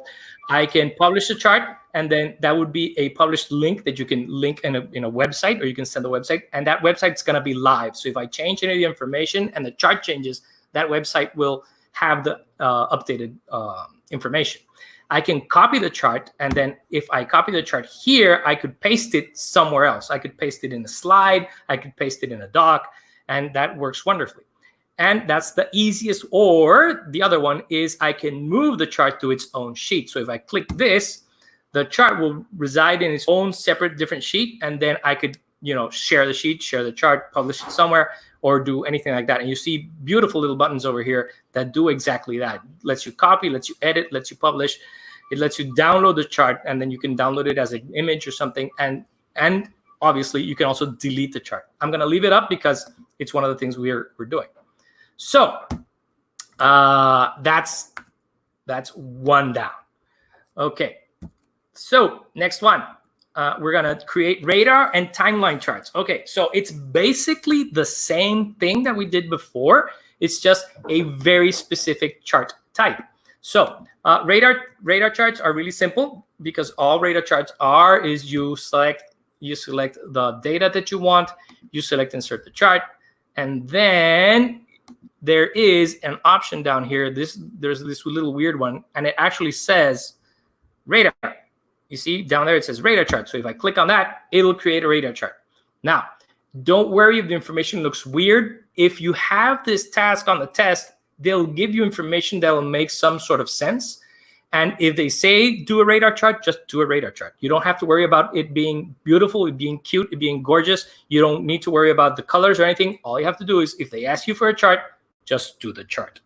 I can publish a chart, and then that would be a published link that you can link in a website, or you can send the website, and that website's going to be live. So if I change any of the information and the chart changes, that website will have the updated information. I can copy the chart, and then if I copy the chart here, I could paste it somewhere else. I could paste it in a slide, I could paste it in a doc, and that works wonderfully. And that's the easiest. Or the other one is I can move the chart to its own sheet. So if I click this, the chart will reside in its own separate different sheet, and then I could, share the sheet, share the chart, publish it somewhere, or do anything like that. And you see beautiful little buttons over here that do exactly that. Lets you copy, lets you edit, lets you publish. It lets you download the chart, and then you can download it as an image or something. And obviously, you can also delete the chart. I'm going to leave it up because it's one of the things we're doing. So that's one down. Okay. So next one, we're going to create radar and timeline charts. Okay. So it's basically the same thing that we did before. It's just a very specific chart type. So radar charts are really simple, because all radar charts is you select the data that you want, you select insert the chart, and then there is an option down here. There's this little weird one, and it actually says radar. You see down there, it says radar chart. So if I click on that, it'll create a radar chart. Now, don't worry if the information looks weird. If you have this task on the test, they'll give you information that will make some sort of sense. And if they say do a radar chart, just do a radar chart. You don't have to worry about it being beautiful, it being cute, it being gorgeous. You don't need to worry about the colors or anything. All you have to do is, if they ask you for a chart, just do the chart.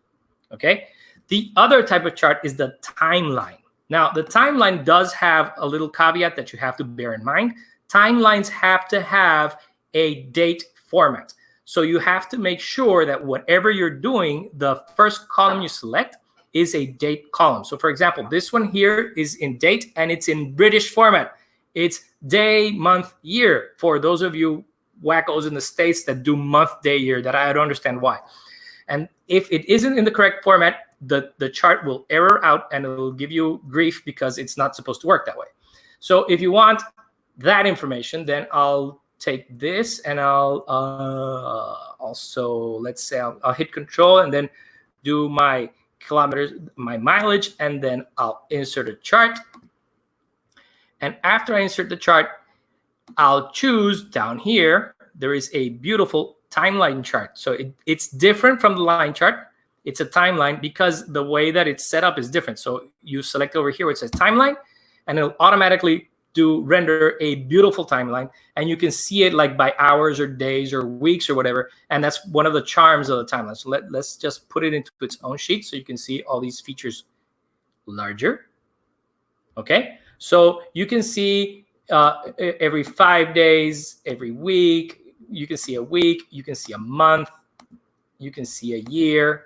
Okay? The other type of chart is the timeline. Now, the timeline does have a little caveat that you have to bear in mind. Timelines have to have a date format. So you have to make sure that whatever you're doing, the first column you select is a date column. So for example, this one here is in date, and it's in British format. It's day, month, year. For those of you wackos in the States that do month, day, year, that I don't understand why. And if it isn't in the correct format, the chart will error out, and it will give you grief because it's not supposed to work that way. So if you want that information, then I'll take this, and I'll also, let's say I'll hit control and then do my kilometers, my mileage, and then I'll insert a chart. And after I insert the chart, I'll choose down here, there is a beautiful timeline chart. So it's different from the line chart. It's a timeline because the way that it's set up is different. So you select over here where it says timeline, and it'll automatically render a beautiful timeline, and you can see it like by hours or days or weeks or whatever. And that's one of the charms of the timeline. So let's just put it into its own sheet so you can see all these features larger. Okay, so you can see every 5 days, every week. You can see a week, you can see a month, you can see a year,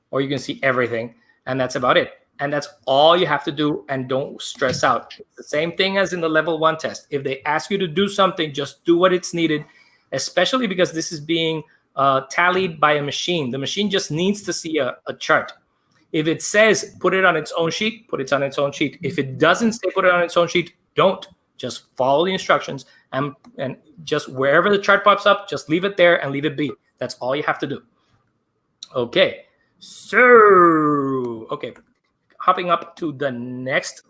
or you can see everything, and that's about it. And that's all you have to do, and don't stress out. It's the same thing as in the level 1 test. If they ask you to do something, just do what it's needed, especially because this is being tallied by a machine. The machine just needs to see a chart. If it says put it on its own sheet, put it on its own sheet. If it doesn't say put it on its own sheet, don't. Just follow the instructions, and just wherever the chart pops up, just leave it there and leave it be. That's all you have to do. Okay, so, okay. Hopping up to the next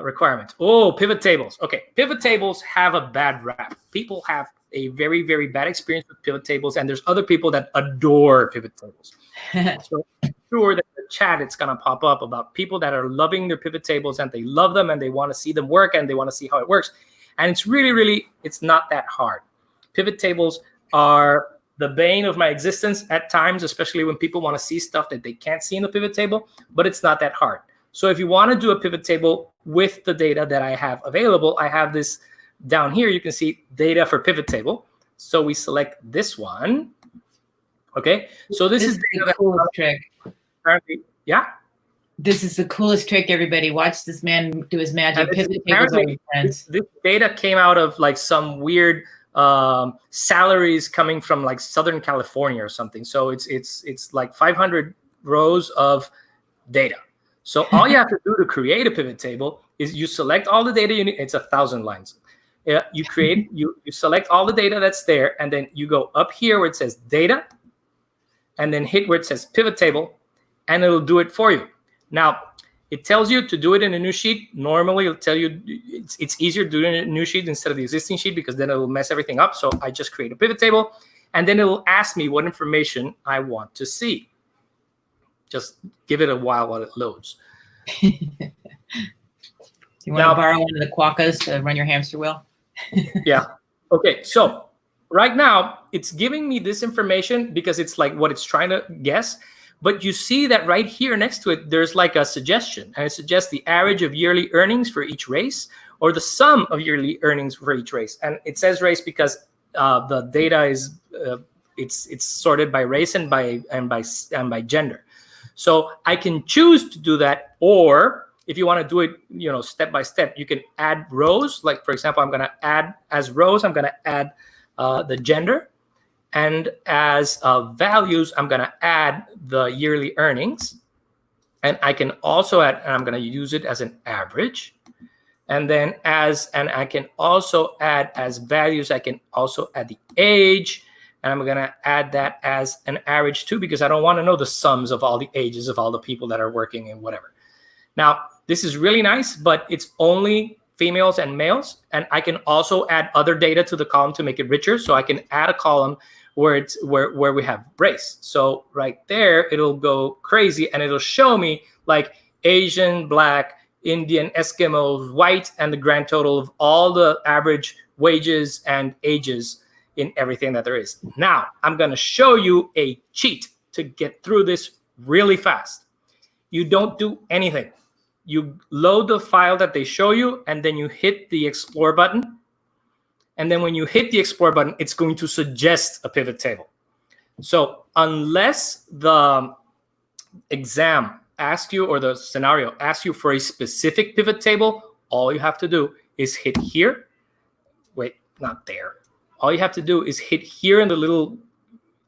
requirement. Oh, pivot tables. Okay, pivot tables have a bad rap. People have a very, very bad experience with pivot tables, and there's other people that adore pivot tables. So I'm sure that the chat, it's going to pop up about people that are loving their pivot tables and they love them and they want to see them work and they want to see how it works. And it's really, it's not that hard. Pivot tables are the bane of my existence at times, especially when people want to see stuff that they can't see in the pivot table, but it's not that hard. So if you want to do a pivot table with the data that I have available, I have this down here. You can see data for pivot table. So we select this one. Okay, so this is the coolest trick. Yeah. This is the coolest trick, everybody. Watch this man do his magic. Pivot tables are friends. This data came out of like some weird salaries coming from like Southern California or something. So it's like 500 rows of data. So all you have to do to create a pivot table is you select all the data you need. It's 1,000 lines. You create, you select all the data that's there, and then you go up here where it says data, and then hit where it says pivot table, and it'll do it for you. Now, it tells you to do it in a new sheet. Normally, it'll tell you it's easier to do it in a new sheet instead of the existing sheet because then it'll mess everything up. So I just create a pivot table, and then it'll ask me what information I want to see. Just give it a while it loads. You want to borrow one of the quokkas to run your hamster wheel? Yeah. Okay. So right now it's giving me this information because it's like what it's trying to guess. But you see that right here next to it, there's like a suggestion, and it suggests the average of yearly earnings for each race or the sum of yearly earnings for each race. And it says race because the data is it's sorted by race and by gender. So I can choose to do that, or if you want to do it, step by step, you can add rows. Like, for example, I'm going to add as rows, I'm going to add the gender. And as values, I'm going to add the yearly earnings. And I can also add, and I'm going to use it as an average. And then I can also add as values, I can also add the age. And I'm going to add that as an average too, because I don't want to know the sums of all the ages of all the people that are working and whatever. Now, this is really nice, but it's only females and males. And I can also add other data to the column to make it richer. So I can add a column where we have race. So right there, it'll go crazy and it'll show me like Asian, Black, Indian, Eskimos, white, and the grand total of all the average wages and ages in everything that there is. Now, I'm going to show you a cheat to get through this really fast. You don't do anything. You load the file that they show you, and then you hit the Explore button. And then when you hit the Explore button, it's going to suggest a pivot table. So unless the exam asks you, or the scenario asks you for a specific pivot table, all you have to do is hit here. Wait, not there. All you have to do is hit here in the little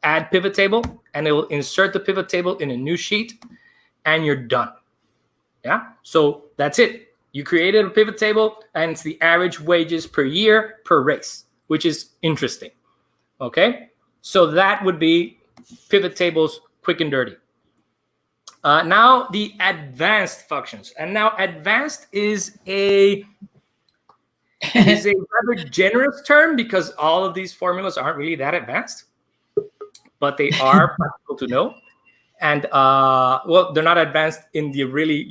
add pivot table, and it will insert the pivot table in a new sheet, and you're done. Yeah, so that's it. You created a pivot table, and it's the average wages per year per race, which is interesting. Okay, so that would be pivot tables, quick and dirty. Now the advanced functions, and now advanced is a rather generous term because all of these formulas aren't really that advanced, but they are practical to know. And well, they're not advanced in the really,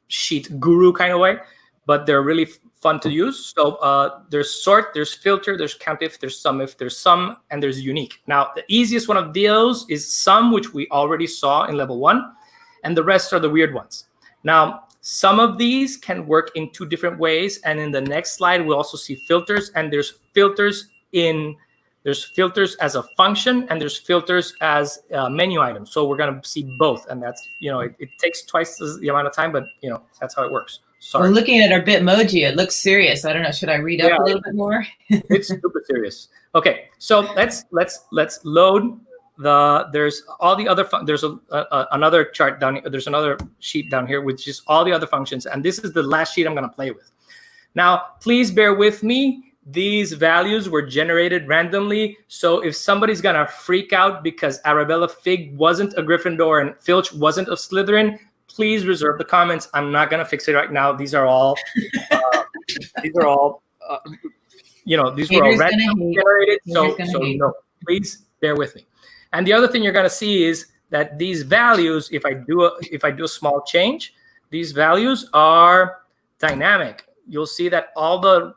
sheet guru kind of way, but they're really fun to use. So there's sort, there's filter, there's countif, there's sumif, there's sum, and there's unique. Now, the easiest one of those is sum, which we already saw in level 1, and the rest are the weird ones. Now, some of these can work in 2 different ways, and in the next slide, we'll also see filters, and there's filters as a function, and there's filters as menu items. So we're going to see both, and that's, it takes twice the amount of time, but, that's how it works. Sorry. We're looking at our Bitmoji. It looks serious. I don't know. Should I read up a little bit more? It's super serious. Okay, so let's load there's all the other there's another chart down here. There's another sheet down here which is all the other functions, and this is the last sheet I'm going to play with. Now, please bear with me. These values were generated randomly, so if somebody's going to freak out because Arabella Fig wasn't a Gryffindor and Filch wasn't a Slytherin, please reserve the comments. I'm not going to fix it right now. These are all these were all randomly generated, so no, please bear with me. And the other thing you're going to see is that these values, if I do a small change, these values are dynamic. You'll see that all the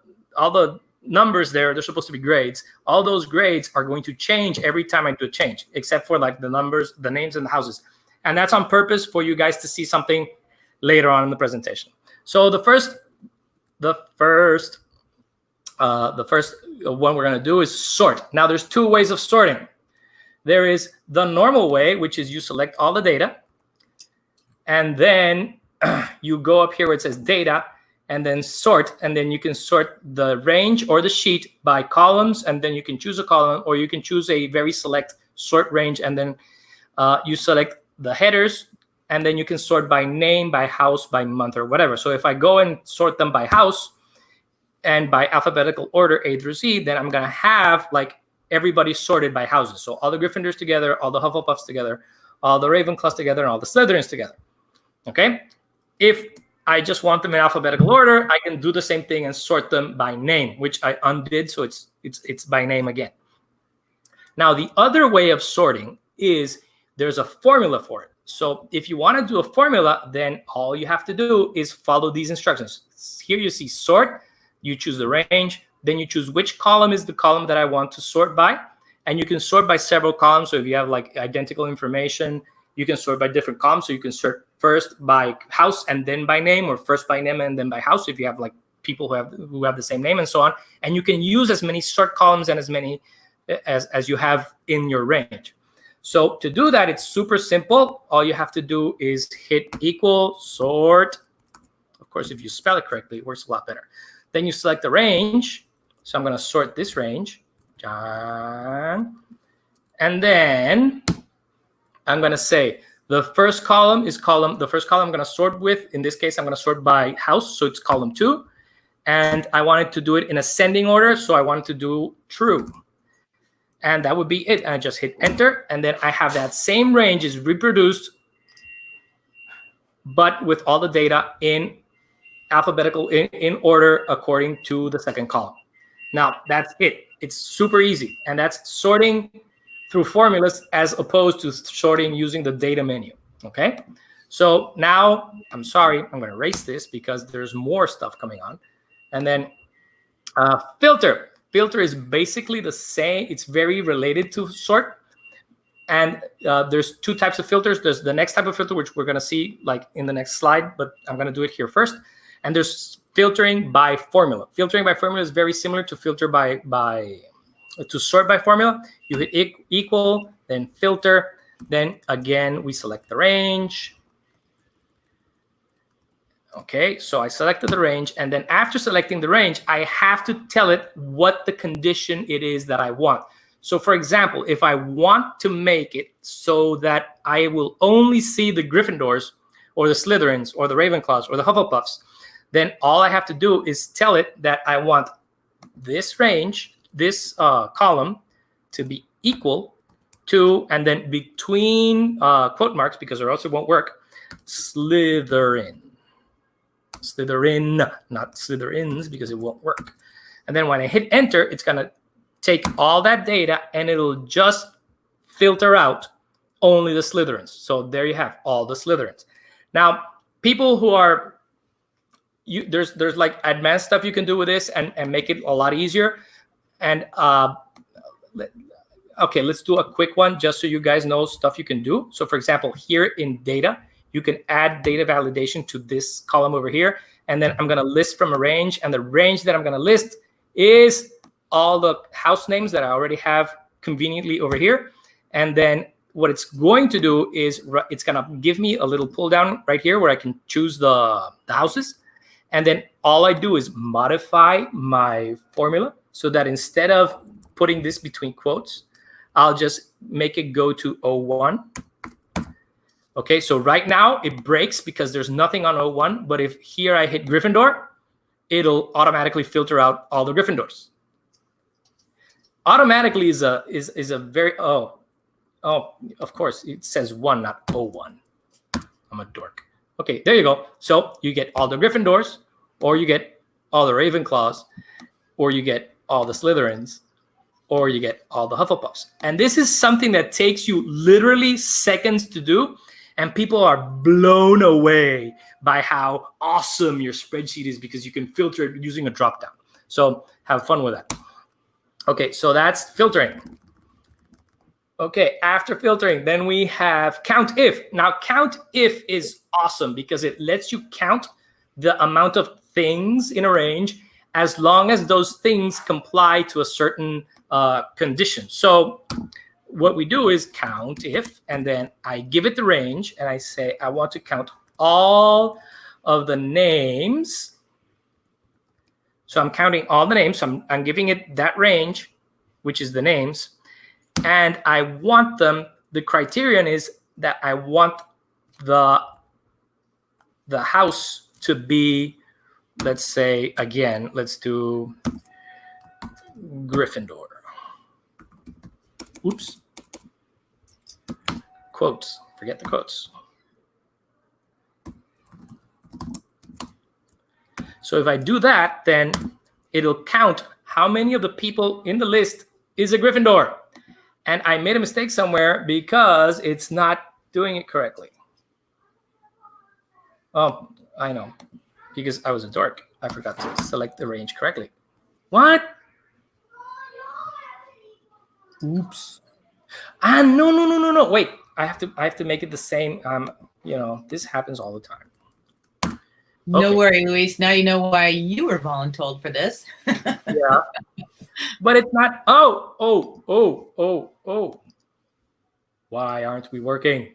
numbers there, they're supposed to be grades. All those grades are going to change every time I do a change, except for like the numbers, the names, and the houses. And that's on purpose for you guys to see something later on in the presentation. So the first one we're going to do is sort. Now there's two ways of sorting. There is the normal way, which is you select all the data, and then you go up here where it says data, and then sort, and then you can sort the range or the sheet by columns, and then you can choose a column, or you can choose a very select sort range, and then you select the headers, and then you can sort by name, by house, by month, or whatever. So if I go and sort them by house and by alphabetical order A through Z, then I'm gonna have like everybody sorted by houses. So all the Gryffindors together, all the Hufflepuffs together, all the Ravenclaws together, and all the Slytherins together. Okay? If I just want them in alphabetical order, I can do the same thing and sort them by name, which I undid, so it's by name again. Now, the other way of sorting is there's a formula for it. So if you want to do a formula, then all you have to do is follow these instructions. Here you see sort, you choose the range, then you choose which column is the column that I want to sort by, and you can sort by several columns. So if you have like identical information, you can sort by different columns. So you can sort first by house and then by name, or first by name and then by house if you have like people who have the same name and so on. And you can use as many sort columns and as many as you have in your range. So to do that, it's super simple. All you have to do is hit equal, sort. Of course, if you spell it correctly, it works a lot better. Then you select the range. So I'm going to sort this range, John. And then I'm going to say the first column is the first column I'm going to sort with. In this case, I'm going to sort by house. So it's column 2. And I wanted to do it in ascending order. So I wanted to do true. And that would be it. And I just hit enter. And then I have that same range is reproduced, but with all the data in alphabetical in order according to the second column. Now, that's it. It's super easy. And that's sorting through formulas as opposed to sorting using the data menu. Okay? So now, I'm sorry, I'm going to erase this because there's more stuff coming on. And then filter. Filter is basically the same. It's very related to sort. And there's two types of filters. There's the next type of filter, which we're going to see like in the next slide, but I'm going to do it here first. And there's filtering by formula. Filtering by formula is very similar to filter to sort by formula. You hit equal, then filter. Then again, we select the range. Okay, so I selected the range, and then after selecting the range, I have to tell it what the condition it is that I want. So for example, if I want to make it so that I will only see the Gryffindors or the Slytherins or the Ravenclaws or the Hufflepuffs, then all I have to do is tell it that I want this range, this column, to be equal to, and then between quote marks, because or else it won't work, Slytherin. Slytherin, not Slytherins, because it won't work. And then when I hit enter, it's going to take all that data and it'll just filter out only the Slytherins. So there you have all the Slytherins. Now, people who are, there's like advanced stuff you can do with this and make it a lot easier. And okay, let's do a quick one just so you guys know stuff you can do. So for example, here in data, you can add data validation to this column over here. And then I'm going to list from a range. And the range that I'm going to list is all the house names that I already have conveniently over here. And then what it's going to do is it's going to give me a little pull down right here where I can choose the houses. And then all I do is modify my formula so that instead of putting this between quotes, I'll just make it go to 01. Okay, so right now it breaks because there's nothing on 01, but if here I hit Gryffindor, it'll automatically filter out all the Gryffindors. Automatically is a very, oh, of course, it says 1, not 01. I'm a dork. Okay, there you go. So you get all the Gryffindors, or you get all the Ravenclaws, or you get all the Slytherins, or you get all the Hufflepuffs. And this is something that takes you literally seconds to do. And people are blown away by how awesome your spreadsheet is because you can filter it using a dropdown. So have fun with that. Okay, so that's filtering. Okay, after filtering, then we have count if. Now, count if is awesome because it lets you count the amount of things in a range as long as those things comply to a certain condition. So what we do is count if, and then I give it the range, and I say I want to count all of the names. So I'm counting all the names. So I'm giving it that range, which is the names. And I want them, the criterion is that I want the house to be, let's say, again, let's do Gryffindor. Oops. Quotes. Forget the quotes. So if I do that, then it'll count how many of the people in the list is a Gryffindor. And I made a mistake somewhere because it's not doing it correctly. Oh, I know. Because I was a dork. I forgot to select the range correctly. What? Oops. No. Wait, I have to make it the same. This happens all the time. Okay. No worry, Luis. Now you know why you were voluntold for this. Yeah. But it's not. Oh. Why aren't we working?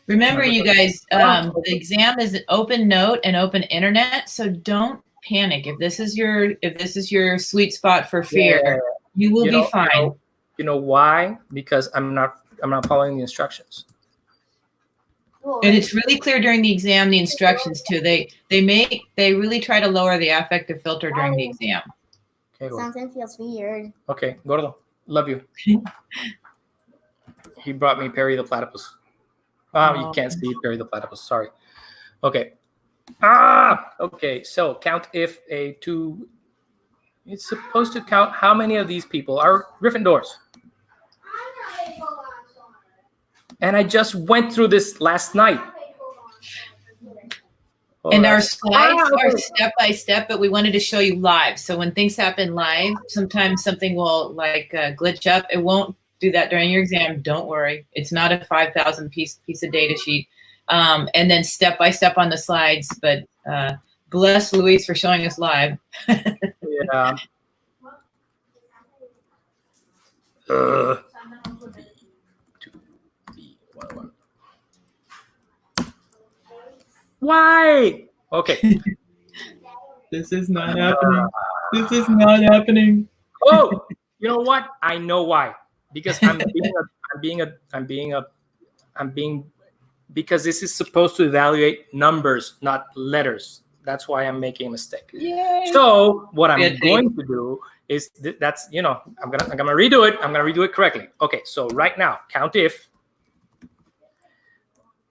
Remember, you guys, the exam is an open note and open internet, so don't panic. If this is your sweet spot for fear, you will be fine. You know why? Because I'm not following the instructions. And it's really clear during the exam, the instructions too. They really try to lower the affective filter during the exam. Okay, Something feels weird. Okay, Gordo, love you. He brought me Perry the Platypus. You can't see Perry the Platypus. Sorry. Okay. Okay. So count if A2. It's supposed to count how many of these people are Gryffindors. And I just went through this last night. And our slides are step by step, but we wanted to show you live. So when things happen live, sometimes something will glitch up. It won't do that during your exam. Don't worry. It's not a 5,000 piece of data sheet. And then step by step on the slides. But bless Luis for showing us live. Yeah. Why? Okay. This is not happening. This is not happening. Oh, you know what? I know why. Because because this is supposed to evaluate numbers, not letters. That's why I'm making a mistake. Yay. So what I'm going to do is I'm gonna redo it. I'm gonna redo it correctly. Okay. So right now, count if.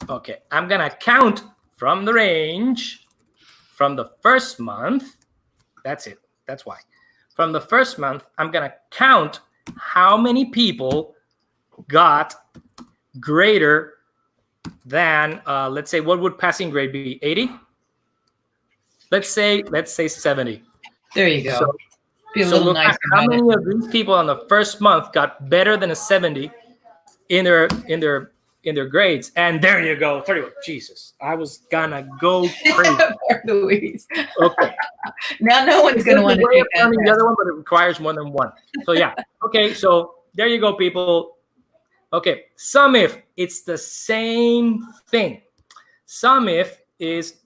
Okay, I'm gonna count from the range from the first month. That's it. That's why. From the first month, I'm gonna count how many people got greater than, let's say, what would passing grade be? 80? Let's say 70. There you go. So, be a little nice. How many of these people on the first month got better than a 70 in their grades? And there you go, 31. Jesus, I was gonna go crazy. Luis. Okay. Now no one's gonna want to take that. The other one, but it requires more than one. So yeah. Okay. So there you go, people. Okay. Sum if, it's the same thing. Sum if is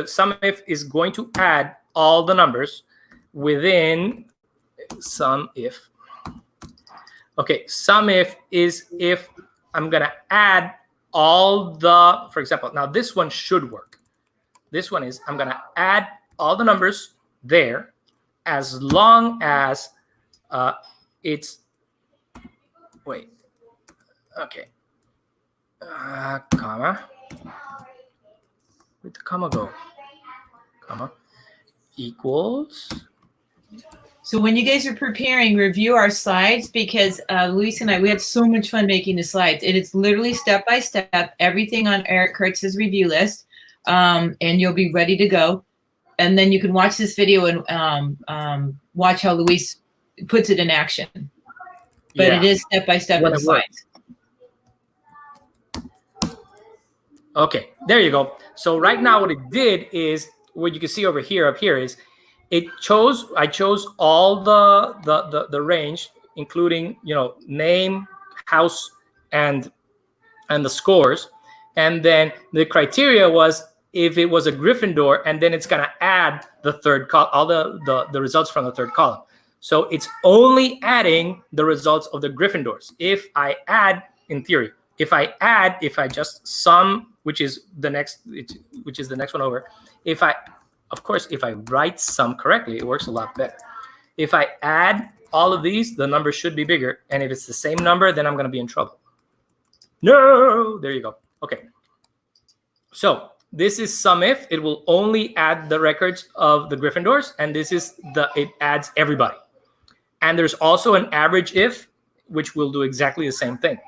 sum if is going to add all the numbers within sum if. Okay. Sum if is if I'm going to add all the, for example, now this one should work. This one is I'm going to add all the numbers there as long as it's, wait, okay, comma, where'd the comma go? Comma, equals, So when you guys are preparing, review our slides, because Luis and I, we had so much fun making the slides. It is literally step by step, everything on Eric Kurtz's review list, and you'll be ready to go. And then you can watch this video and watch how Luis puts it in action. But it is step by step in the slides. Okay, there you go. So right now what it did is, what you can see over here, up here, is I chose all the range, including, you know, name, house, and the scores. And then the criteria was if it was a Gryffindor, and then it's gonna add the third column, all the results from the third column. So it's only adding the results of the Gryffindors. If I add, in theory, if I just sum, which is the next one over, of course, if I write sum correctly, it works a lot better. If I add all of these, the number should be bigger. And if it's the same number, then I'm going to be in trouble. No, there you go. Okay. So this is sum if. It will only add the records of the Gryffindors. And this is it adds everybody. And there's also an average if, which will do exactly the same thing.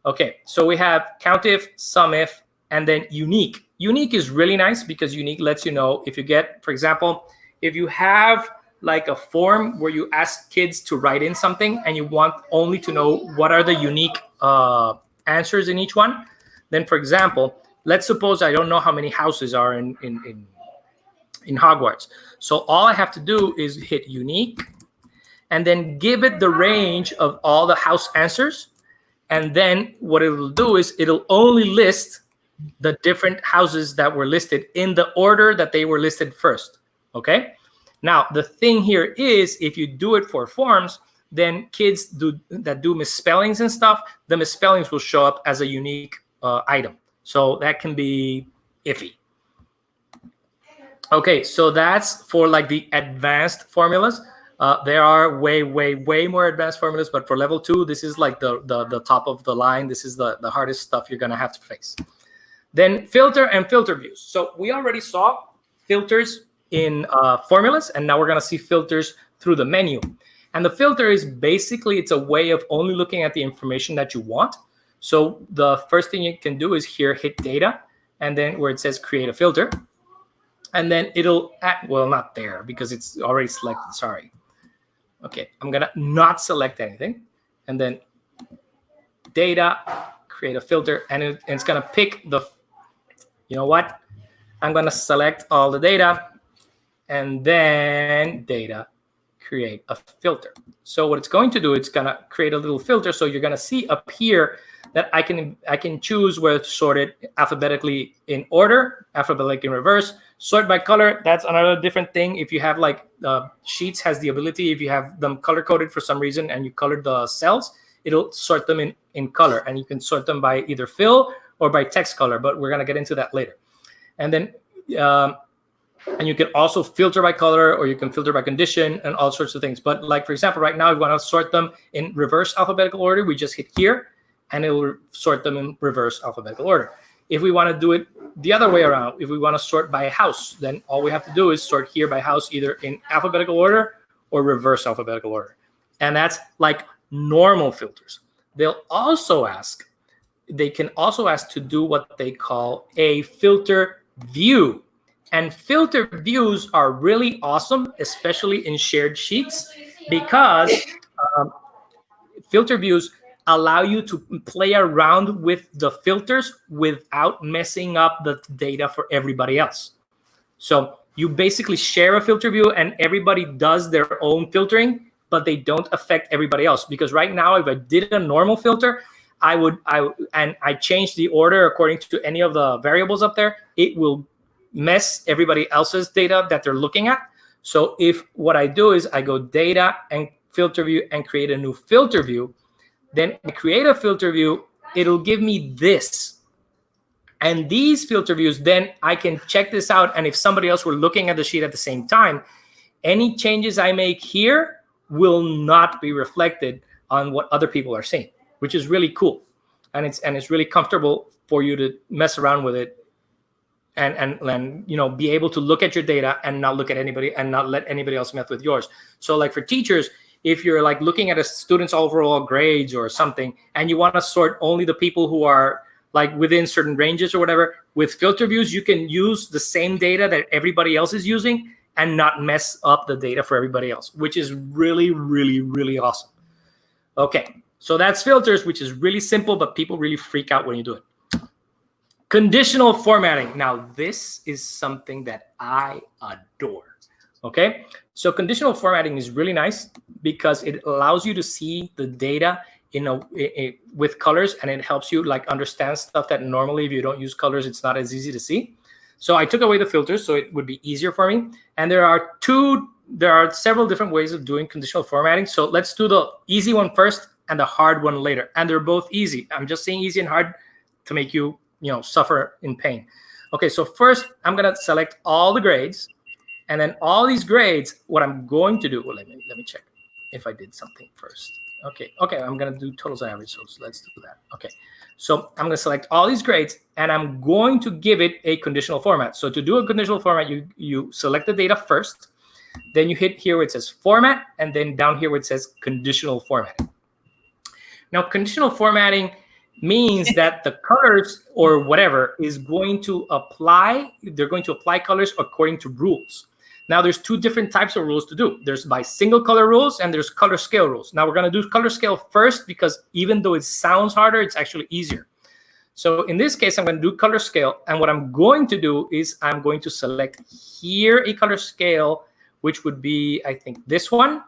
Okay, so we have count if, sum if, and then unique. Unique is really nice because unique lets you know if you get, for example, if you have like a form where you ask kids to write in something and you want only to know what are the unique answers in each one, then for example, let's suppose I don't know how many houses are in Hogwarts. So all I have to do is hit unique and then give it the range of all the house answers. And then what it will do is it'll only list the different houses that were listed in the order that they were listed first. Okay. Now, the thing here is if you do it for forms, then kids that do misspellings and stuff, the misspellings will show up as a unique item. So that can be iffy. Okay, so that's for like the advanced formulas. There are way more advanced formulas, but for level 2, this is like the top of the line. This is the hardest stuff you're gonna have to face. Then filter and filter views. So we already saw filters in formulas, and now we're gonna see filters through the menu. And the filter is basically, it's a way of only looking at the information that you want. So the first thing you can do is here, hit data, and then where it says create a filter. And then it'll add, well, not there because it's already selected, sorry. Okay, I'm gonna not select anything. And then data, create a filter, and it's gonna pick the, you know what? I'm gonna select all the data and then data, create a filter. So what it's going to do, it's gonna create a little filter. So you're gonna see up here that I can choose whether to sort it alphabetically in order, alphabetically in reverse, sort by color. That's another different thing. If you have like Sheets has the ability, if you have them color coded for some reason and you colored the cells, it'll sort them in color, and you can sort them by either fill or by text color, but we're gonna get into that later. And then and you can also filter by color, or you can filter by condition and all sorts of things. But like, for example, right now we want to sort them in reverse alphabetical order. We just hit here and it will sort them in reverse alphabetical order. If we want to do it the other way around, if we want to sort by house, then all we have to do is sort here by house, either in alphabetical order or reverse alphabetical order. And that's like normal filters. They can also ask to do what they call a filter view. And filter views are really awesome, especially in shared sheets, because filter views allow you to play around with the filters without messing up the data for everybody else. So you basically share a filter view and everybody does their own filtering, but they don't affect everybody else. Because right now, if I did a normal filter, I changed the order according to any of the variables up there, it will mess everybody else's data that they're looking at. So if what I do is I go data and filter view and create a new filter view, then I create a filter view, it'll give me this. And these filter views, then I can check this out. And if somebody else were looking at the sheet at the same time, any changes I make here will not be reflected on what other people are seeing, which is really cool. And it's really comfortable for you to mess around with it and you know, be able to look at your data and not look at anybody and not let anybody else mess with yours. So like for teachers, if you're like looking at a student's overall grades or something, and you want to sort only the people who are like within certain ranges or whatever, with filter views, you can use the same data that everybody else is using and not mess up the data for everybody else, which is really, really, really awesome. Okay, so that's filters, which is really simple, but people really freak out when you do it. Conditional formatting. Now, this is something that I adore. Okay, so conditional formatting is really nice because it allows you to see the data with colors, and it helps you like understand stuff that normally if you don't use colors, it's not as easy to see. So I took away the filters so it would be easier for me. And there are several different ways of doing conditional formatting. So let's do the easy one first and the hard one later. And they're both easy. I'm just saying easy and hard to make you, suffer in pain. Okay, so first I'm gonna select all the grades, and then all these grades, what I'm going to do, well, let me check if I did something first. Okay, I'm gonna do totals and averages, so let's do that. Okay, so I'm gonna select all these grades, and I'm going to give it a conditional format. So to do a conditional format, you select the data first, then you hit here where it says format, and then down here where it says conditional formatting. Now, conditional formatting means that the colors or whatever is going to apply, they're going to apply colors according to rules. Now, there's two different types of rules to do. There's by single color rules and there's color scale rules. Now, we're going to do color scale first because even though it sounds harder, it's actually easier. So in this case, I'm going to do color scale. And what I'm going to do is I'm going to select here a color scale, which would be, I think, this one,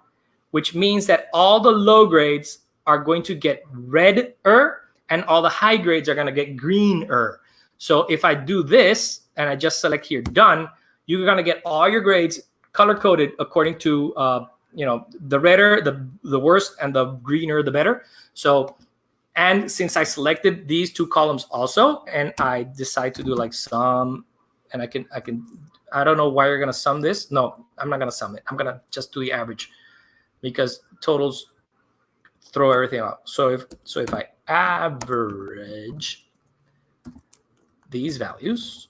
which means that all the low grades are going to get redder and all the high grades are going to get greener. So if I do this and I just select here done, you're going to get all your grades color coded according to the redder the worst and the greener the better. So, and since I selected these two columns also, and I decide to do like sum, and I don't know why you're going to sum this. No, I'm not going to sum it. I'm going to just do the average because totals throw everything out. So if I average these values,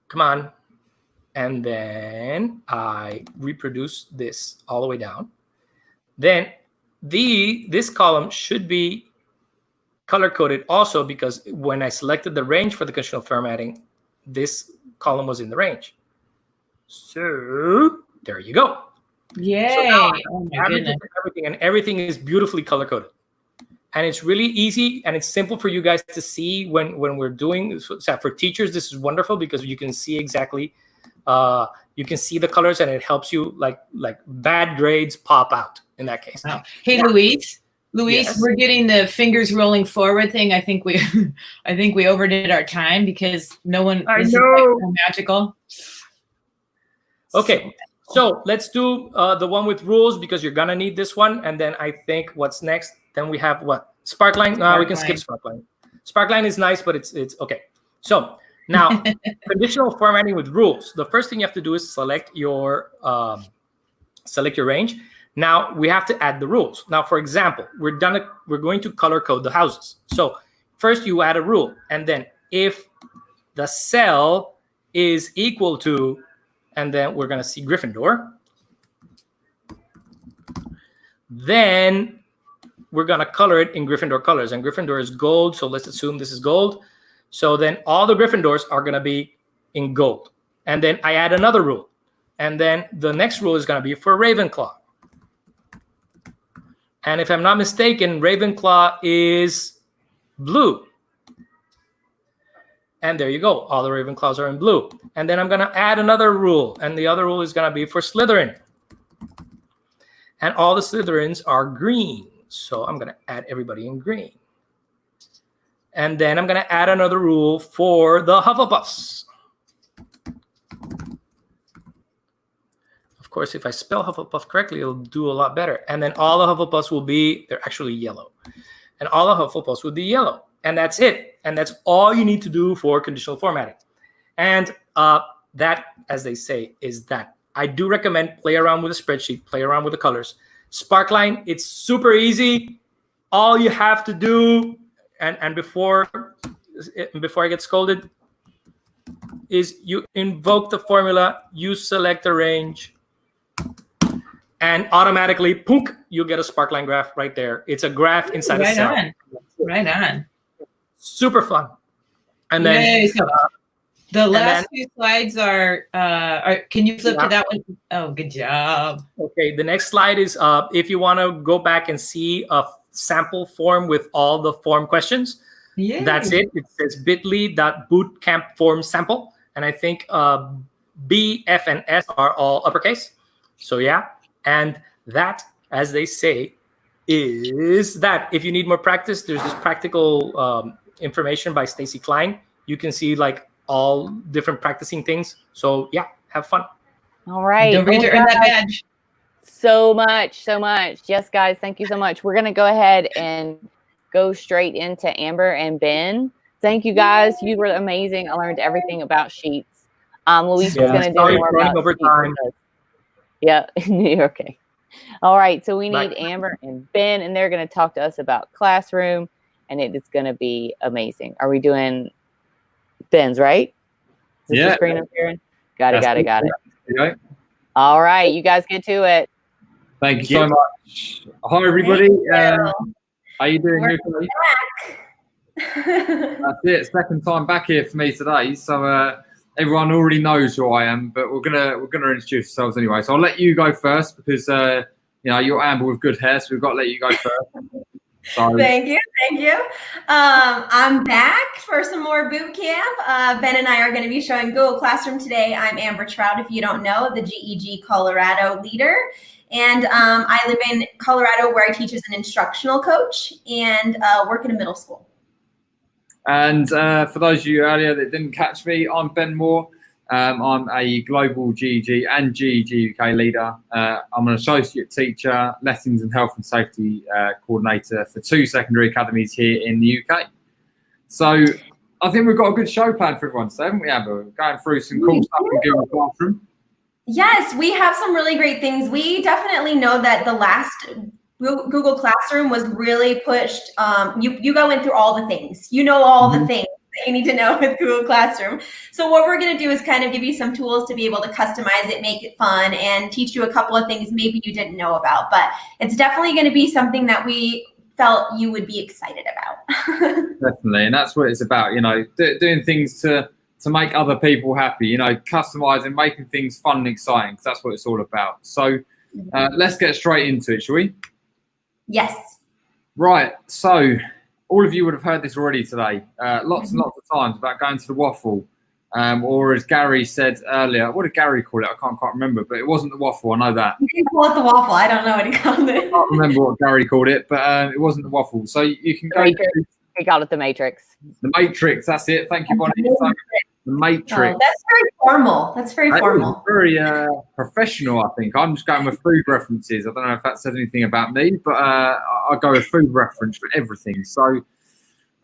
come on, and then I reproduce this all the way down, then this column should be color coded also, because when I selected the range for the conditional formatting, this column was in the range. So there you go. Yay! So now Oh my goodness. everything is beautifully color coded, and it's really easy and it's simple for you guys to see when we're doing. So for teachers, this is wonderful because you can see exactly, you can see the colors, and it helps you like bad grades pop out in that case. Wow. Hey, Luis, Yes. we're getting the fingers rolling forward thing. I think we overdid our time because no one. I this know. Is like so magical. Okay. So let's do the one with rules because you're gonna need this one, and then I think what's next. Then we have what? Sparkline. No, we can skip Sparkline. Sparkline is nice, but it's okay. So now conditional formatting with rules. The first thing you have to do is select your range. Now we have to add the rules. Now, for example, we're going to color code the houses. So first you add a rule, and then if the cell is equal to, and then we're going to see Gryffindor. Then we're going to color it in Gryffindor colors. And Gryffindor is gold, so let's assume this is gold. So then all the Gryffindors are going to be in gold. And then I add another rule. And then the next rule is going to be for Ravenclaw. And if I'm not mistaken, Ravenclaw is blue. And there you go. All the Ravenclaws are in blue. And then I'm going to add another rule. And the other rule is going to be for Slytherin. And all the Slytherins are green. So I'm going to add everybody in green. And then I'm going to add another rule for the Hufflepuffs. Of course, if I spell Hufflepuff correctly, it'll do a lot better. And then all the Hufflepuffs will be, they're actually yellow. And all the Hufflepuffs will be yellow. And that's it. And that's all you need to do for conditional formatting. And that, as they say, is that. I do recommend play around with a spreadsheet, play around with the colors. Sparkline, it's super easy. All you have to do, and before before I get scolded, is you invoke the formula, you select a range, and automatically, punk, you get a sparkline graph right there. It's a graph inside a cell. Right on. Super fun. And then Yay, so the last two slides are can you flip to that one? Oh, good job. Okay, the next slide is if you want to go back and see a sample form with all the form questions. Yay. That's it. It says bit.ly.bootcamp form sample. And I think B, F, and S are all uppercase. So yeah, and that, as they say, is that. If you need more practice, there's this practical information by Stacy Klein. You can see like all different practicing things. So yeah, have fun. All right. Don't forget to earn that badge. So much. Yes, guys, thank you so much. We're going to go ahead and go straight into Amber and Ben. Thank you, guys. You were amazing. I learned everything about sheets. Luis is going to do more about sheets. Yeah, okay. All right, so we need Amber and Ben, and they're going to talk to us about classroom, and it is going to be amazing. Are we doing Ben's, right? Is this the screen I'm sharing? Got it. Okay. All right, you guys get to it. Thank you so much. Hi, everybody. How you doing? We're back. That's it. Second time back here for me today. So everyone already knows who I am, but we're gonna introduce ourselves anyway. So I'll let you go first because you're Amber with good hair, so we've got to let you go first. So. Thank you. I'm back for some more boot camp. Ben and I are going to be showing Google Classroom today. I'm Amber Trout, if you don't know, the GEG Colorado leader. And I live in Colorado where I teach as an instructional coach and work in a middle school. And for those of you earlier that didn't catch me, I'm Ben Moore. I'm a global GEG and GEG UK leader. I'm an associate teacher, lessons and health and safety coordinator for 2 secondary academies here in the UK. So I think we've got a good show planned for everyone today, haven't we, Amber? We're going through some cool stuff in Google Classroom. Yes, we have some really great things. We definitely know that the last Google Classroom was really pushed. You go in through all the things. You know all the things that you need to know with Google Classroom. So what we're going to do is kind of give you some tools to be able to customize it, make it fun, and teach you a couple of things maybe you didn't know about. But it's definitely going to be something that we felt you would be excited about. Definitely, and that's what it's about. Doing things to make other people happy. Customizing, making things fun and exciting. Because that's what it's all about. So let's get straight into it, shall we? Yes. Right. So all of you would have heard this already today. Lots and lots of times about going to the waffle. Or as Gary said earlier, what did Gary call it? I can't quite remember, but it wasn't the waffle. I know that. You can call it the waffle. I don't know what he called it. I can't remember what Gary called it, but it wasn't the waffle. So you can go. He called it the Matrix. The Matrix. That's it. Thank you, Bonnie. The Matrix. Oh, that's very formal. That's very formal. Very professional, I think. I'm just going with food references. I don't know if that says anything about me, but I go with food reference for everything. So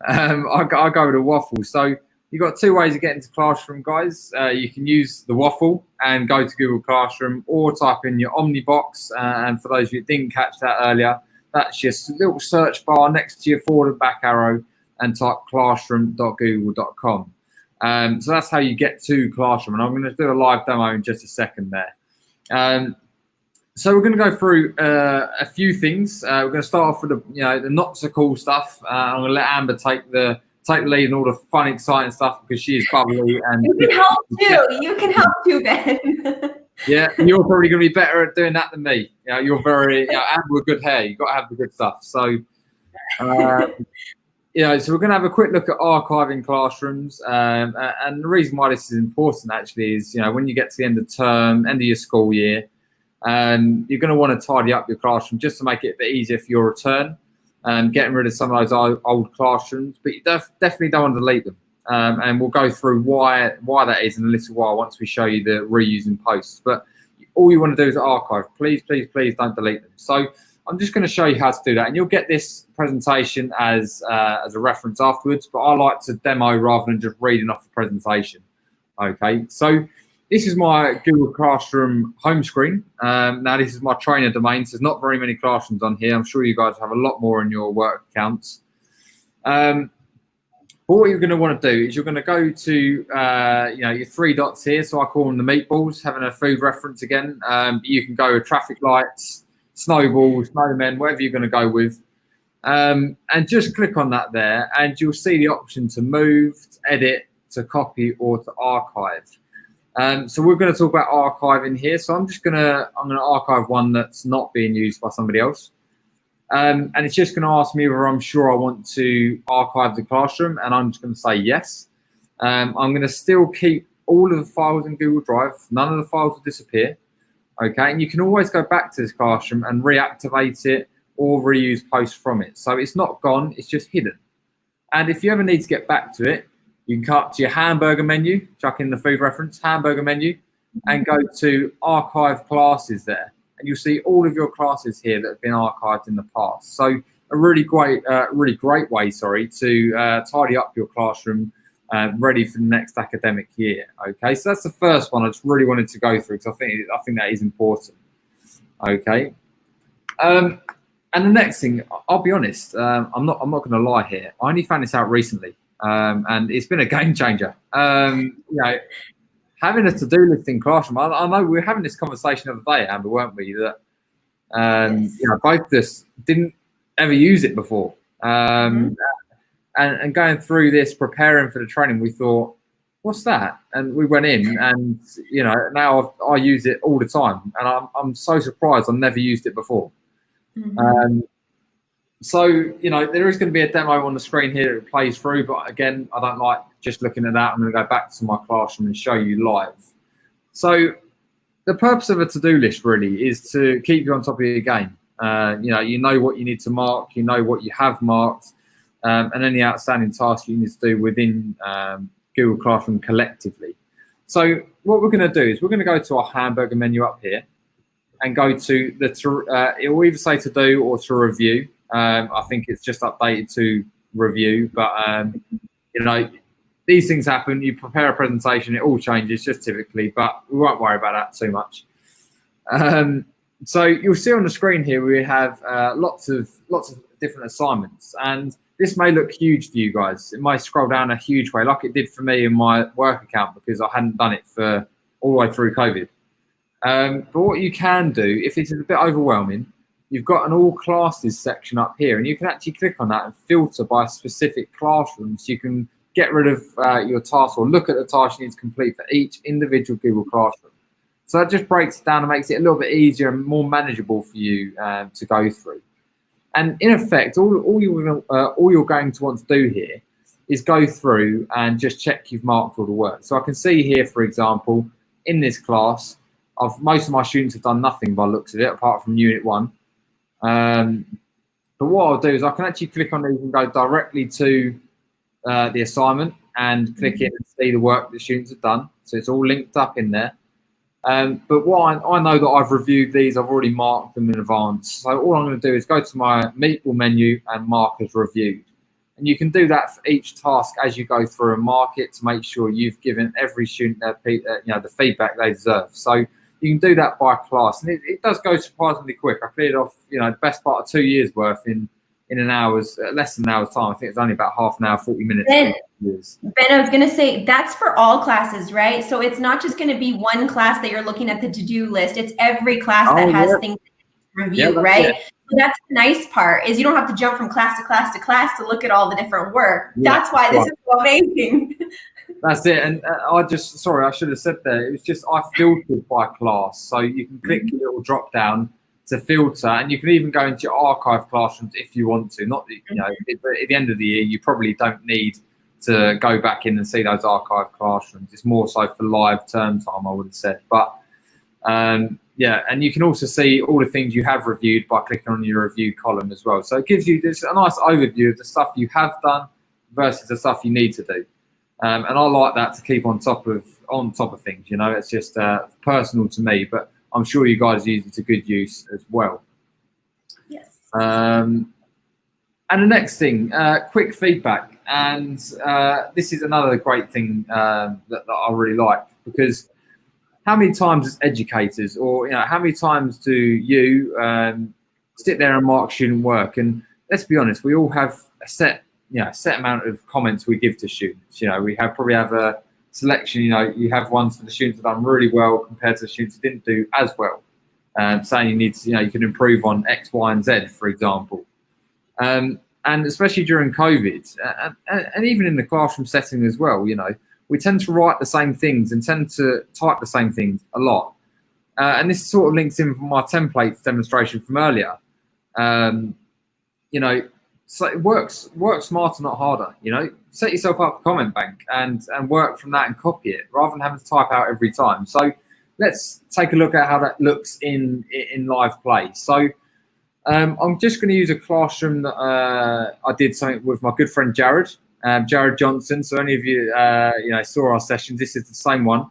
I go with a waffle. So you've got 2 ways of getting to Classroom, guys. You can use the waffle and go to Google Classroom, or type in your Omnibox. And for those of you who didn't catch that earlier, that's your little search bar next to your forward and back arrow, and type classroom.google.com. So that's how you get to Classroom, and I'm going to do a live demo in just a second there. So we're going to go through a few things. We're going to start off with the not so cool stuff. I'm going to let Amber take the lead in all the fun, exciting stuff because she is bubbly and you can help too. You can help too, Ben. Yeah, you're probably going to be better at doing that than me. You're very Amber with good hair. You've got to have the good stuff. So. So we're going to have a quick look at archiving classrooms, and the reason why this is important actually is when you get to the end of term, end of your school year, you're going to want to tidy up your classroom just to make it a bit easier for your return, getting rid of some of those old classrooms, but you definitely don't want to delete them, and we'll go through why that is in a little while once we show you the reusing posts. But all you want to do is archive. Please don't delete them. So I'm just going to show you how to do that, and you'll get this presentation as a reference afterwards, but I like to demo rather than just reading off the presentation. Okay, so this is my Google Classroom home screen. Now this is my trainer domain, so there's not very many classrooms on here. I'm sure you guys have a lot more in your work accounts. But But what you're going to want to do is you're going to go to your 3 dots here. So I call them the meatballs, having a food reference again. You can go with traffic lights, snowballs, snowmen, whatever you're going to go with. And just click on that there, and you'll see the option to move, to edit, to copy, or to archive. So we're going to talk about archiving here. So I'm going to archive one that's not being used by somebody else. And it's just going to ask me whether I'm sure I want to archive the classroom, and I'm just going to say yes. I'm going to still keep all of the files in Google Drive. None of the files will disappear. Okay, and you can always go back to this classroom and reactivate it or reuse posts from it. So it's not gone, it's just hidden. And if you ever need to get back to it, you can cut to your hamburger menu, chuck in the food reference, hamburger menu, and go to archive classes there. And you'll see all of your classes here that have been archived in the past. So a really great way, to tidy up your classroom, ready for the next academic year. Okay, so that's the first one I just really wanted to go through, because I think that is important. Okay, and the next thing, I'll be honest, I'm not going to lie here. I only found this out recently, and it's been a game changer. Having a to-do list in classroom, I know we were having this conversation the other day, Amber, weren't we? That both of us didn't ever use it before. And going through this, preparing for the training, we thought, what's that? And we went in, and now I use it all the time, and I'm so surprised I've never used it before. So there is going to be a demo on the screen here that plays through, but again, I don't like just looking at that. I'm going to go back to my classroom and show you live. So the purpose of a to-do list really is to keep you on top of your game. You know what you need to mark, you know what you have marked, and any outstanding tasks you need to do within Google Classroom collectively. So what we're going to do is we're going to go to our hamburger menu up here and go to it will either say to do or to review. I think it's just updated to review, but these things happen. You prepare a presentation, it all changes just typically, but we won't worry about that too much. So you'll see on the screen here we have lots of different assignments, and this may look huge to you guys. It may scroll down a huge way, like it did for me in my work account, because I hadn't done it for all the way through COVID. But what you can do, if it's a bit overwhelming, you've got an all classes section up here, and you can actually click on that and filter by specific classrooms. You can get rid of your task or look at the task you need to complete for each individual Google Classroom. So that just breaks it down and makes it a little bit easier and more manageable for you to go through. And in effect, all you're going to want to do here is go through and just check you've marked all the work. So I can see here, for example, in this class, most of my students have done nothing by the looks of it, apart from Unit 1. But what I'll do is I can actually click on these and go directly to the assignment and click in and see the work the students have done. So it's all linked up in there. But what I know that I've reviewed these, I've already marked them in advance. So all I'm going to do is go to my meatball menu and mark as reviewed. And you can do that for each task as you go through and mark it to make sure you've given every student the feedback they deserve. So you can do that by class, and it does go surprisingly quick. I cleared off the best part of 2 years worth in less than an hour's time. I think it's only about half an hour, 40 minutes. Ben, I was going to say that's for all classes, right? So it's not just going to be one class that you're looking at the to-do list. It's every class that has things to review, right? Yeah. So that's the nice part, is you don't have to jump from class to class to class to look at all the different work. Yeah, that's why this is so amazing. That's it. And I should have said that. It was just I filtered by class. So you can click your little drop down to filter, and you can even go into your archive classrooms if you want to. Not at the end of the year, you probably don't need to go back in and see those archive classrooms. It's more so for live term time, I would have said. But and you can also see all the things you have reviewed by clicking on your review column as well. So it gives you a nice overview of the stuff you have done versus the stuff you need to do. And I like that to keep on top of things. It's just personal to me, but I'm sure you guys use it to good use as well. Yes. And the next thing, quick feedback. And this is another great thing that I really like, because how many times as educators, or how many times do you sit there and mark student work? And let's be honest, we all have a set set amount of comments we give to students. We probably have a selection. You have ones for the students that done really well compared to the students that didn't do as well. Saying you need to, you can improve on X, Y, and Z, for example. And especially during COVID, and even in the classroom setting as well, we tend to write the same things and tend to type the same things a lot. And this sort of links in from my templates demonstration from earlier. So work smarter, not harder. Set yourself up a comment bank and work from that and copy it rather than having to type out every time. So let's take a look at how that looks in live play. So I'm just going to use a classroom that I did something with my good friend Jared Johnson. So any of you saw our sessions, this is the same one.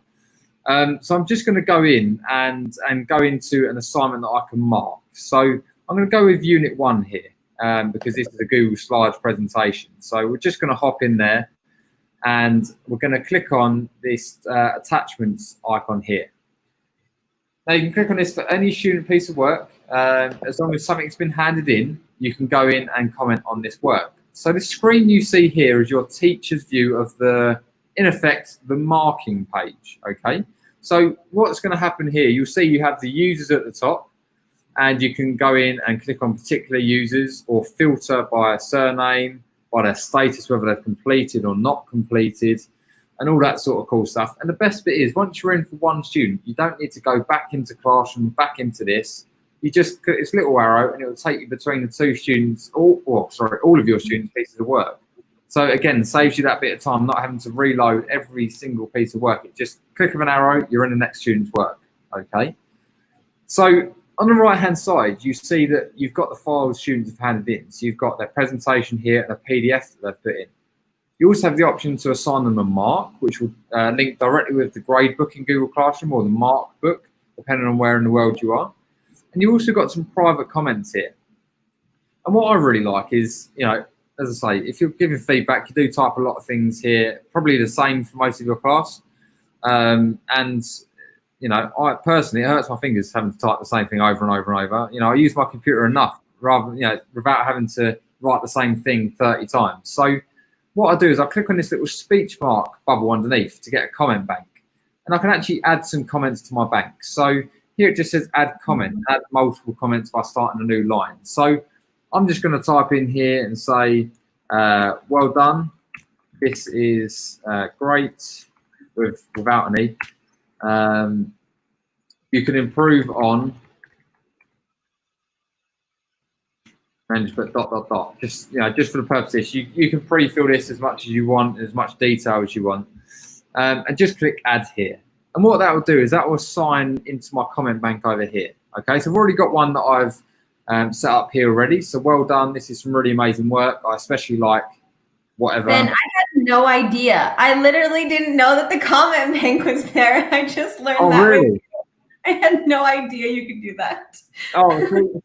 So I'm just going to go in and go into an assignment that I can mark. So I'm going to go with Unit 1 here because this is a Google Slides presentation. So we're just going to hop in there and we're going to click on this attachments icon here. Now you can click on this for any student piece of work. As long as something's been handed in, you can go in and comment on this work. So the screen you see here is your teacher's view of in effect, the marking page, okay? So what's going to happen here, you'll see you have the users at the top, and you can go in and click on particular users or filter by a surname, by their status, whether they've completed or not completed, and all that sort of cool stuff. And the best bit is, once you're in for one student, you don't need to go back into Classroom, back into this. You just click this little arrow and it will take you between the two students, all of your students' pieces of work. So again, saves you that bit of time, not having to reload every single piece of work. It just click of an arrow, you're in the next student's work, okay? So on the right-hand side, you see that you've got the files students have handed in. So you've got their presentation here and a PDF that they've put in. You also have the option to assign them a mark, which will link directly with the grade book in Google Classroom or the mark book, depending on where in the world you are. And you've also got some private comments here. And what I really like is, as I say, if you're giving feedback, you do type a lot of things here, probably the same for most of your class. I personally, it hurts my fingers having to type the same thing over and over and over. I use my computer enough without having to write the same thing 30 times. So what I do is I click on this little speech mark bubble underneath to get a comment bank. And I can actually add some comments to my bank. So here it just says add comment, add multiple comments by starting a new line. So I'm just going to type in here and say, well done. This is great without an E. You can improve on, and just put ... Just for the purpose of this, you can pre-fill this as much as you want, as much detail as you want, and just click add here. And what that will do is that will assign into my comment bank over here. Okay, so I've already got one that I've set up here already. So well done. This is some really amazing work. I especially like whatever. Ben, I had no idea. I literally didn't know that the comment bank was there. I just learned that. Really? I had no idea you could do that. Oh,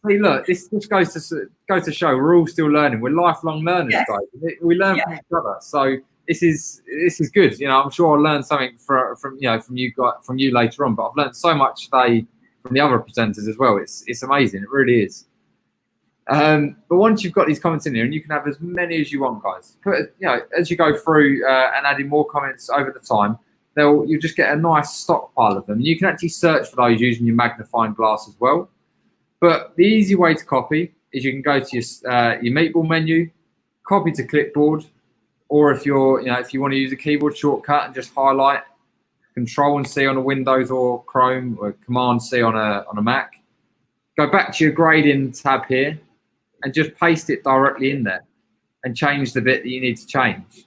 see, look, this goes to show we're all still learning. We're lifelong learners, Yes. guys. We learn from each other. So this is good. I'm sure I'll learn something from you later on. But I've learned so much today from the other presenters as well. It's amazing. It really is. But once you've got these comments in here, and you can have as many as you want, guys. As you go through and adding more comments over the time, you'll just get a nice stockpile of them. You can actually search for those using your magnifying glass as well. But the easy way to copy is you can go to your meatball menu, copy to clipboard, or if you want to use a keyboard shortcut and just highlight Control and C on a Windows or Chrome, or Command C on a Mac. Go back to your grading tab here and just paste it directly in there and change the bit that you need to change.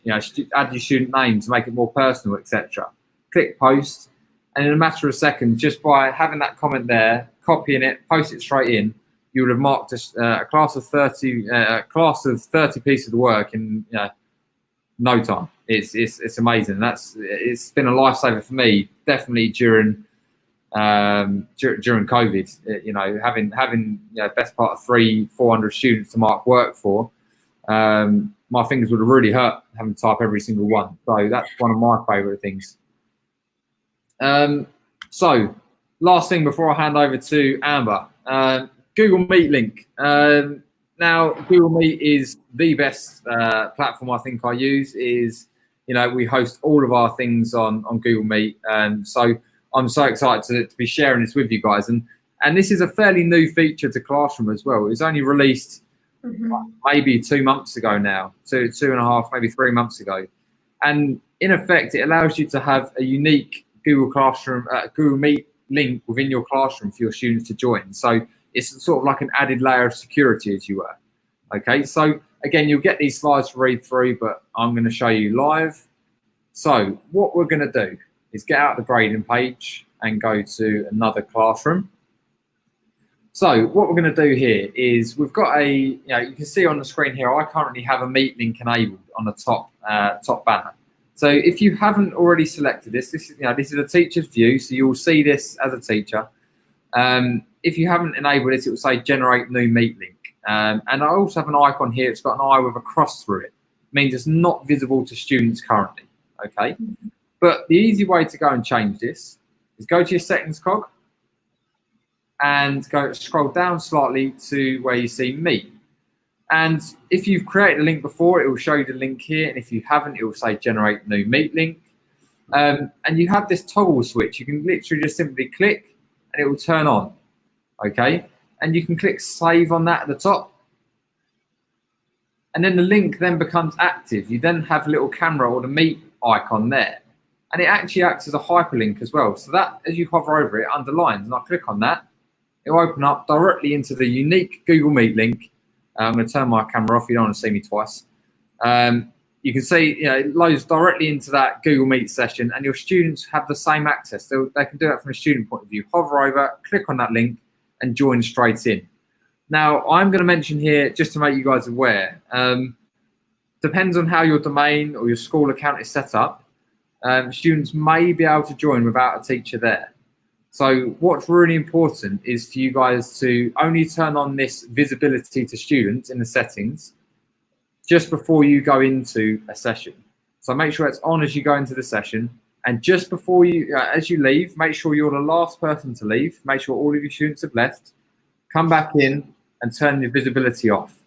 Add your student name to make it more personal, etc. Click post, and in a matter of seconds, just by having that comment there, copying it, post it straight in, you would have marked a class of 30 pieces of work in no time. It's amazing. It's been a lifesaver for me, definitely during COVID. Having best part of 300-400 students to mark work for. My fingers would have really hurt having to type every single one. So that's one of my favourite things. So last thing before I hand over to Amber, Google Meet link. now Google Meet is the best platform I think I use. We host all of our things on Google Meet, and so I'm so excited to be sharing this with you guys. And this is a fairly new feature to Classroom as well. It was only released maybe 2 months ago now, two and a half, maybe 3 months ago. And in effect, it allows you to have a unique Google Meet link within your classroom for your students to join. So it's sort of like an added layer of security, as you were. Okay, so again, you'll get these slides to read through, but I'm going to show you live. So what we're going to do is get out the grading page and go to another classroom. So what we're going to do here is we've got you can see on the screen here, I currently have a Meet link enabled on the top banner. So if you haven't already selected this is a teacher's view, so you'll see this as a teacher. If you haven't enabled this, it will say generate new Meet link. And I also have an icon here. It's got an eye with a cross through it. It means it's not visible to students currently. Okay. But the easy way to go and change this is go to your settings cog and scroll down slightly to where you see Meet. And if you've created a link before, it will show you the link here. And if you haven't, it will say generate new Meet link. And you have this toggle switch. You can literally just simply click and it will turn on. Okay. And you can click save on that at the top. And then the link then becomes active. You then have a little camera or the Meet icon there. And it actually acts as a hyperlink as well. So that, as you hover over it, underlines. And I click on that. It will open up directly into the unique Google Meet link. I'm going to turn my camera off. You don't want to see me twice. You can see it loads directly into that Google Meet session, and your students have the same access. They can do that from a student point of view. Hover over, click on that link, and join straight in. Now, I'm going to mention here, just to make you guys aware, depends on how your domain or your school account is set up, students may be able to join without a teacher there. So what's really important is for you guys to only turn on this visibility to students in the settings just before you go into a session. So make sure it's on as you go into the session, and just before you, as you leave, make sure you're the last person to leave. Make sure all of your students have left. Come back in and turn your visibility off.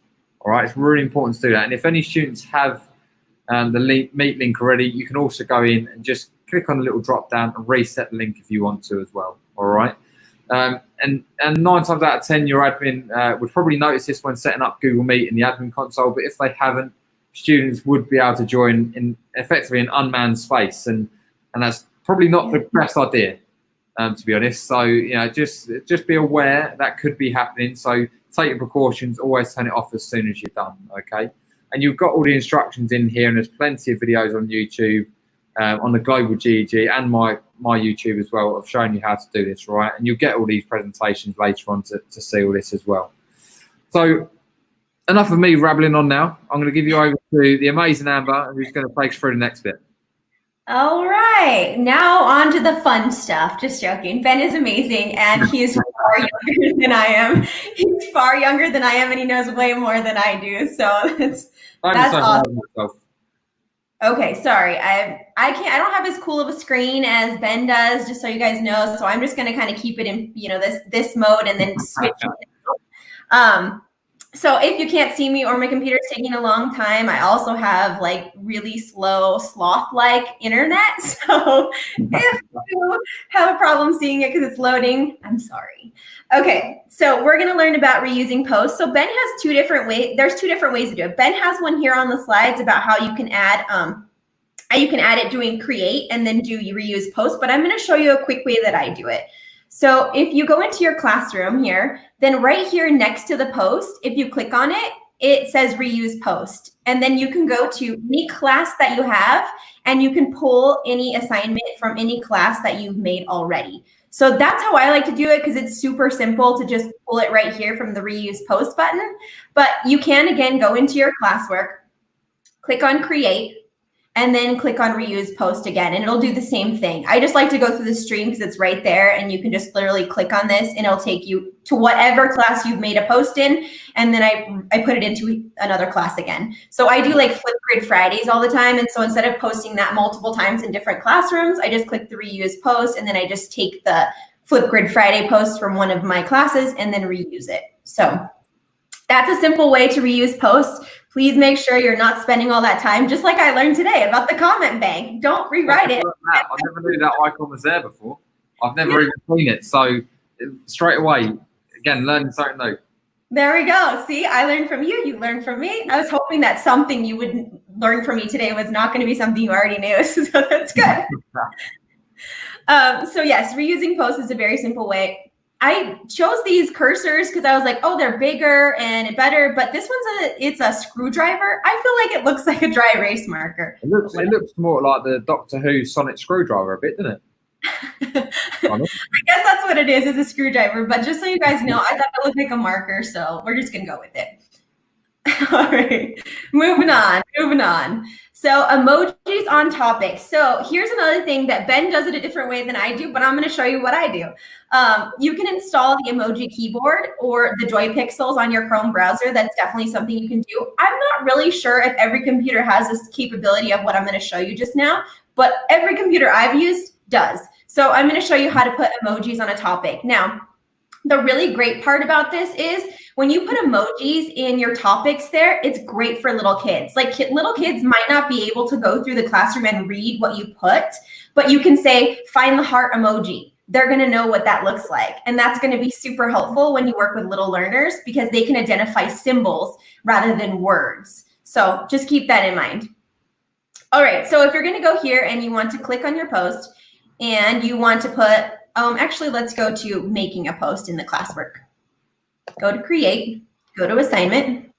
All right, it's really important to do that. And if any students have the Meet link already, you can also go in and just click on the little drop down and reset the link if you want to as well. All right. And 9 times out of 10, your admin would probably notice this when setting up Google Meet in the admin console. But if they haven't, students would be able to join in effectively an unmanned space, and that's probably not the best idea, to be honest. So just be aware that could be happening. So take your precautions. Always turn it off as soon as you're done. Okay. And you've got all the instructions in here, and there's plenty of videos on YouTube, on the Global GEG and my YouTube as well, of showing you how to do this, right? And you'll get all these presentations later on to see all this as well. So enough of me rabbling on now. I'm going to give you over to the amazing Amber, who's going to take us through the next bit. All right, now on to the fun stuff. Just joking. Ben is amazing, and he is far younger than I am. He's far younger than I am, and he knows way more than I do. So that's awesome. Okay, sorry. I don't have as cool of a screen as Ben does, just so you guys know. So I'm just gonna kind of keep it in this mode and then switch. So if you can't see me or my computer's taking a long time, I also have like really slow sloth-like internet. So if you have a problem seeing it because it's loading, I'm sorry. Okay, so we're gonna learn about reusing posts. So Ben has two different ways. There's two different ways to do it. Ben has one here on the slides about how you can add it doing create and then do reuse posts. But I'm gonna show you a quick way that I do it. So if you go into your classroom here, then right here next to the post, if you click on it, it says reuse post. And then you can go to any class that you have, and you can pull any assignment from any class that you've made already. So that's how I like to do it, because it's super simple to just pull it right here from the reuse post button. But you can, again, go into your classwork, click on create, and then click on reuse post again, and it'll do the same thing. I just like to go through the stream because it's right there, and you can just literally click on this and it'll take you to whatever class you've made a post in, and then I put it into another class again. So I do like Flipgrid Fridays all the time, and so instead of posting that multiple times in different classrooms, I just click the reuse post, and then I just take the Flipgrid Friday post from one of my classes and then reuse it. So That's a simple way to reuse posts. Please make sure you're not spending all that time, just like I learned today about the comment bank. Don't rewrite it. I never knew that icon was there before. I've never even seen it. So straight away, again, learning something new. There we go. See, I learned from you. You learned from me. I was hoping that something you would learn from me today was not going to be something you already knew. So that's good. So yes, reusing posts is a very simple way. I chose these cursors because I was like, oh, they're bigger and better. But this one's it's a screwdriver. I feel like it looks like a dry erase marker. It looks more like the Doctor Who sonic screwdriver a bit, doesn't it? I guess that's what it is a screwdriver. But just so you guys know, I thought it looked like a marker. So we're just going to go with it. All right, moving on. So emojis on topic. So here's another thing that Ben does it a different way than I do, but I'm going to show you what I do. You can install the emoji keyboard or the Joy Pixels on your Chrome browser. That's definitely something you can do. I'm not really sure if every computer has this capability of what I'm going to show you just now, but every computer I've used does. So I'm going to show you how to put emojis on a topic. Now, the really great part about this is when you put emojis in your topics there, it's great for little kids. Like little kids might not be able to go through the classroom and read what you put, but you can say, find the heart emoji. They're going to know what that looks like. And that's going to be super helpful when you work with little learners because they can identify symbols rather than words. So just keep that in mind. All right, so if you're going to go here and you want to click on your post and you want to put, actually, let's go to making a post in the classwork. Go to create, go to assignment.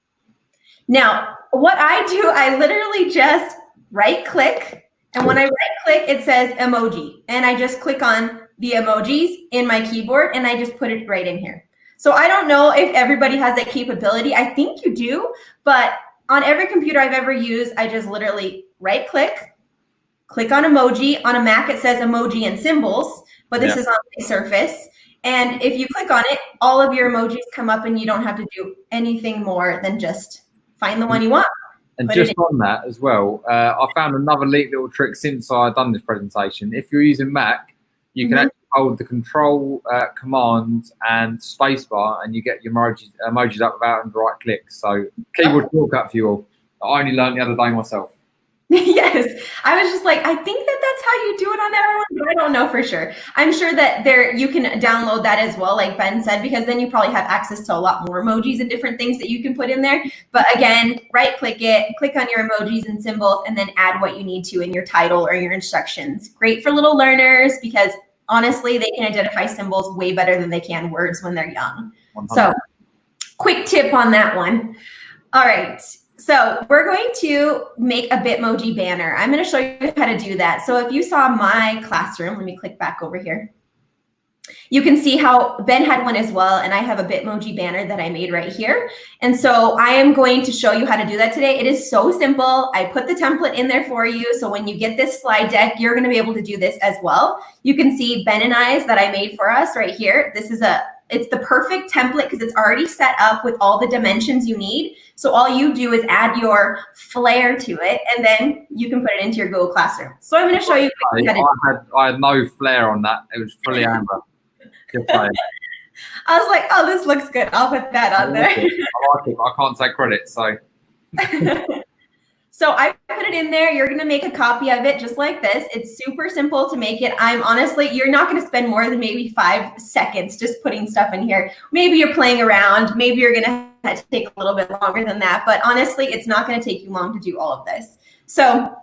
Now, what I do, I literally just right click. And when I right click, it says emoji. And I just click on the emojis in my keyboard and I just put it right in here. So I don't know if everybody has that capability. I think you do, but on every computer I've ever used, I just literally right click on emoji. On a Mac, it says emoji and symbols, but this is on a Surface. And if you click on it, all of your emojis come up and you don't have to do anything more than just find the one you want. And just on that as well, I found another neat little trick since I've done this presentation. If you're using Mac, you can actually hold the Control, Command, and Spacebar, and you get your emojis up without having to right click. So keyboard shortcut for you all. I only learned the other day myself. Yes, I was just like, I think that that's how you do it on everyone, but I don't know for sure. I'm sure that you can download that as well, like Ben said, because then you probably have access to a lot more emojis and different things that you can put in there. But again, right click it, click on your emojis and symbols, and then add what you need to in your title or your instructions. Great for little learners because honestly, they can identify symbols way better than they can words when they're young. 100. So quick tip on that one. All right. So we're going to make a Bitmoji banner. I'm going to show you how to do that. So if you saw my classroom, let me click back over here. You can see how Ben had one as well, and I have a Bitmoji banner that I made right here. And so I am going to show you how to do that today. It is so simple. I put the template in there for you. So when you get this slide deck, you're going to be able to do this as well. You can see Ben and I's that I made for us right here. This is it's the perfect template because it's already set up with all the dimensions you need. So all you do is add your flair to it, and then you can put it into your Google Classroom. So I'm going to show you. I had no flair on that. It was fully amber. I was like, oh, this looks good. I'll put that on there. I like it. I can't take credit, so. So I put it in there. You're going to make a copy of it just like this. It's super simple to make it. You're not going to spend more than maybe 5 seconds just putting stuff in here. Maybe you're playing around. Maybe you're going to have to take a little bit longer than that. But honestly, it's not going to take you long to do all of this. So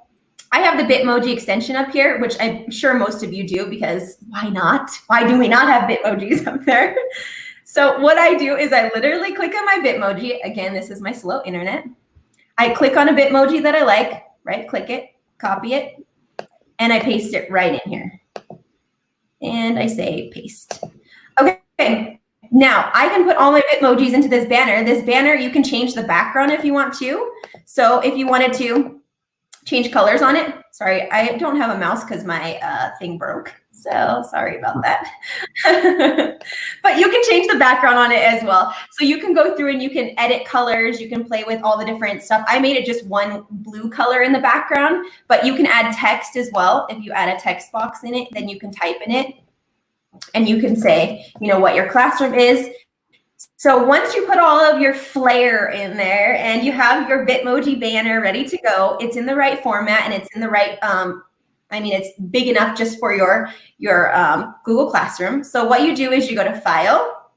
I have the Bitmoji extension up here, which I'm sure most of you do because why not? Why do we not have Bitmojis up there? So what I do is I literally click on my Bitmoji. Again, this is my slow internet. I click on a Bitmoji that I like, right click it, copy it, and I paste it right in here. And I say paste. Okay, now I can put all my Bitmojis into this banner. This banner, you can change the background if you want to. So if you wanted to change colors on it, sorry, I don't have a mouse because my thing broke. So sorry about that. But you can change the background on it as well. So you can go through and you can edit colors. You can play with all the different stuff. I made it just one blue color in the background, but you can add text as well. If you add a text box in it, then you can type in it and you can say, what your classroom is. So once you put all of your flair in there and you have your Bitmoji banner ready to go, it's in the right format and it's in the right, it's big enough just for your Google Classroom. So what you do is you go to File,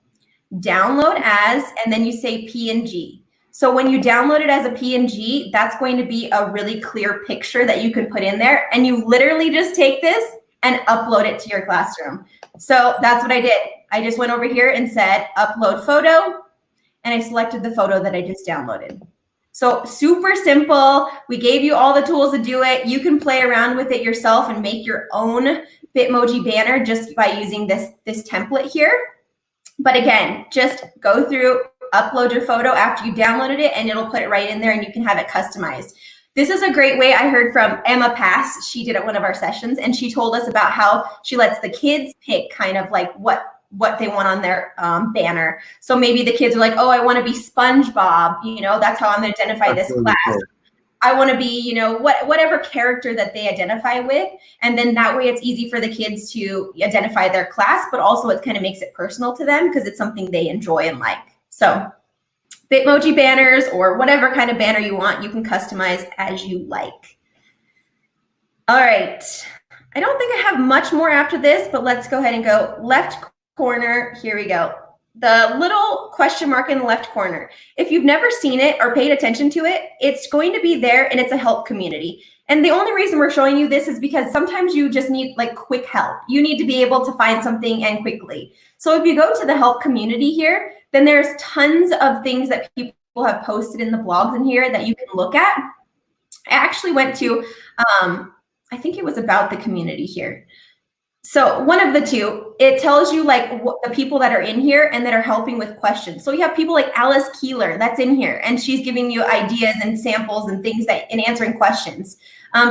Download As, and then you say PNG. So when you download it as a PNG, that's going to be a really clear picture that you can put in there. And you literally just take this and upload it to your classroom. So that's what I did. I just went over here and said, upload photo, and I selected the photo that I just downloaded. So super simple. We gave you all the tools to do it. You can play around with it yourself and make your own Bitmoji banner just by using this template here. But again, just go through, upload your photo after you downloaded it, and it'll put it right in there and you can have it customized. This is a great way. I heard from Emma Pass. She did at one of our sessions, and she told us about how she lets the kids pick kind of like what they want on their banner. So maybe the kids are like, oh, I want to be SpongeBob. You know, that's how I'm going to identify this class. Cool. I want to be, you know, whatever character that they identify with. And then that way it's easy for the kids to identify their class, but also it kind of makes it personal to them because it's something they enjoy and like. So Bitmoji banners or whatever kind of banner you want, you can customize as you like. All right. I don't think I have much more after this, but let's go ahead and go left corner. Here we go. The little question mark in the left corner. If you've never seen it or paid attention to it, it's going to be there and it's a help community. And the only reason we're showing you this is because sometimes you just need like quick help. You need to be able to find something and quickly. So if you go to the help community here, then there's tons of things that people have posted in the blogs in here that you can look at. I actually went to, I think it was about the community here. So one of the two, it tells you like what the people that are in here and that are helping with questions. So you have people like Alice Keeler that's in here and she's giving you ideas and samples and things that in answering questions.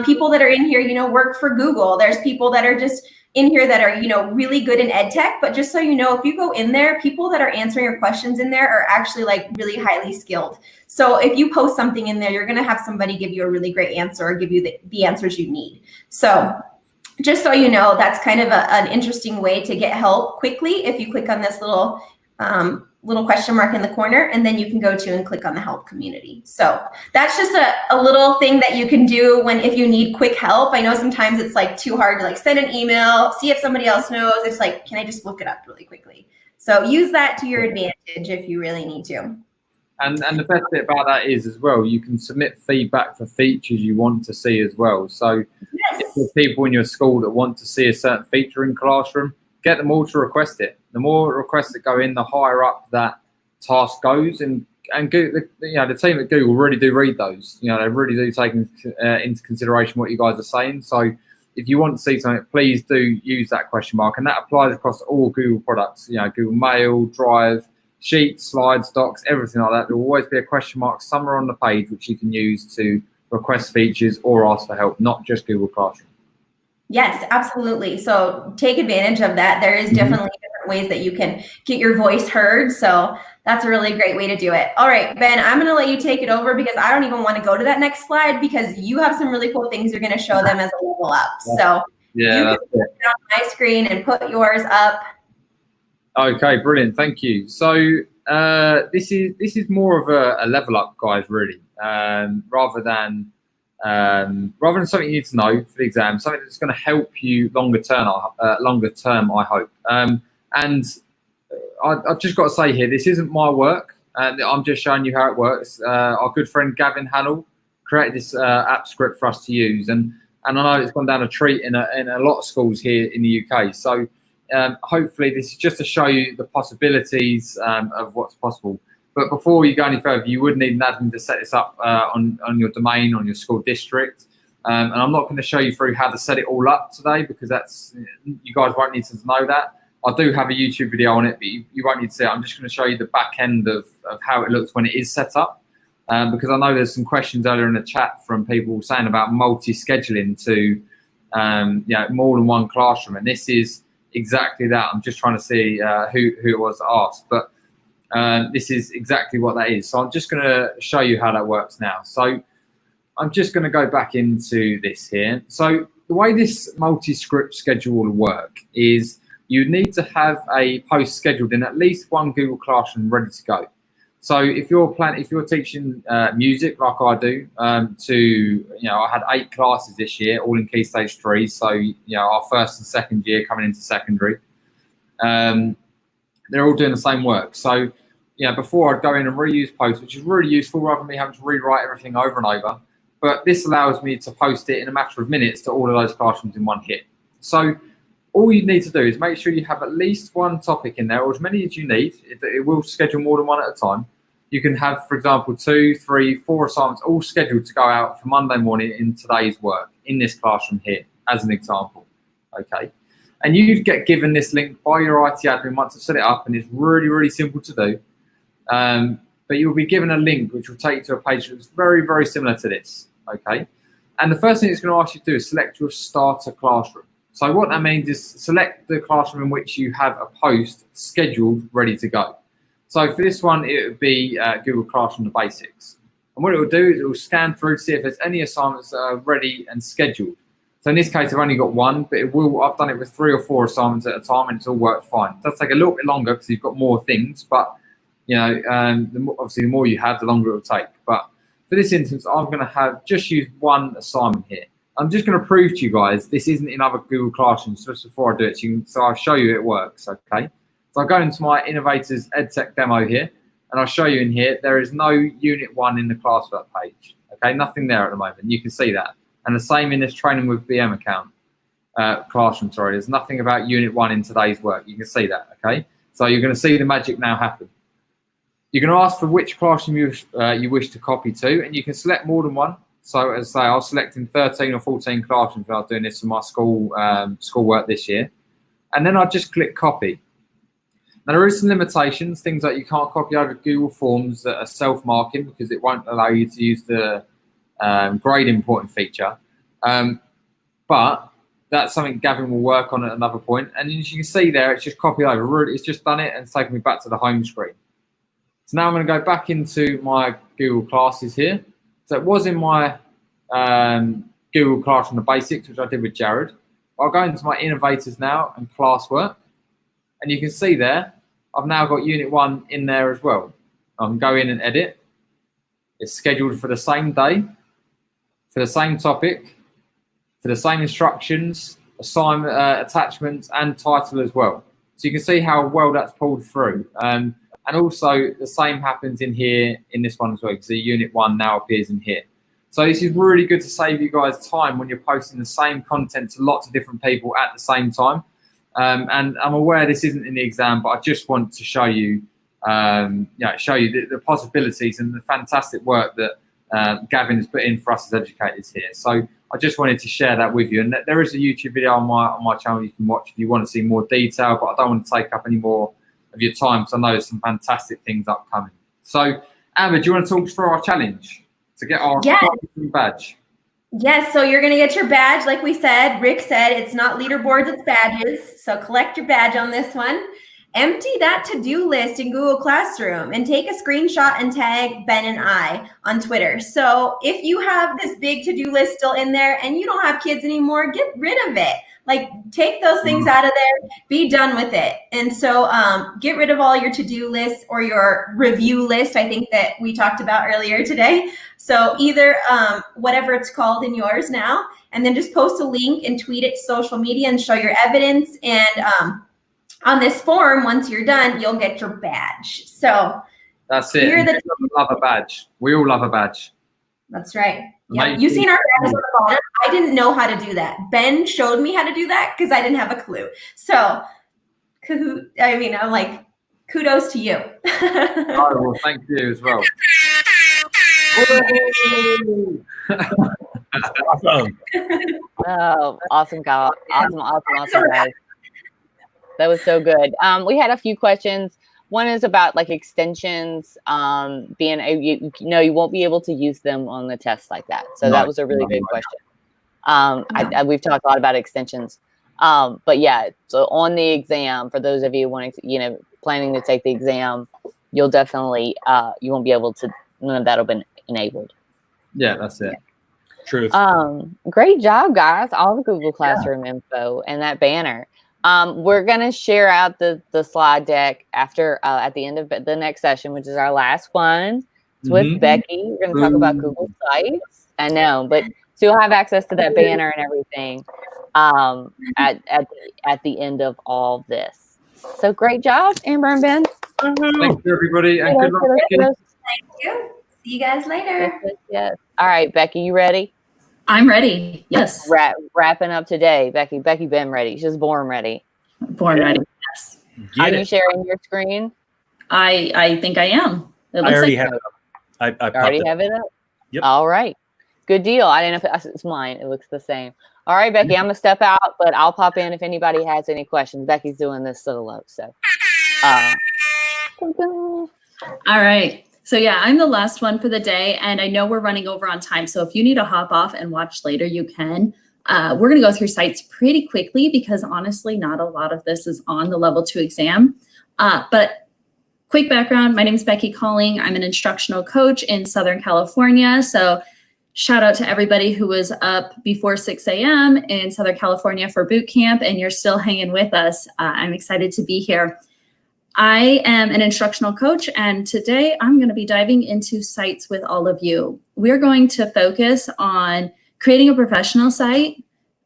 People that are in here, you know, work for Google. There's people that are just in here that are, you know, really good in ed tech. But just so you know, if you go in there, people that are answering your questions in there are actually like really highly skilled. So if you post something in there, you're going to have somebody give you a really great answer or give you the answers you need. So just so you know, that's kind of an interesting way to get help quickly. If you click on this little question mark in the corner, and then you can go to and click on the help community. So that's just a little thing that you can do if you need quick help. I know sometimes it's like too hard to like send an email, see if somebody else knows. It's like, can I just look it up really quickly? So use that to your advantage if you really need to. And the best bit about that is as well, you can submit feedback for features you want to see as well. So if there's people in your school that want to see a certain feature in Classroom, get them all to request it. The more requests that go in, the higher up that task goes. And Google, you know, the team at Google really do read those. You know, they really do take into consideration what you guys are saying. So if you want to see something, please do use that question mark. And that applies across all Google products, you know, Google Mail, Drive, Sheets, Slides, Docs, everything like that. There will always be a question mark somewhere on the page which you can use to request features or ask for help, not just Google Classroom. Yes, absolutely. So take advantage of that. There is definitely different ways that you can get your voice heard. So that's a really great way to do it. All right, Ben, I'm going to let you take it over because I don't even want to go to that next slide because you have some really cool things you're going to show them as a level up. So yeah, you can put it on my screen and put yours up. Okay, brilliant. Thank you. So this is more of a level up, guys, really, rather than something you need to know for the exam, something that's going to help you longer term, I hope. And I've just got to say here, this isn't my work. I'm just showing you how it works. Our good friend Gavin Hannell created this app script for us to use, and I know it's gone down a treat in a lot of schools here in the UK. So hopefully this is just to show you the possibilities of what's possible. But before you go any further, you would need an admin to set this up on your domain, on your school district. And I'm not going to show you through how to set it all up today because you guys won't need to know that. I do have a YouTube video on it, but you won't need to see it. I'm just going to show you the back end of how it looks when it is set up. Because I know there's some questions earlier in the chat from people saying about multi-scheduling to more than one classroom. And this is exactly that. I'm just trying to see who it was asked. But this is exactly what that is. So I'm just going to show you how that works now. So I'm just going to go back into this here. So the way this multi-script schedule will work is you need to have a post scheduled in at least one Google Classroom ready to go. So if you're teaching music like I do, I had 8 classes this year, all in Key Stage 3. So our first and second year coming into secondary, they're all doing the same work. So before I'd go in and reuse posts, which is really useful rather than me having to rewrite everything over and over. But this allows me to post it in a matter of minutes to all of those classrooms in one hit. So all you need to do is make sure you have at least one topic in there, or as many as you need. It will schedule more than one at a time. You can have, for example, 2, 3, 4 assignments all scheduled to go out for Monday morning in today's work in this classroom here, as an example. Okay. And you get given this link by your IT admin once I've set it up, and it's really, really simple to do. But you'll be given a link which will take you to a page that's very, very similar to this. Okay. And the first thing it's going to ask you to do is select your starter classroom. So what that means is select the classroom in which you have a post scheduled, ready to go. So for this one, it would be Google Classroom, the basics. And what it will do is it will scan through to see if there's any assignments that are ready and scheduled. So in this case, I've only got one, but I've done it with 3 or 4 assignments at a time, and it's all worked fine. It does take a little bit longer because you've got more things, but obviously the more you have, the longer it will take. But for this instance, I'm going to just use one assignment here. I'm just going to prove to you guys this isn't in other Google Classrooms just before I do it. So I'll show you it works, okay? So I'll go into my Innovators EdTech demo here, and I'll show you in here, there is no Unit 1 in the classwork page, okay? Nothing there at the moment. You can see that. And the same in this Training with BM classroom, sorry. There's nothing about Unit 1 in today's work. You can see that, okay? So you're going to see the magic now happen. You're going to ask for which classroom you wish to copy to, and you can select more than one. So as I say, I was selecting 13 or 14 classrooms when I was doing this for my school work this year. And then I just click copy. Now there is some limitations, things like you can't copy over Google Forms that are self-marking because it won't allow you to use the grade importing feature. But that's something Gavin will work on at another point. And as you can see there, it's just copied over. It's just done it and it's taken me back to the home screen. So now I'm going to go back into my Google Classes here. So it was in my Google Classroom, the basics, which I did with Jared. I'll go into my Innovators now and Classwork. And you can see there, I've now got Unit 1 in there as well. I can go in and edit. It's scheduled for the same day, for the same topic, for the same instructions, assignment, attachments, and title as well. So you can see how well that's pulled through. And also the same happens in here, in this one as well, because the Unit 1 now appears in here. So this is really good to save you guys time when you're posting the same content to lots of different people at the same time. And I'm aware this isn't in the exam, but I just want to show you, show you the possibilities and the fantastic work that Gavin has put in for us as educators here. So I just wanted to share that with you. And there is a YouTube video on my channel you can watch if you want to see more detail, but I don't want to take up any more of your time because I know there's some fantastic things upcoming. So Amber, do you want to talk us through our challenge to get our badge? Yes, so you're going to get your badge. Like we said, Rick said, it's not leaderboards, it's badges. So collect your badge on this one. Empty that to-do list in Google Classroom and take a screenshot and tag Ben and I on Twitter. So if you have this big to-do list still in there and you don't have kids anymore, get rid of it. Like take those things out of there, be done with it. And so get rid of all your to-do lists or your review list, I think that we talked about earlier today. So either whatever it's called in yours now, and then just post a link and tweet it to social media and show your evidence. And on this form, once you're done, you'll get your badge. So that's it. We love a badge. We all love a badge. That's right. Yeah, you've seen our badges on the bottom. I didn't know how to do that. Ben showed me how to do that because I didn't have a clue. So, I'm like, kudos to you. Oh, well, thank you as well. Awesome. Oh, awesome, guys. Awesome, guys. That was so good. We had a few questions. One is about like extensions, you won't be able to use them on the test like that. So that was a really good question. We've talked a lot about extensions. But yeah, so on the exam, for those of you wanting to, planning to take the exam, you'll definitely, you won't be able to, none of that'll be enabled. Yeah, that's it. Truth. Great job, guys. All the Google Classroom info and that banner. We're going to share out the slide deck after at the end of the next session, which is our last one. It's with Becky. We're going to talk about Google Sites. I know, but so you'll have access to that banner and everything at the end of all this. So great job, Amber and Ben. Thank you, everybody, and good luck. Thank you. See you guys later. Yes. All right, Becky, you ready? I'm ready. Yes. Wrapping up today. Becky been ready. She's born ready. Born ready. Yes. Are you sharing your screen? I think I am. I already have it up. I already have it up? Yep. All right. Good deal. I didn't know if it's mine. It looks the same. All right, Becky, I'm going to step out, but I'll pop in if anybody has any questions. Becky's doing this solo, so. All right. So yeah, I'm the last one for the day, and I know we're running over on time. So if you need to hop off and watch later, you can. We're going to go through sites pretty quickly because honestly, not a lot of this is on the level 2 exam. But quick background, my name is Becky Calling. I'm an instructional coach in Southern California. So shout out to everybody who was up before 6 a.m. in Southern California for boot camp, and you're still hanging with us. I'm excited to be here. I am an instructional coach, and today I'm going to be diving into sites with all of you. We're going to focus on creating a professional site,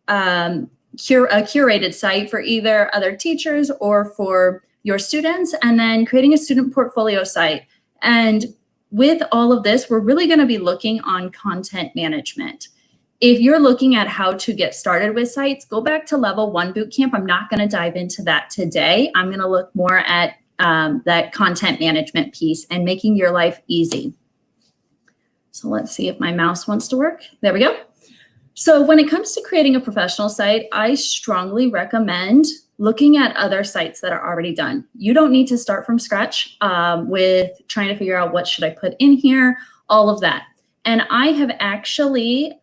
a curated site for either other teachers or for your students, and then creating a student portfolio site. And with all of this, we're really going to be looking on content management. If you're looking at how to get started with sites, go back to level 1 bootcamp. I'm not going to dive into that today. I'm going to look more at that content management piece and making your life easy. So let's see if my mouse wants to work. There we go. So when it comes to creating a professional site, I strongly recommend looking at other sites that are already done. You don't need to start from scratch with trying to figure out what should I put in here, all of that. And I have actually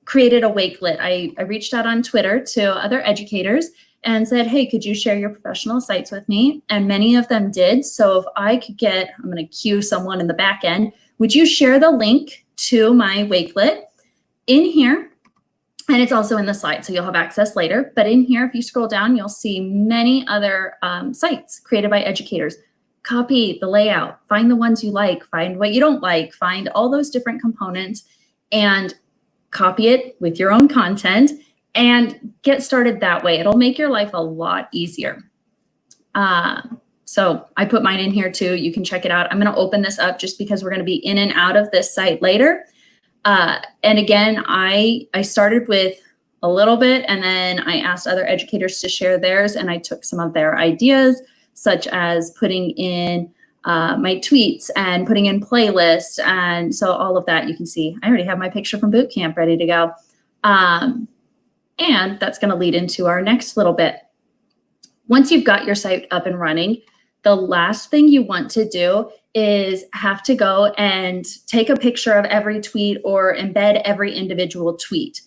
created a wakelet. I reached out on Twitter to other educators and said, hey, could you share your professional sites with me? And many of them did. So if I could get, I'm going to cue someone in the back end, would you share the link to my wakelet in here? And it's also in the slide, so you'll have access later. But in here, if you scroll down, you'll see many other sites created by educators. Copy the layout, find the ones you like, find what you don't like, find all those different components and copy it with your own content and get started that way. It'll make your life a lot easier. So I put mine in here too. You can check it out. I'm going to open this up just because we're going to be in and out of this site later. And again, I started with a little bit and then I asked other educators to share theirs and I took some of their ideas, such as putting in my tweets and putting in playlists. And so all of that you can see. I already have my picture from boot camp ready to go. And that's going to lead into our next little bit. Once you've got your site up and running, the last thing you want to do is have to go and take a picture of every tweet or embed every individual tweet.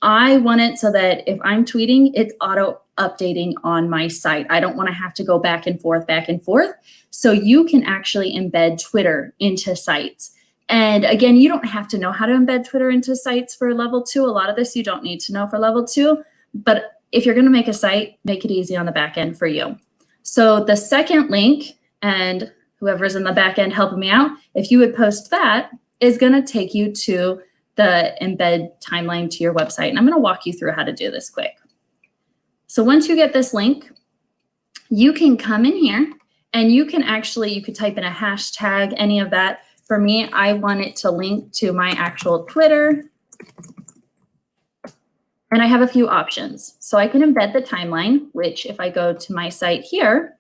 I want it so that if I'm tweeting, it's auto updating on my site. I don't want to have to go back and forth. So you can actually embed Twitter into sites. And again, you don't have to know how to embed Twitter into sites for level 2. A lot of this you don't need to know for level 2, but if you're going to make a site, make it easy on the back end for you. So the second link, and whoever's in the back end helping me out, if you would post that, is going to take you to the embed timeline to your website. And I'm going to walk you through how to do this quick. So once you get this link, you can come in here and you can actually, you could type in a hashtag, any of that. For me, I want it to link to my actual Twitter. And I have a few options. So I can embed the timeline, which if I go to my site here,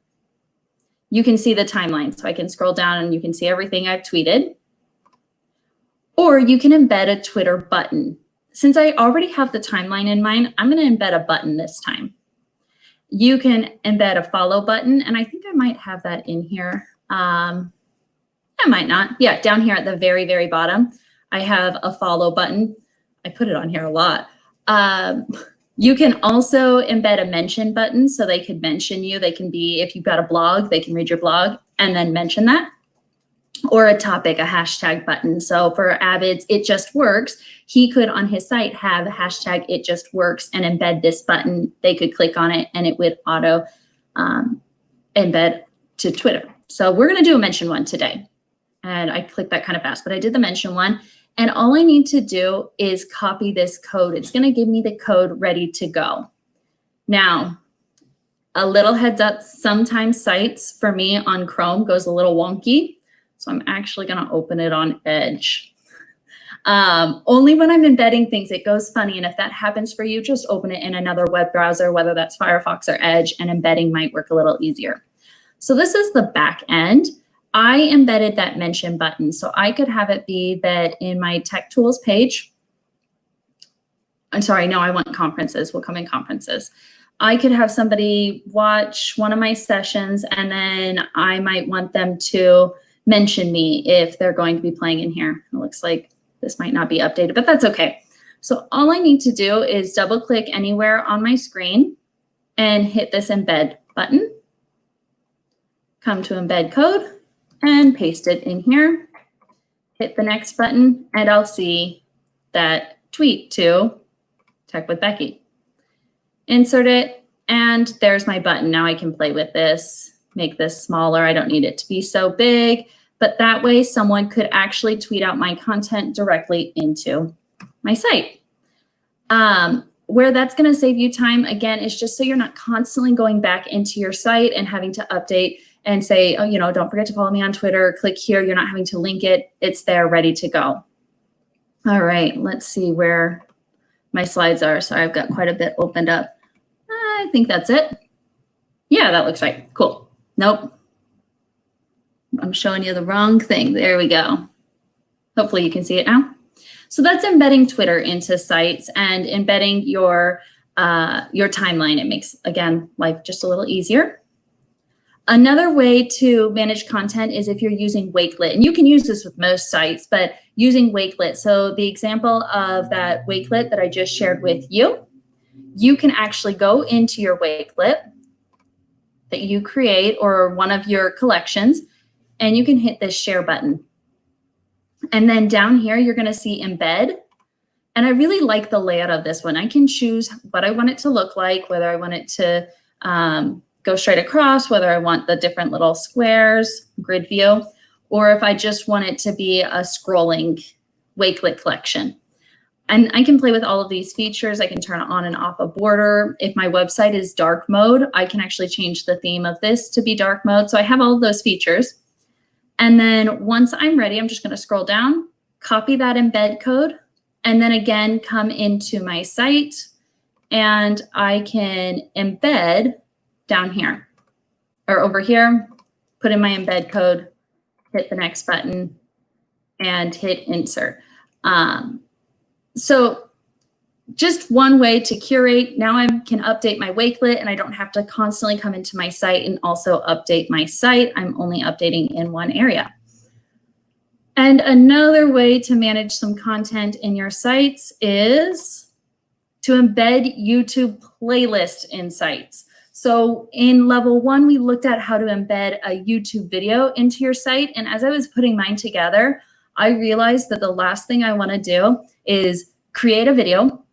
you can see the timeline. So I can scroll down and you can see everything I've tweeted. Or you can embed a Twitter button. Since I already have the timeline in mind, I'm going to embed a button this time. You can embed a follow button, and I think I might have that in here. I might not. Yeah, down here at the very, very bottom, I have a follow button. I put it on here a lot. You can also embed a mention button, so they could mention you. They can be, if you've got a blog, they can read your blog and then mention that. or a topic, a hashtag button. So for Abid's It Just Works, he could on his site have a hashtag It Just Works and embed this button. They could click on it and it would auto embed to Twitter. So we're gonna do a mention one today. And I clicked that kind of fast, but I did the mention one. And all I need to do is copy this code. It's gonna give me the code ready to go. Now, a little heads up, sometimes sites for me on Chrome goes a little wonky. So I'm actually gonna open it on Edge. Only when I'm embedding things, it goes funny. And if that happens for you, just open it in another web browser, whether that's Firefox or Edge, and embedding might work a little easier. So this is the back end. I embedded that mention button. So I could have it be that in my Tech Tools page, I'm sorry, no, I want conferences. We'll come in conferences. I could have somebody watch one of my sessions and then I might want them to mention me if they're going to be playing in here. It looks like this might not be updated, but that's okay. So all I need to do is double click anywhere on my screen and hit this embed button. Come to embed code and paste it in here. Hit the next button and I'll see that tweet to Tech with Becky. Insert it and there's my button. Now I can play with this, make this smaller. I don't need it to be so big, but that way someone could actually tweet out my content directly into my site. Where that's gonna save you time, again, is just so you're not constantly going back into your site and having to update and say, oh, you know, don't forget to follow me on Twitter, click here, you're not having to link it, it's there ready to go. All right, let's see where my slides are. Sorry, I've got quite a bit opened up. I think that's it. Yeah, that looks right, cool. Nope, I'm showing you the wrong thing. There we go. Hopefully you can see it now. So that's embedding Twitter into sites and embedding your timeline. It makes, again, life just a little easier. Another way to manage content is if you're using Wakelet, and you can use this with most sites, but using Wakelet. So the example of that Wakelet that I just shared with you, you can actually go into your Wakelet that you create or one of your collections, and you can hit this share button. And then down here, you're gonna see embed. And I really like the layout of this one. I can choose what I want it to look like, whether I want it to go straight across, whether I want the different little squares, grid view, or if I just want it to be a scrolling Wakelet collection. And I can play with all of these features. I can turn on and off a border. If my website is dark mode, I can actually change the theme of this to be dark mode. So I have all of those features. And then once I'm ready, I'm just gonna scroll down, copy that embed code, and then again, come into my site and I can embed down here or over here, put in my embed code, hit the next button and hit insert. So just one way to curate. Now I can update my Wakelet and I don't have to constantly come into my site and also update my site. I'm only updating in one area. And another way to manage some content in your sites is to embed YouTube playlist in sites. So in level 1, we looked at how to embed a YouTube video into your site. And as I was putting mine together, I realized that the last thing I want to do is create a video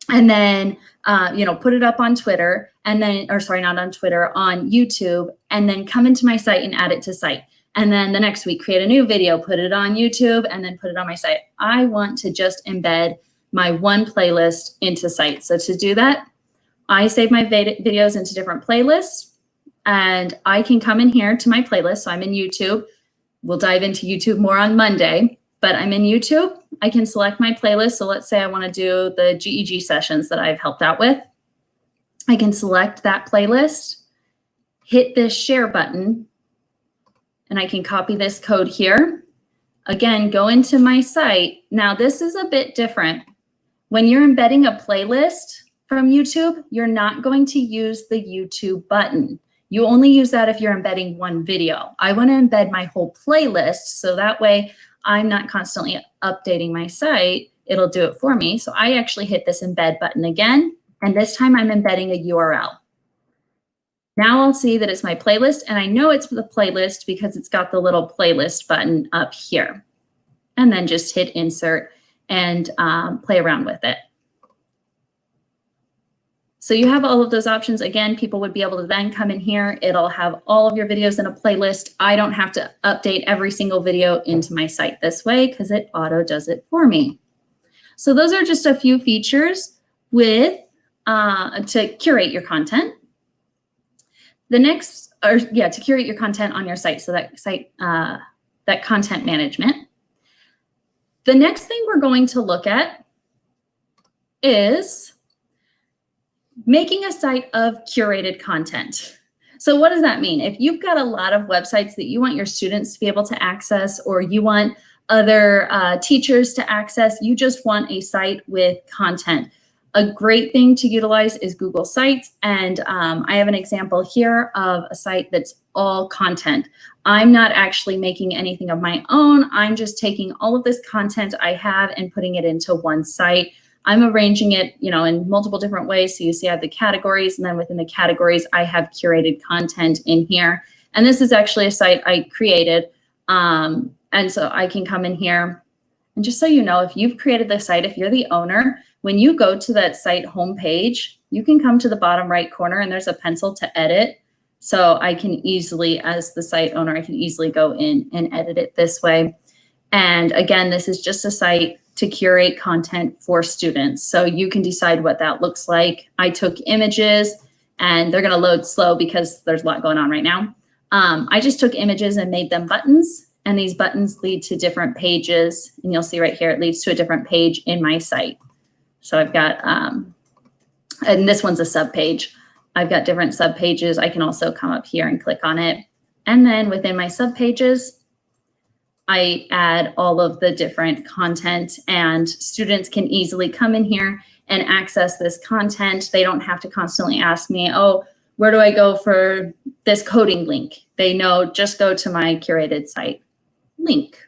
and then put it up on Twitter and then, or sorry, not on Twitter, on YouTube, and then come into my site and add it to site. And then the next week, create a new video, put it on YouTube, and then put it on my site. I want to just embed my one playlist into site. So to do that, I save my videos into different playlists, and I can come in here to my playlist. So I'm in YouTube. We'll dive into YouTube more on Monday, but I'm in YouTube. I can select my playlist. So let's say I want to do the GEG sessions that I've helped out with. I can select that playlist, hit this share button, and I can copy this code here. Again, go into my site. Now this is a bit different. When you're embedding a playlist from YouTube, you're not going to use the YouTube button. You only use that if you're embedding one video. I want to embed my whole playlist so that way I'm not constantly updating my site. It'll do it for me. So I actually hit this embed button again, and this time I'm embedding a URL. Now I'll see that it's my playlist, and I know it's the playlist because it's got the little playlist button up here. And then just hit insert and play around with it. So you have all of those options. Again, people would be able to then come in here. It'll have all of your videos in a playlist. I don't have to update every single video into my site this way because it auto does it for me. So those are just a few features with to curate your content. The next, to curate your content on your site. So that content management. The next thing we're going to look at is making a site of curated content. So what does that mean? If you've got a lot of websites that you want your students to be able to access, or you want other teachers to access, you just want a site with content. A great thing to utilize is Google Sites. And I have an example here of a site that's all content. I'm not actually making anything of my own. I'm just taking all of this content I have and putting it into one site. I'm arranging it, in multiple different ways. So you see I have the categories, and then within the categories, I have curated content in here. And this is actually a site I created. And so I can come in here. And just so you know, if you've created the site, if you're the owner, when you go to that site homepage, you can come to the bottom right corner and there's a pencil to edit. So I can easily, as the site owner, I can easily go in and edit it this way. And again, this is just a site to curate content for students. So you can decide what that looks like. I took images, and they're gonna load slow because there's a lot going on right now. I just took images and made them buttons, and these buttons lead to different pages. And you'll see right here, it leads to a different page in my site. So I've got, and this one's a sub page. I've got different sub pages. I can also come up here and click on it. And then within my sub pages, I add all of the different content, and students can easily come in here and access this content. They don't have to constantly ask me, oh, where do I go for this coding link? They know, just go to my curated site link.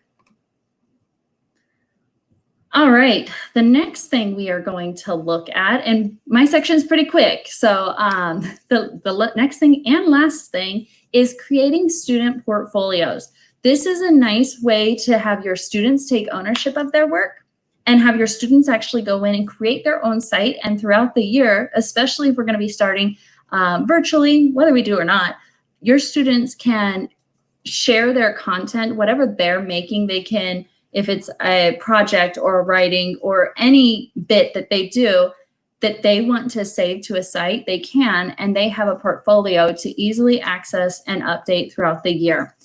All right, the next thing we are going to look at, and my section is pretty quick. So the next thing and last thing is creating student portfolios. This is a nice way to have your students take ownership of their work and have your students actually go in and create their own site. And throughout the year, especially if we're going to be starting virtually, whether we do or not, your students can share their content, whatever they're making. They can, if it's a project or writing or any bit that they do that they want to save to a site, they can, and they have a portfolio to easily access and update throughout the year.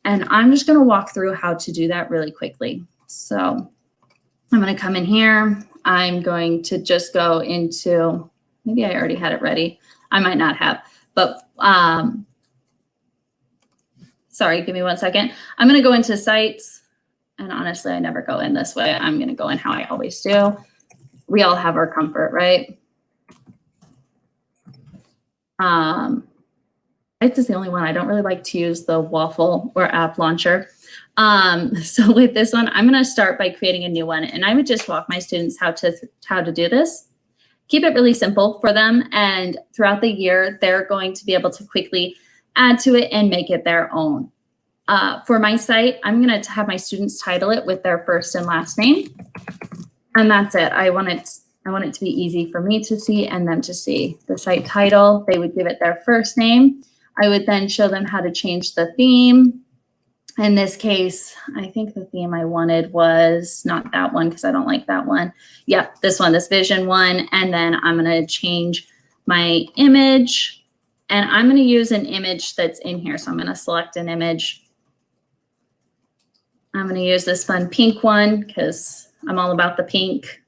And I'm just going to walk through how to do that really quickly. So I'm going to come in here. I'm going to just go into, maybe I already had it ready. I might not have, but sorry, give me 1 second. I'm going to go into sites. And honestly, I never go in this way. I'm going to go in how I always do. We all have our comfort, right? Sites is the only one. I don't really like to use the waffle or app launcher. So with this one, I'm going to start by creating a new one. And I would just walk my students how to do this. Keep it really simple for them. And throughout the year, they're going to be able to quickly add to it and make it their own. For my site, I'm going to have my students title it with their first and last name. And that's it. I want it to be easy for me to see and them to see. The site title, they would give it their first name. I would then show them how to change the theme. In this case, I think the theme I wanted was not that one because I don't like that one. Yep, this one, this vision one. And then I'm going to change my image. And I'm going to use an image that's in here. So I'm going to select an image. I'm going to use this fun pink one because I'm all about the pink.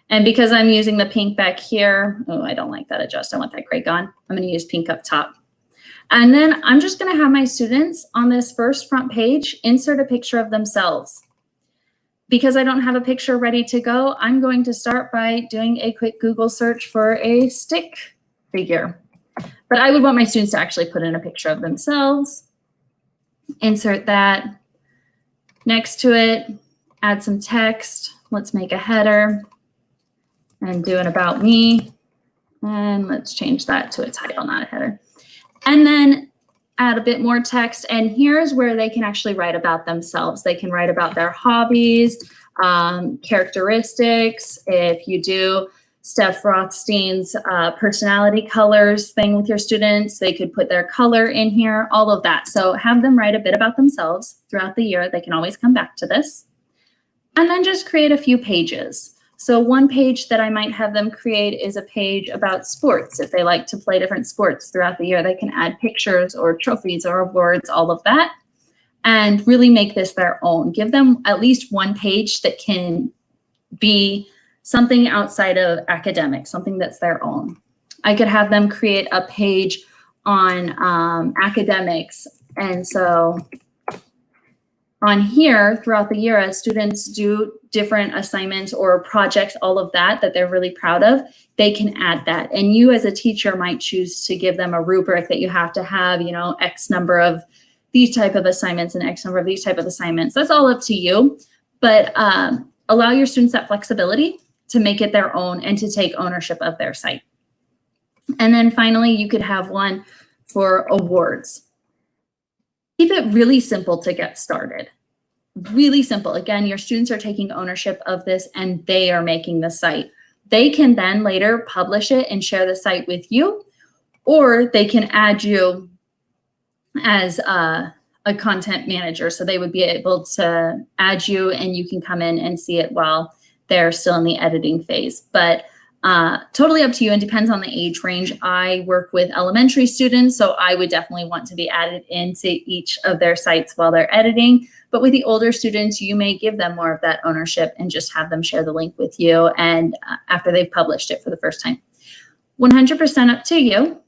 And because I'm using the pink back here, oh, I don't like that adjust. I want that gray gone. I'm going to use pink up top. And then I'm just going to have my students on this first front page insert a picture of themselves. Because I don't have a picture ready to go, I'm going to start by doing a quick Google search for a stick figure. But I would want my students to actually put in a picture of themselves. Insert that. Next to it, add some text. Let's make a header and do an about me. And let's change that to a title, not a header. And then add a bit more text. And here's where they can actually write about themselves. They can write about their hobbies, characteristics. If you do Steph Rothstein's personality colors thing with your students, they could put their color in here, all of that. So have them write a bit about themselves throughout the year. They can always come back to this. And then just create a few pages. So one page that I might have them create is a page about sports. If they like to play different sports throughout the year, they can add pictures or trophies or awards, all of that, and really make this their own. Give them at least one page that can be something outside of academics, something that's their own. I could have them create a page on academics. And so on here, throughout the year, as students do different assignments or projects, all of that they're really proud of, they can add that. And you as a teacher might choose to give them a rubric that you have to have, you know, X number of these type of assignments and X number of these type of assignments. That's all up to you. But allow your students that flexibility to make it their own and to take ownership of their site. And then finally, you could have one for awards. Keep it really simple to get started. Really simple. Again, your students are taking ownership of this and they are making the site. They can then later publish it and share the site with you, or they can add you as a content manager. So they would be able to add you and you can come in and see it while they're still in the editing phase. But totally up to you and depends on the age range. I work with elementary students, so I would definitely want to be added into each of their sites while they're editing. But with the older students, you may give them more of that ownership and just have them share the link with you and after they've published it for the first time. 100% up to you,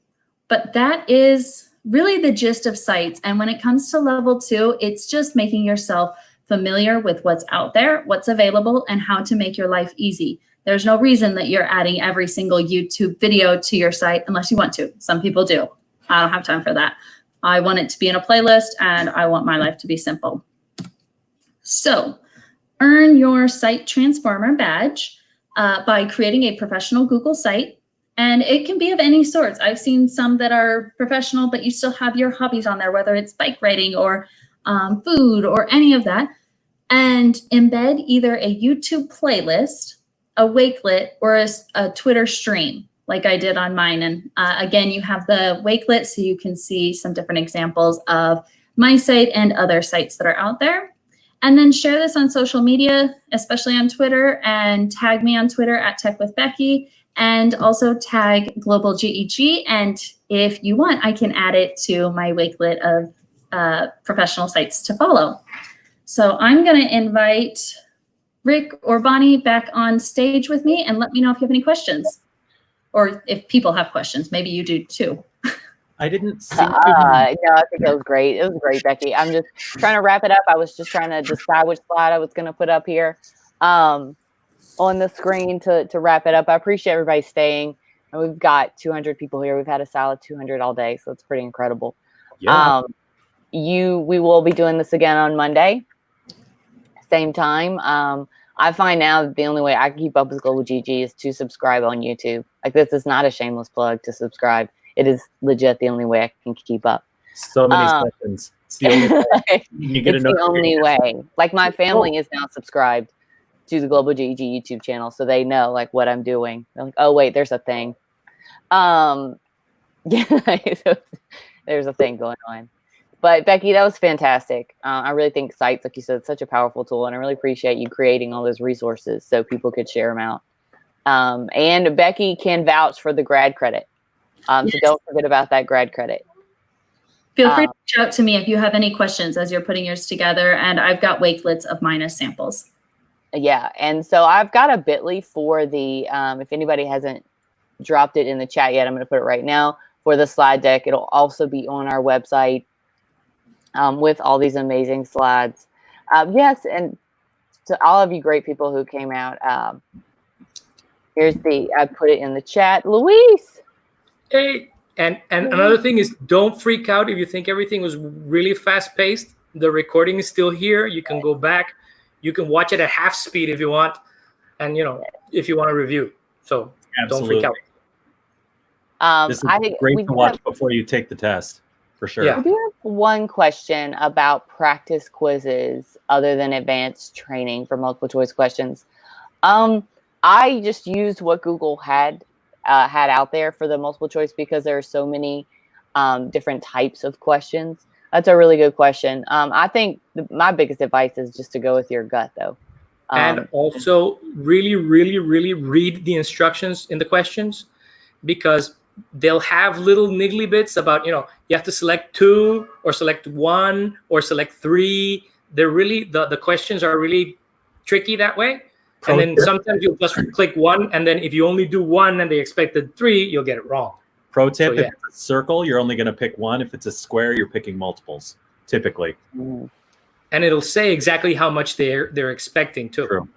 but that is really the gist of sites. And when it comes to level 2, it's just making yourself familiar with what's out there, what's available, and how to make your life easy. There's no reason that you're adding every single YouTube video to your site unless you want to. Some people do. I don't have time for that. I want it to be in a playlist and I want my life to be simple. So earn your site transformer badge by creating a professional Google site. And it can be of any sorts. I've seen some that are professional, but you still have your hobbies on there, whether it's bike riding or food or any of that. And embed either a YouTube playlist, a Wakelet, or a Twitter stream like I did on mine. And again, you have the Wakelet so you can see some different examples of my site and other sites that are out there. And then share this on social media, especially on Twitter, and tag me on Twitter at Tech with Becky, and also tag Global GEG. And if you want, I can add it to my Wakelet of professional sites to follow. So I'm going to invite Rick or Bonnie back on stage with me and let me know if you have any questions or if people have questions. Maybe you do too. I didn't see. No, I think it was great. It was great, Becky. I'm just trying to wrap it up. I was just trying to decide which slide I was going to put up here on the screen to wrap it up. I appreciate everybody staying. And we've got 200 people here. We've had a solid 200 all day, so it's pretty incredible. Yeah. We will be doing this again on Monday, same time. I find now that the only way I can keep up with Global GG is to subscribe on YouTube. Like, this is not a shameless plug to subscribe. It is legit the only way I can keep up. So many sessions. It's the only way. You get it's the only way. Like, my family is now subscribed to the Global GEG YouTube channel, so they know like what I'm doing. They're like, oh wait, there's a thing. Yeah, there's a thing going on. But Becky, that was fantastic. I really think sites, like you said, it's such a powerful tool, and I really appreciate you creating all those resources so people could share them out. And Becky can vouch for the grad credit. So don't forget about that grad credit. Feel free to reach out to me if you have any questions as you're putting yours together. And I've got Wakelets of mine as samples. Yeah. And so I've got a bit.ly for the, if anybody hasn't dropped it in the chat yet, I'm going to put it right now for the slide deck. It'll also be on our website with all these amazing slides. Yes. And to all of you great people who came out, here's I put it in the chat. Luis. Hey, and another thing is, don't freak out if you think everything was really fast paced. The recording is still here. You can go back. You can watch it at half speed if you want, and if you want to review. So Don't freak out. This is great to watch before you take the test, for sure. We do have one question about practice quizzes other than advanced training for multiple choice questions. I just used what Google had out there for the multiple choice because there are so many different types of questions. That's a really good question. I think my biggest advice is just to go with your gut, though. And also really, really, really read the instructions in the questions, because they'll have little niggly bits about, you have to select 2 or select 1 or select 3. They're really, the questions are really tricky that way. And then sometimes you'll just click 1, and then if you only do 1 and they expected 3, you'll get it wrong. Pro tip, if it's a circle, you're only going to pick 1. If it's a square, you're picking multiples, typically. And it'll say exactly how much they're expecting too. True.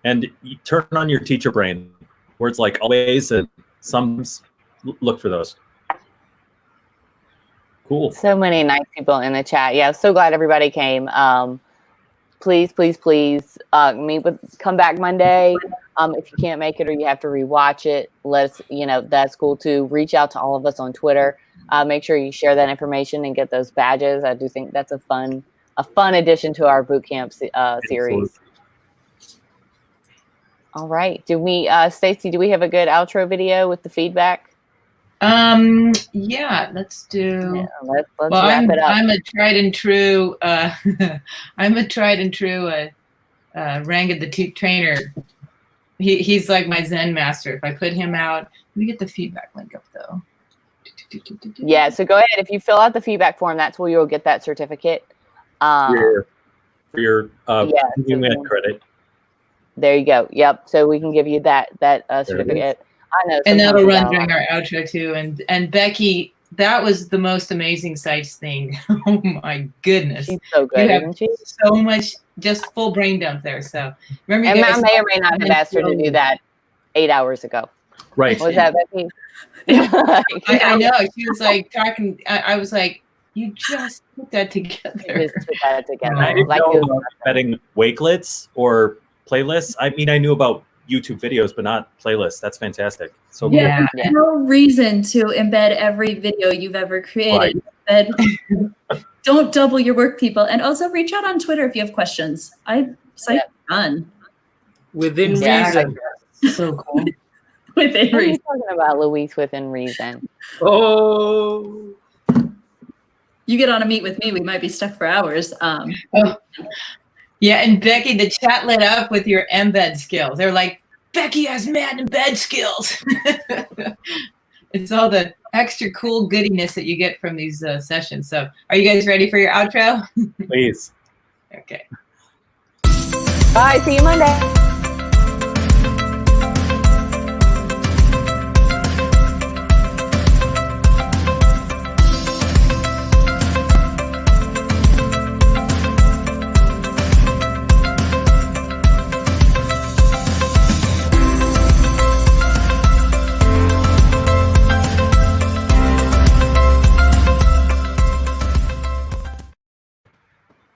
And you turn on your teacher brain. Words like always and some, look for those. Cool. So many nice people in the chat. Yeah, so glad everybody came. Please, please, please come back Monday. If you can't make it or you have to rewatch it, let us, that's cool too. Reach out to all of us on Twitter. Make sure you share that information and get those badges. I do think that's a fun addition to our bootcamp series. All right. Stacy, do we have a good outro video with the feedback? Yeah, let's do. Yeah, let's wrap it up. I'm a tried and true. Ranga the trainer. He's like my Zen master. If I put him out, let me get the feedback link up though. Yeah, so go ahead. If you fill out the feedback form, that's where you'll get that certificate. For your credit. There you go. Yep. So we can give you that certificate. I know. And that'll run during our outro too. And Becky, that was the most amazing sites thing. Oh my goodness. She's so good, isn't she? So much, just full brain dump there. So remember, and I may or may not have asked her to do that 8 hours ago. Right. Was that Becky? I know. She was like talking. I was like, you just put that together. I didn't know about setting wakelets or playlists. I mean, I knew about YouTube videos, but not playlists. That's fantastic. So yeah, no reason to embed every video you've ever created. Right. Don't double your work, people, and also reach out on Twitter if you have questions. Fun. Within reason. So cool. Within reason. What are you talking about, Luis? Within reason. Oh. You get on a meet with me, we might be stuck for hours. Yeah, and Becky, the chat lit up with your embed skills. They're like, Becky has mad embed skills. It's all the extra cool goodiness that you get from these sessions. So are you guys ready for your outro? Please. Okay. Bye, see you Monday.